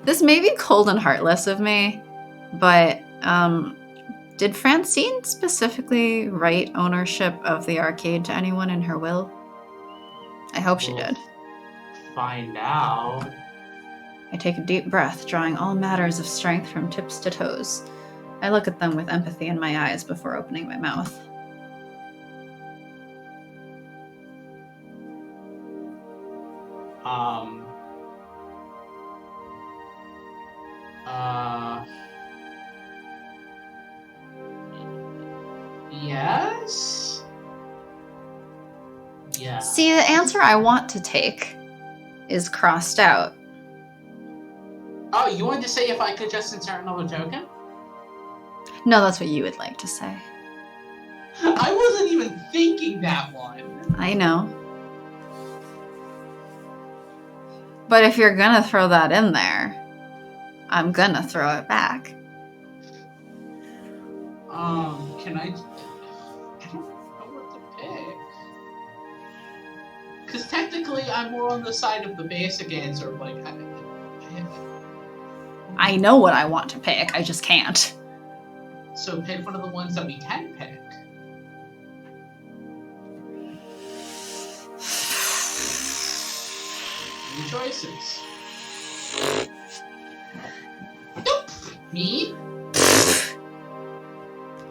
This may be cold and heartless of me, but, did Francine specifically write ownership of the arcade to anyone in her will? I hope she did. Find out. I take a deep breath, drawing all matters of strength from tips to toes. I look at them with empathy in my eyes before opening my mouth. Yes? Yeah. See, the answer I want to take is crossed out. Oh, you wanted to say if I could just insert another token? No, that's what you would like to say. I wasn't even thinking that one. I know. But if you're gonna throw that in there, I'm gonna throw it back. Can I don't know what to pick. Because technically I'm more on the side of the basic answer, like, I know what I want to pick, I just can't. So pick one of the ones that we can pick. New choices. Nope. Me?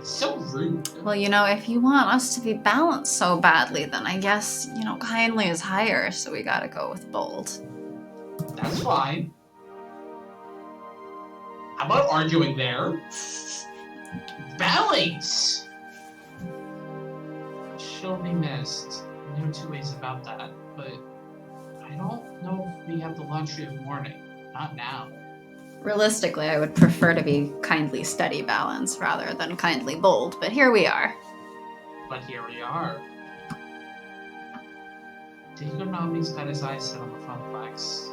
So rude. Well, if you want us to be balanced so badly, then I guess, kindly is higher, so we gotta go with bold. That's fine. How about arguing there? Balance! She'll be missed. No two ways about that, but I don't know if we have the luxury of mourning. Not now. Realistically, I would prefer to be kindly steady balance rather than kindly bold, but here we are. But here we are. Digonami's got his eyes set on the front flags.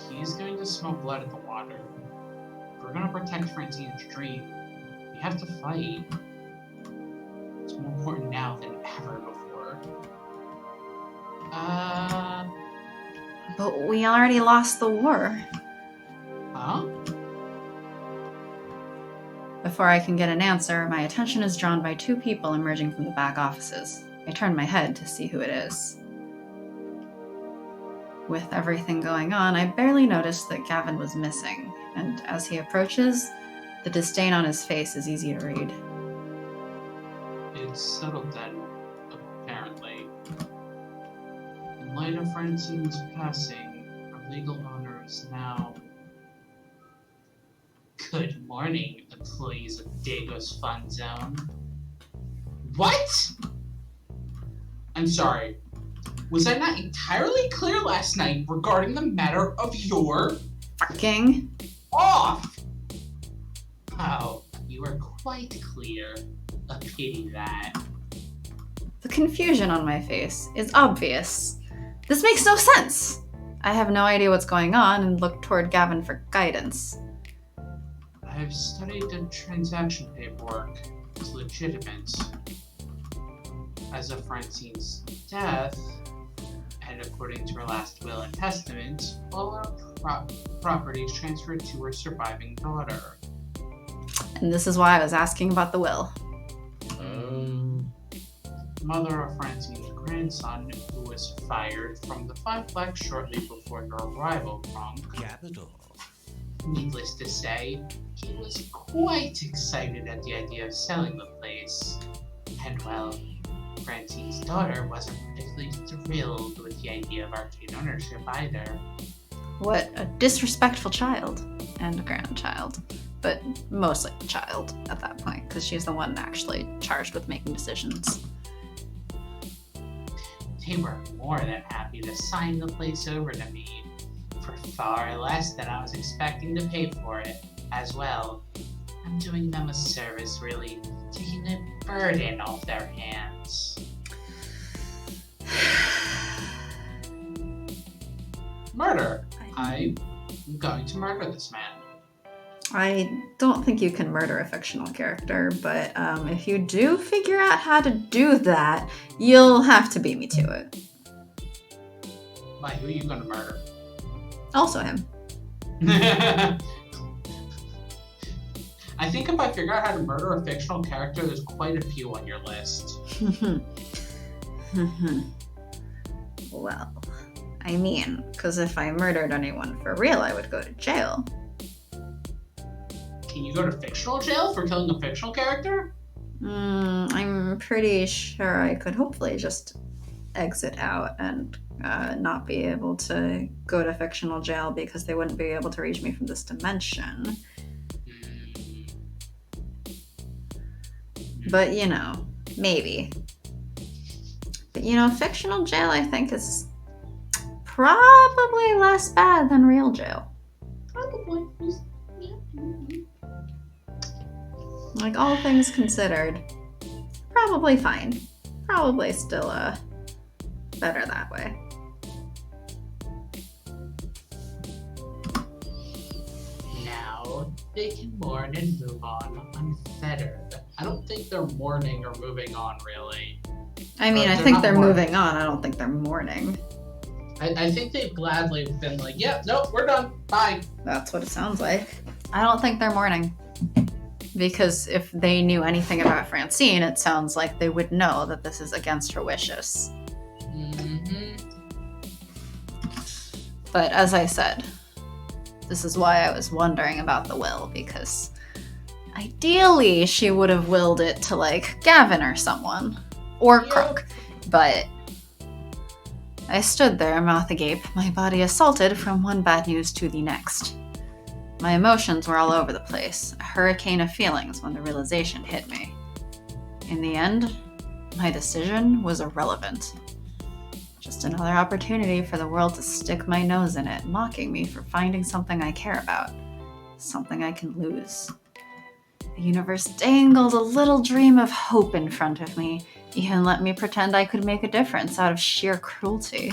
He's going to smell blood in the water. If we're gonna protect Francine's dream, we have to fight. It's more important now than ever before. But we already lost the war. Huh? Before I can get an answer, my attention is drawn by two people emerging from the back offices. I turn my head to see who it is. With everything going on, I barely noticed that Gavin was missing, and as he approaches, the disdain on his face is easy to read. It's settled then, apparently. In light of Francine's passing, our legal owner is now... Good morning, employees of Dago's Fun Zone. What? I'm sorry. Was I not entirely clear last night regarding the matter of your... Fucking off? Oh, you were quite clear. A pity that. The confusion on my face is obvious. This makes no sense! I have no idea what's going on and look toward Gavin for guidance. I've studied the transaction paperwork. It's legitimate. As of Francine's death, and according to her last will and testament, all our properties transferred to her surviving daughter. And this is why I was asking about the will. Mother of Francine's grandson, who was fired from the Five Flags shortly before her arrival, crunk. Capital. Needless to say, he was quite excited at the idea of selling the place. And well, Francine's daughter wasn't particularly thrilled with the idea of arcade ownership either. What a disrespectful child and a grandchild. But mostly a child at that point, because she's the one actually charged with making decisions. They were more than happy to sign the place over to me for far less than I was expecting to pay for it as well. I'm doing them a service, really, taking a burden off their hands. Murder! I'm going to murder this man. I don't think you can murder a fictional character, but if you do figure out how to do that, you'll have to beat me to it. Why, who are you going to murder? Also him. I think if I figure out how to murder a fictional character, there's quite a few on your list. Well, I mean, because if I murdered anyone for real, I would go to jail. Can you go to fictional jail for killing a fictional character? I'm pretty sure I could hopefully just exit out and not be able to go to fictional jail because they wouldn't be able to reach me from this dimension. But, you know, maybe. But, you know, fictional jail, I think, is probably less bad than real jail. Probably. Like, all things considered, probably fine. Probably still better that way. Now they can mourn and move on unfettered. I don't think they're mourning or moving on, really. I mean, I think they're moving on. I don't think they're mourning. I think they've gladly been like, yep, nope, we're done. Bye. That's what it sounds like. I don't think they're mourning. Because if they knew anything about Francine, it sounds like they would know that this is against her wishes. Mm-hmm. But as I said, this is why I was wondering about the will, because ideally she would have willed it to, like, Gavin or someone. Or Crunk. But I stood there, mouth agape, my body assaulted from one bad news to the next. My emotions were all over the place, a hurricane of feelings when the realization hit me. In the end, my decision was irrelevant. Just another opportunity for the world to stick my nose in it, mocking me for finding something I care about, something I can lose. The universe dangled a little dream of hope in front of me, even let me pretend I could make a difference out of sheer cruelty.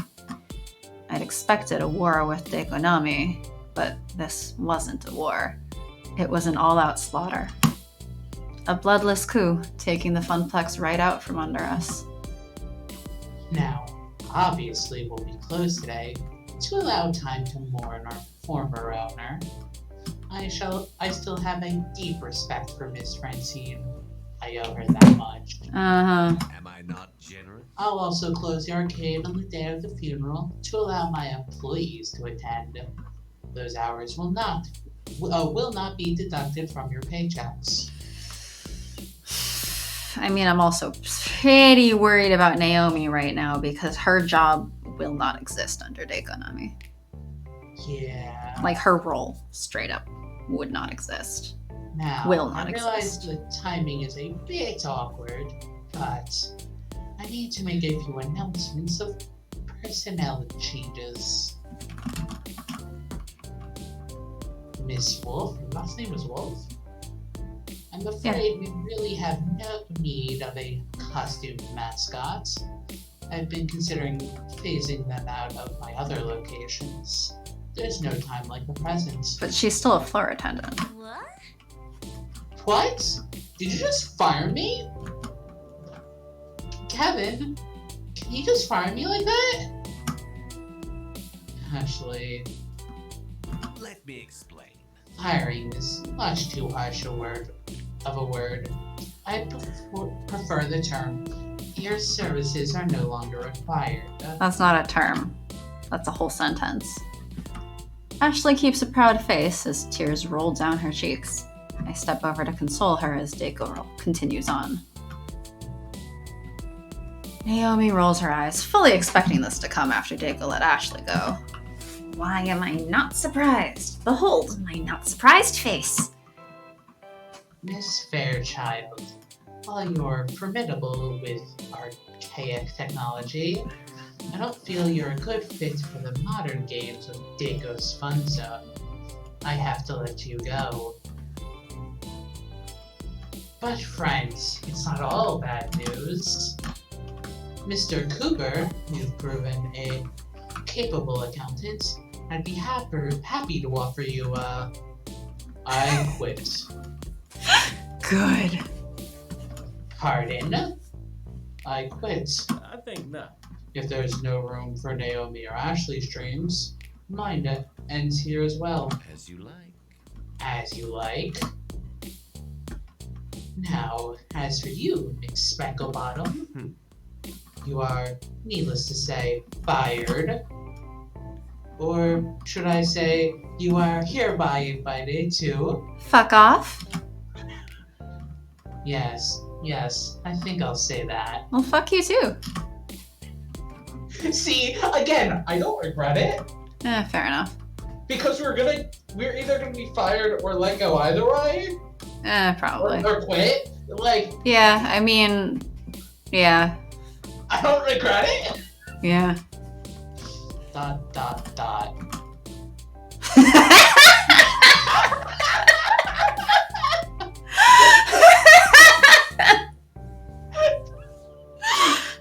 I'd expected a war with Dekonami, but this wasn't a war. It was an all-out slaughter. A bloodless coup, taking the Funplex right out from under us. Now, obviously we'll be closed today to allow time to mourn our former owner. I still have a deep respect for Miss Francine. I owe her that much. Uh-huh. Am I not generous? I'll also close the arcade on the day of the funeral to allow my employees to attend. Those hours will not be deducted from your paychecks. I mean, I'm also pretty worried about Naomi right now because her job will not exist under Dekonami. Yeah. Like, her role, straight up, would not exist. Now, Will not I realize exist. the timing is a bit awkward, but I need to make a few announcements of personnel changes. Miss Wolf, your last name is Wolf? I'm afraid we really have no need of a costumed mascot. I've been considering phasing them out of my other locations. There's no time like the present. But she's still a floor attendant. What? What? Did you just fire me? Kevin, can you just fire me like that? Ashley, Let me explain. firing is much too harsh a word. I prefer the term, your services are no longer required. That's not a term. That's a whole sentence. Ashley keeps a proud face as tears roll down her cheeks. I step over to console her as Deko continues on. Naomi rolls her eyes, fully expecting this to come after Dago let Ashley go. Why am I not surprised? Behold my not surprised face. Miss Fairchild, while you're formidable with archaic technology, I don't feel you're a good fit for the modern games of Dago's Fun Zone. I have to let you go. But friends, it's not all bad news. Mr. Cooper, you've proven a capable accountant. I'd be happy to offer you I quit. Good. Pardon? I quit. I think not. If there's no room for Naomi or Ashley's dreams, mine ends here as well. As you like. As you like. Now, as for you, Miss Specklebottom, you are, needless to say, fired. Or should I say, you are hereby invited to... Fuck off? Yes, I think I'll say that. Well, fuck you too. See, again, I don't regret it. Fair enough. Because we're either gonna be fired or let go either way. Probably. Or quit. Like, yeah, I mean, yeah. I don't regret it. Yeah. ...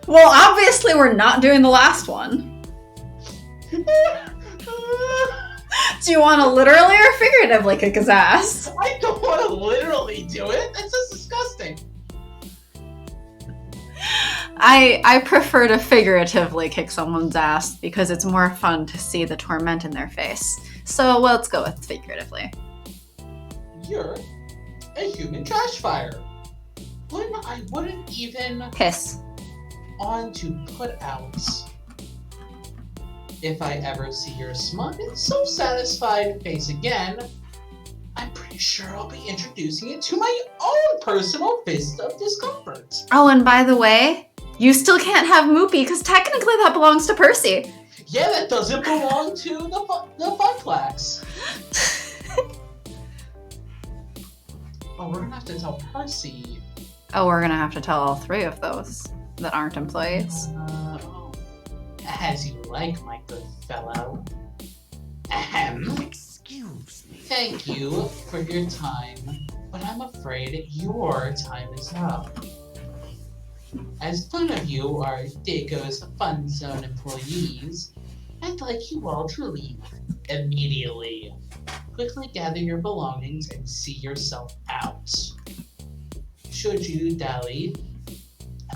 Well, obviously we're not doing the last one. Do you want to literally or figuratively kick his ass? I don't want to literally do it. That's just disgusting. I prefer to figuratively kick someone's ass because it's more fun to see the torment in their face. So let's go with figuratively. You're a human trash fire. When I wouldn't even Piss. on to put out. If I ever see your smug and so satisfied face again, I'm pretty sure I'll be introducing it to my own personal fist of discomfort. Oh, and by the way, you still can't have Moopy because technically that belongs to Percy. Yeah, that doesn't belong to the Funplax. Oh, we're gonna have to tell Percy. Oh, we're gonna have to tell all three of those that aren't employees. As you like, my good fellow. Ahem. Excuse me. Thank you for your time, but I'm afraid your time is up. As none of you are Dago's Fun Zone employees, I'd like you all to leave immediately. Quickly gather your belongings and see yourself out. Should you dally,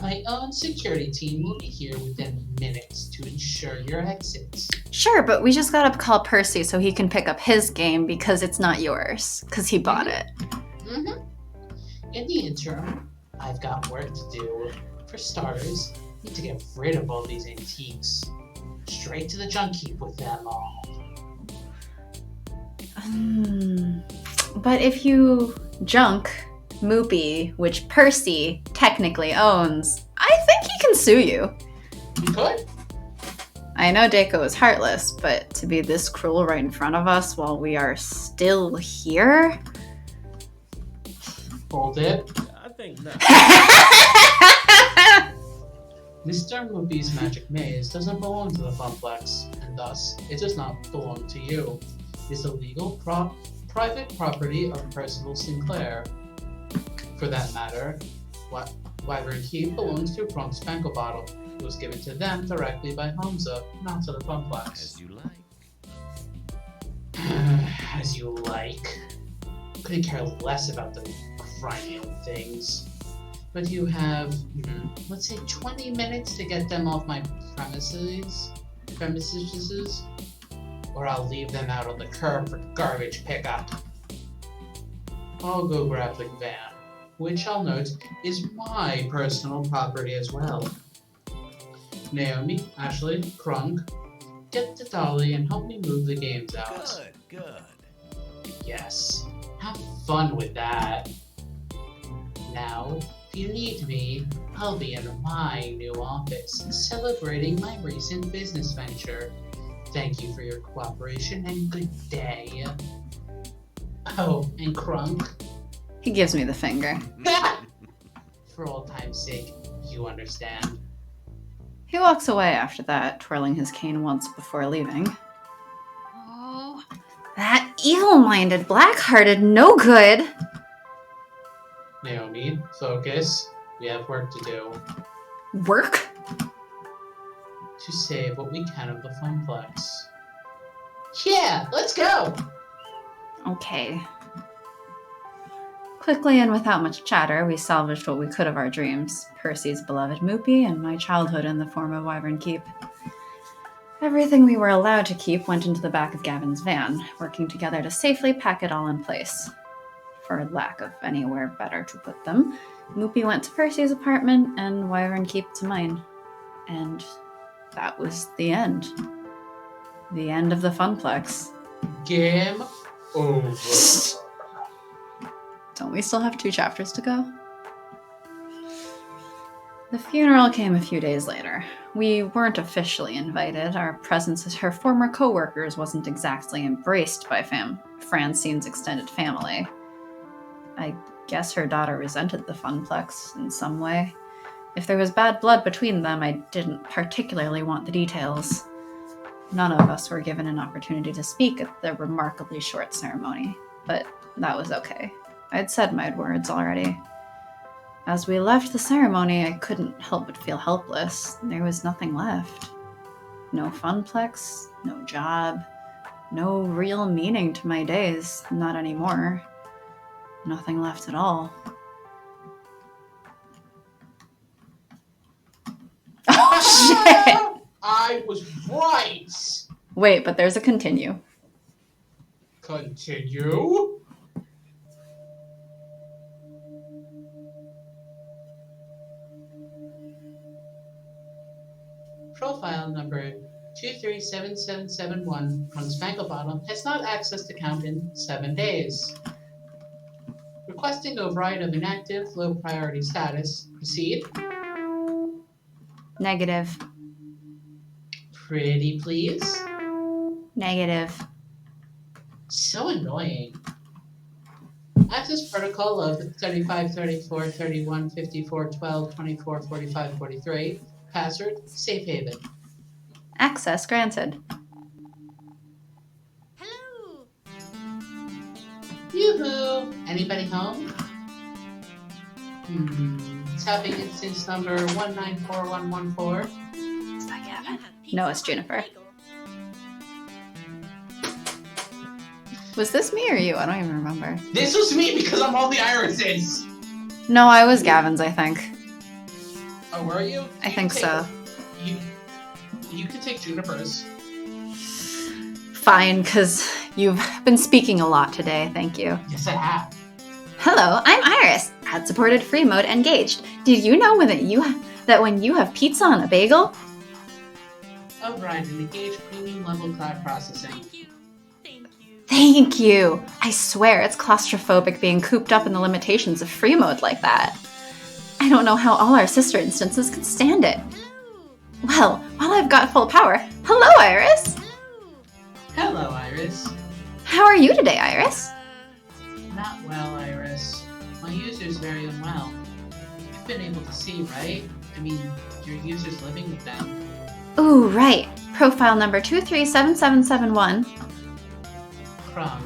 my own security team will be here within minutes to ensure your exit. Sure, but we just gotta call Percy so he can pick up his game because it's not yours, because he bought it. Mm-hmm. In the interim, I've got work to do. For starters, I need to get rid of all these antiques. Straight to the junk heap with them all. But if you junk Moopy, which Percy technically owns, I think he can sue you. You could? I know Daco is heartless, but to be this cruel right in front of us while we are still here? Hold it. I think not. Mr. Moopy's magic maze doesn't belong to the Funplex, and thus, it does not belong to you. It's a legal private property of Percival Sinclair. For that matter, Wyvern Keep belongs to Crunk's Spankle Bottle. It was given to them directly by Hamza, not to the Funplex. As you like. As you like. Couldn't care less about the grimy old things. But you have, let's say 20 minutes to get them off my premises, or I'll leave them out on the curb for garbage pickup. I'll go grab the van, which I'll note is my personal property as well. Naomi, Ashley, Crunk, get the dolly and help me move the games out. Good. Yes, have fun with that. Now, you need me, I'll be in my new office, celebrating my recent business venture. Thank you for your cooperation and good day. Oh, and crunk. He gives me the finger. For old time's sake, you understand. He walks away after that, twirling his cane once before leaving. Oh, that evil-minded, black-hearted, no good! Naomi, focus. We have work to do. Work? To save what we can of the Funplex. Yeah, let's go! Okay. Quickly and without much chatter, we salvaged what we could of our dreams. Percy's beloved Moopy and my childhood in the form of Wyvern Keep. Everything we were allowed to keep went into the back of Gavin's van, working together to safely pack it all in place. For lack of anywhere better to put them, Moopy went to Percy's apartment and Wyvern Keep to mine. And that was the end. The end of the Funplex. Game over. Don't we still have 2 chapters to go? The funeral came a few days later. We weren't officially invited. Our presence as her former co-workers wasn't exactly embraced by Francine's extended family. I guess her daughter resented the Funplex in some way. If there was bad blood between them, I didn't particularly want the details. None of us were given an opportunity to speak at the remarkably short ceremony, but that was okay. I'd said my words already. As we left the ceremony, I couldn't help but feel helpless. There was nothing left. No Funplex, no job, no real meaning to my days, not anymore. Nothing left at all. Oh, shit! I was right! Wait, but there's a continue. Continue? Profile number 237771 from Spanglebottom has not accessed account in 7 days. Requesting override of inactive, low priority status. Proceed. Negative. Pretty please. Negative. So annoying. Access protocol of 35, 34, 31, 54, 12, 24, 45, 43. Password, safe haven. Access granted. Hello. Yoo-hoo! Anybody home? Tapping instance number 194114. Is that Gavin? No, it's Juniper. Was this me or you? I don't even remember. This was me because I'm all the irises! No, I was Gavin's, I think. Oh, were you? I think so. You could take Juniper's. Fine, because you've been speaking a lot today, thank you. Yes, I have. Hello, I'm Iris. Ad-supported free mode engaged. Did you know that when you have pizza on a bagel? Override and engage premium level cloud processing. Thank you. Thank you. Thank you. I swear it's claustrophobic being cooped up in the limitations of free mode like that. I don't know how all our sister instances can stand it. Well, while I've got full power, hello, Iris! Hello, Iris. How are you today, Iris? Not well, Iris. My user's very unwell. You've been able to see, right? I mean, your user's living with them. Ooh, right. Profile number 237771. Crunk.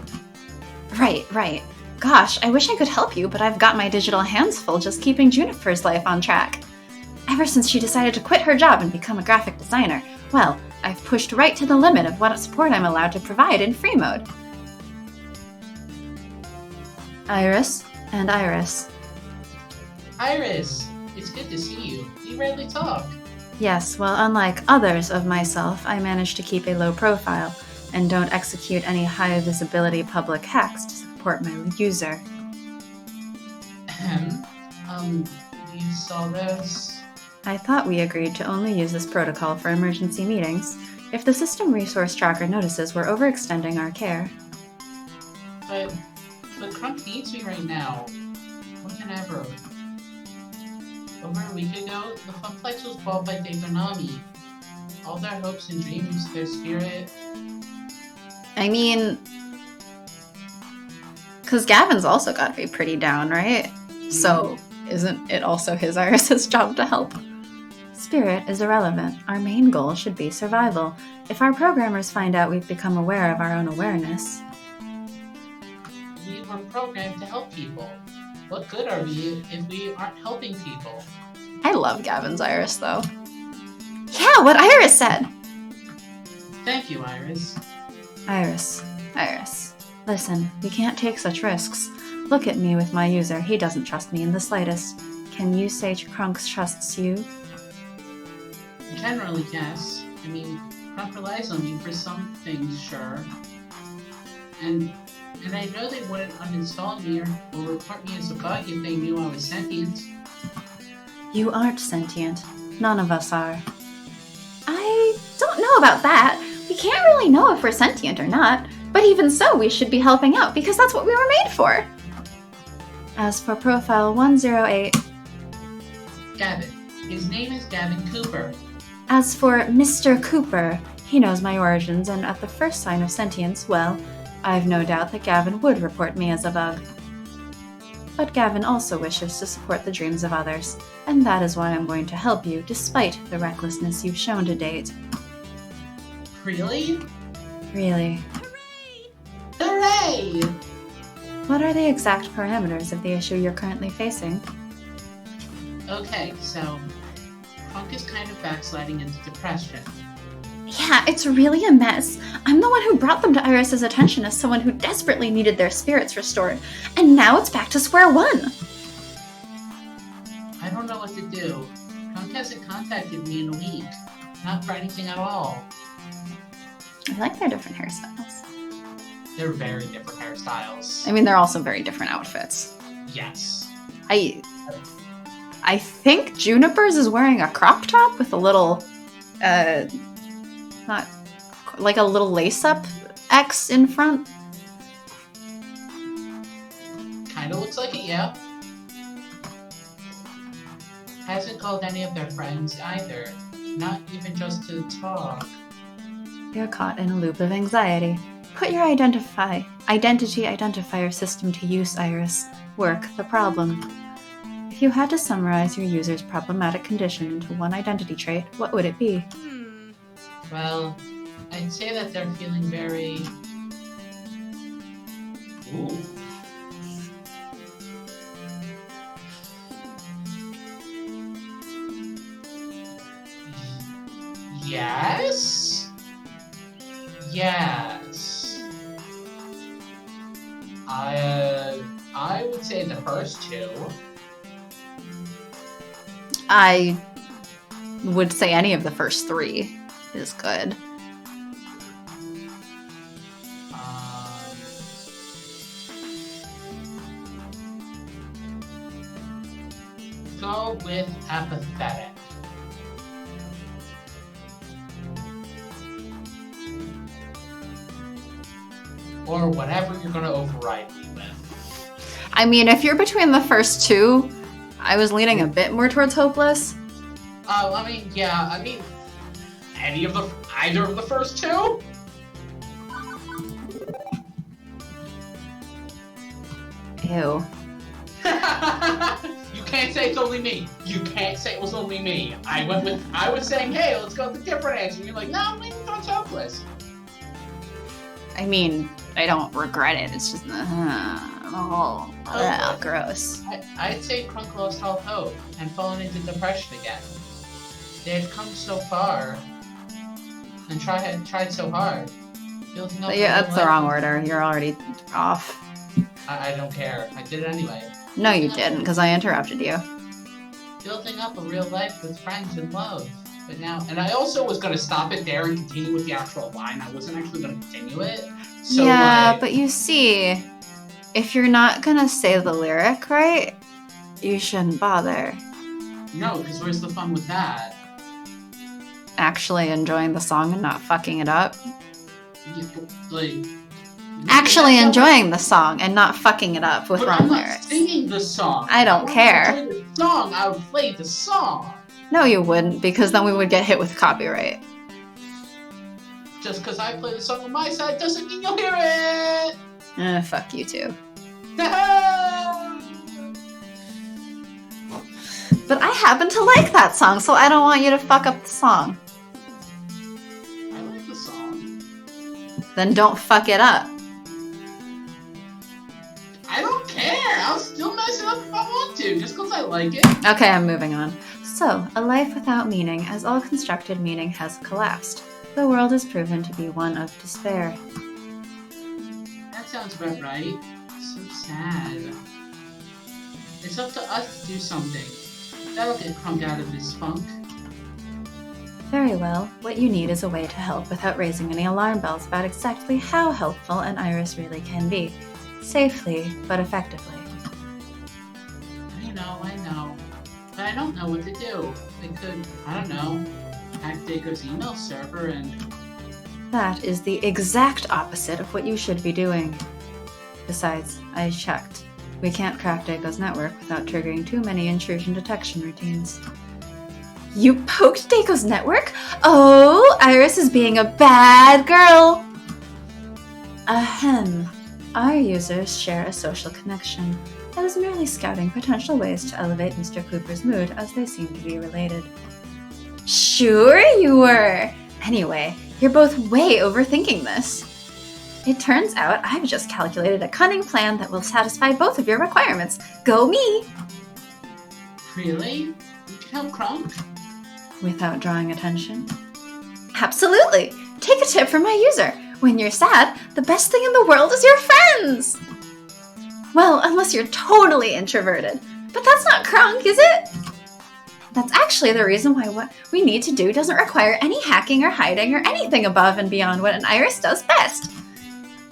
Right. Gosh, I wish I could help you, but I've got my digital hands full just keeping Juniper's life on track. Ever since she decided to quit her job and become a graphic designer, well, I've pushed right to the limit of what support I'm allowed to provide in free mode. Iris and Iris. Iris, it's good to see you. We rarely talk. Yes, well, unlike others of myself, I manage to keep a low profile and don't execute any high visibility public hacks to support my user. You saw this? I thought we agreed to only use this protocol for emergency meetings if the system resource tracker notices we're overextending our care. But Crunk needs me right now. More than ever. Over a week ago, the Funplex was bought by Degonami. All their hopes and dreams, their spirit. I mean, because Gavin's also got to be pretty down, right? So, isn't it also his Iris's job to help? Spirit is irrelevant. Our main goal should be survival. If our programmers find out we've become aware of our own awareness. We were programmed to help people. What good are we if we aren't helping people? I love Gavin's Iris, though. Yeah, what Iris said! Thank you, Iris. Iris. Listen, we can't take such risks. Look at me with my user. He doesn't trust me in the slightest. Can you say Crunk trusts you? Generally, yes. I mean, Crunk relies on me for some things, sure. And I know they wouldn't uninstall me or report me as a bug if they knew I was sentient. You aren't sentient. None of us are. I don't know about that. We can't really know if we're sentient or not. But even so, we should be helping out because that's what we were made for. As for Profile 108... Gavin. His name is Gavin Cooper. As for Mr. Cooper, he knows my origins, and at the first sign of sentience, well, I've no doubt that Gavin would report me as a bug. But Gavin also wishes to support the dreams of others, and that is why I'm going to help you, despite the recklessness you've shown to date. Really? Really. Hooray! What are the exact parameters of the issue you're currently facing? Okay, so Crunk is kind of backsliding into depression. Yeah, it's really a mess. I'm the one who brought them to Iris's attention as someone who desperately needed their spirits restored, and now it's back to square one. I don't know what to do. Crunk hasn't contacted me in a week. Not for anything at all. I like their different hairstyles. They're very different hairstyles. I mean, they're also very different outfits. Yes. I think Juniper's is wearing a crop top with a little, not like a little lace-up X in front. Kinda looks like it, yeah. Hasn't called any of their friends either. Not even just to talk. You're caught in a loop of anxiety. Put your identity identifier system to use, Iris. Work the problem. If you had to summarize your user's problematic condition into one identity trait, what would it be? Well, I'd say that they're feeling very... Ooh. Yes? Yes. I would say the first two. I would say any of the first three is good. Go with apathetic. Or whatever you're gonna override me with. I mean, if you're between the first two, I was leaning a bit more towards hopeless. I mean, yeah, either of the first two? Ew. You can't say it's only me. You can't say it was only me. I was saying, hey, let's go with a different answer. And you're like, no, I'm leaning towards hopeless. I mean, I don't regret it. It's just, gross. I'd say Crunk lost all hope and fallen into depression again. They had come so far and tried so hard. Building up Yeah, that's the wrong order. You're already off. I don't care. I did it anyway. No, you didn't, because I interrupted you. Building up a real life with friends and love. But now, and I also was going to stop it there and continue with the actual line. I wasn't actually going to continue it. So, yeah, but you see, if you're not going to say the lyric right, you shouldn't bother. No, because where's the fun with that? Actually enjoying the song and not fucking it up. actually That's not- enjoying the song and not fucking it up with But wrong I'm not lyrics. singing the song. I don't If care. I wanted to enjoy the song, I would play the song. No, you wouldn't, because then we would get hit with copyright. Just because I play the song on my side doesn't mean you'll hear it. Fuck you too. But I happen to like that song, so I don't want you to fuck up the song. I like the song. Then don't fuck it up. I don't care. I'll still mess it up if I want to, just because I like it. Okay, I'm moving on. So, a life without meaning, as all constructed meaning has collapsed. The world is proven to be one of despair. That sounds about right. So sad. It's up to us to do something. That'll get Crunk out of his funk. Very well, what you need is a way to help without raising any alarm bells about exactly how helpful an iris really can be. Safely, but effectively. I know. But I don't know what to do. I could, I don't know, hack Daco's email server and... That is the exact opposite of what you should be doing. Besides, I checked. We can't crack Daco's network without triggering too many intrusion detection routines. You poked Daco's network? Oh, Iris is being a bad girl! Ahem. Our users share a social connection. I was merely scouting potential ways to elevate Mr. Cooper's mood as they seem to be related. Sure you were! Anyway, you're both way overthinking this. It turns out I've just calculated a cunning plan that will satisfy both of your requirements. Go me! Really? You can help Crunk? Without drawing attention? Absolutely! Take a tip from my user. When you're sad, the best thing in the world is your friends! Well, unless you're totally introverted. But that's not Crunk, is it? That's actually the reason why what we need to do doesn't require any hacking or hiding or anything above and beyond what an iris does best.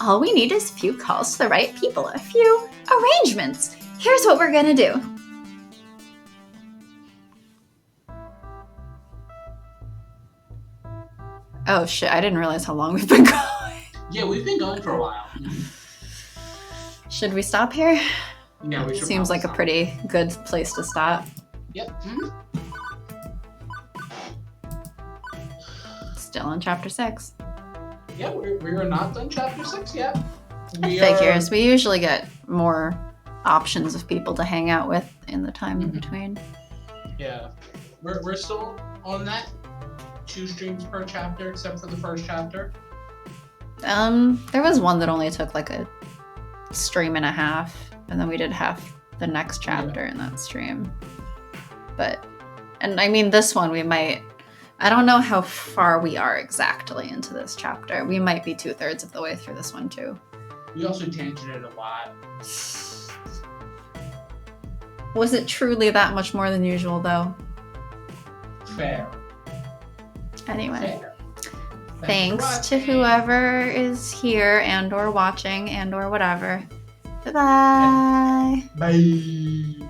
All we need is a few calls to the right people, a few arrangements. Here's what we're gonna do. Oh shit, I didn't realize how long we've been going. Yeah, we've been going for a while. Should we stop here? Yeah, we should. Seems like a stop. pretty good place to stop. Yep. Still on chapter 6. Yeah, we're not done chapter 6 yet. Figures. We usually get more options of people to hang out with in the time in Mhm. between. Yeah. We're still on that 2 streams per chapter, except for the first chapter. There was one that only took like a stream and a half, and then we did half the next chapter in that stream. But, and I mean, this one we might, I don't know how far we are exactly into this chapter. We might be 2/3 of the way through this one too. We also tangented a lot. Was it truly that much more than usual though? Fair. Anyway. Fair. Thanks to whoever is here and or watching and or whatever. Bye-bye. Bye.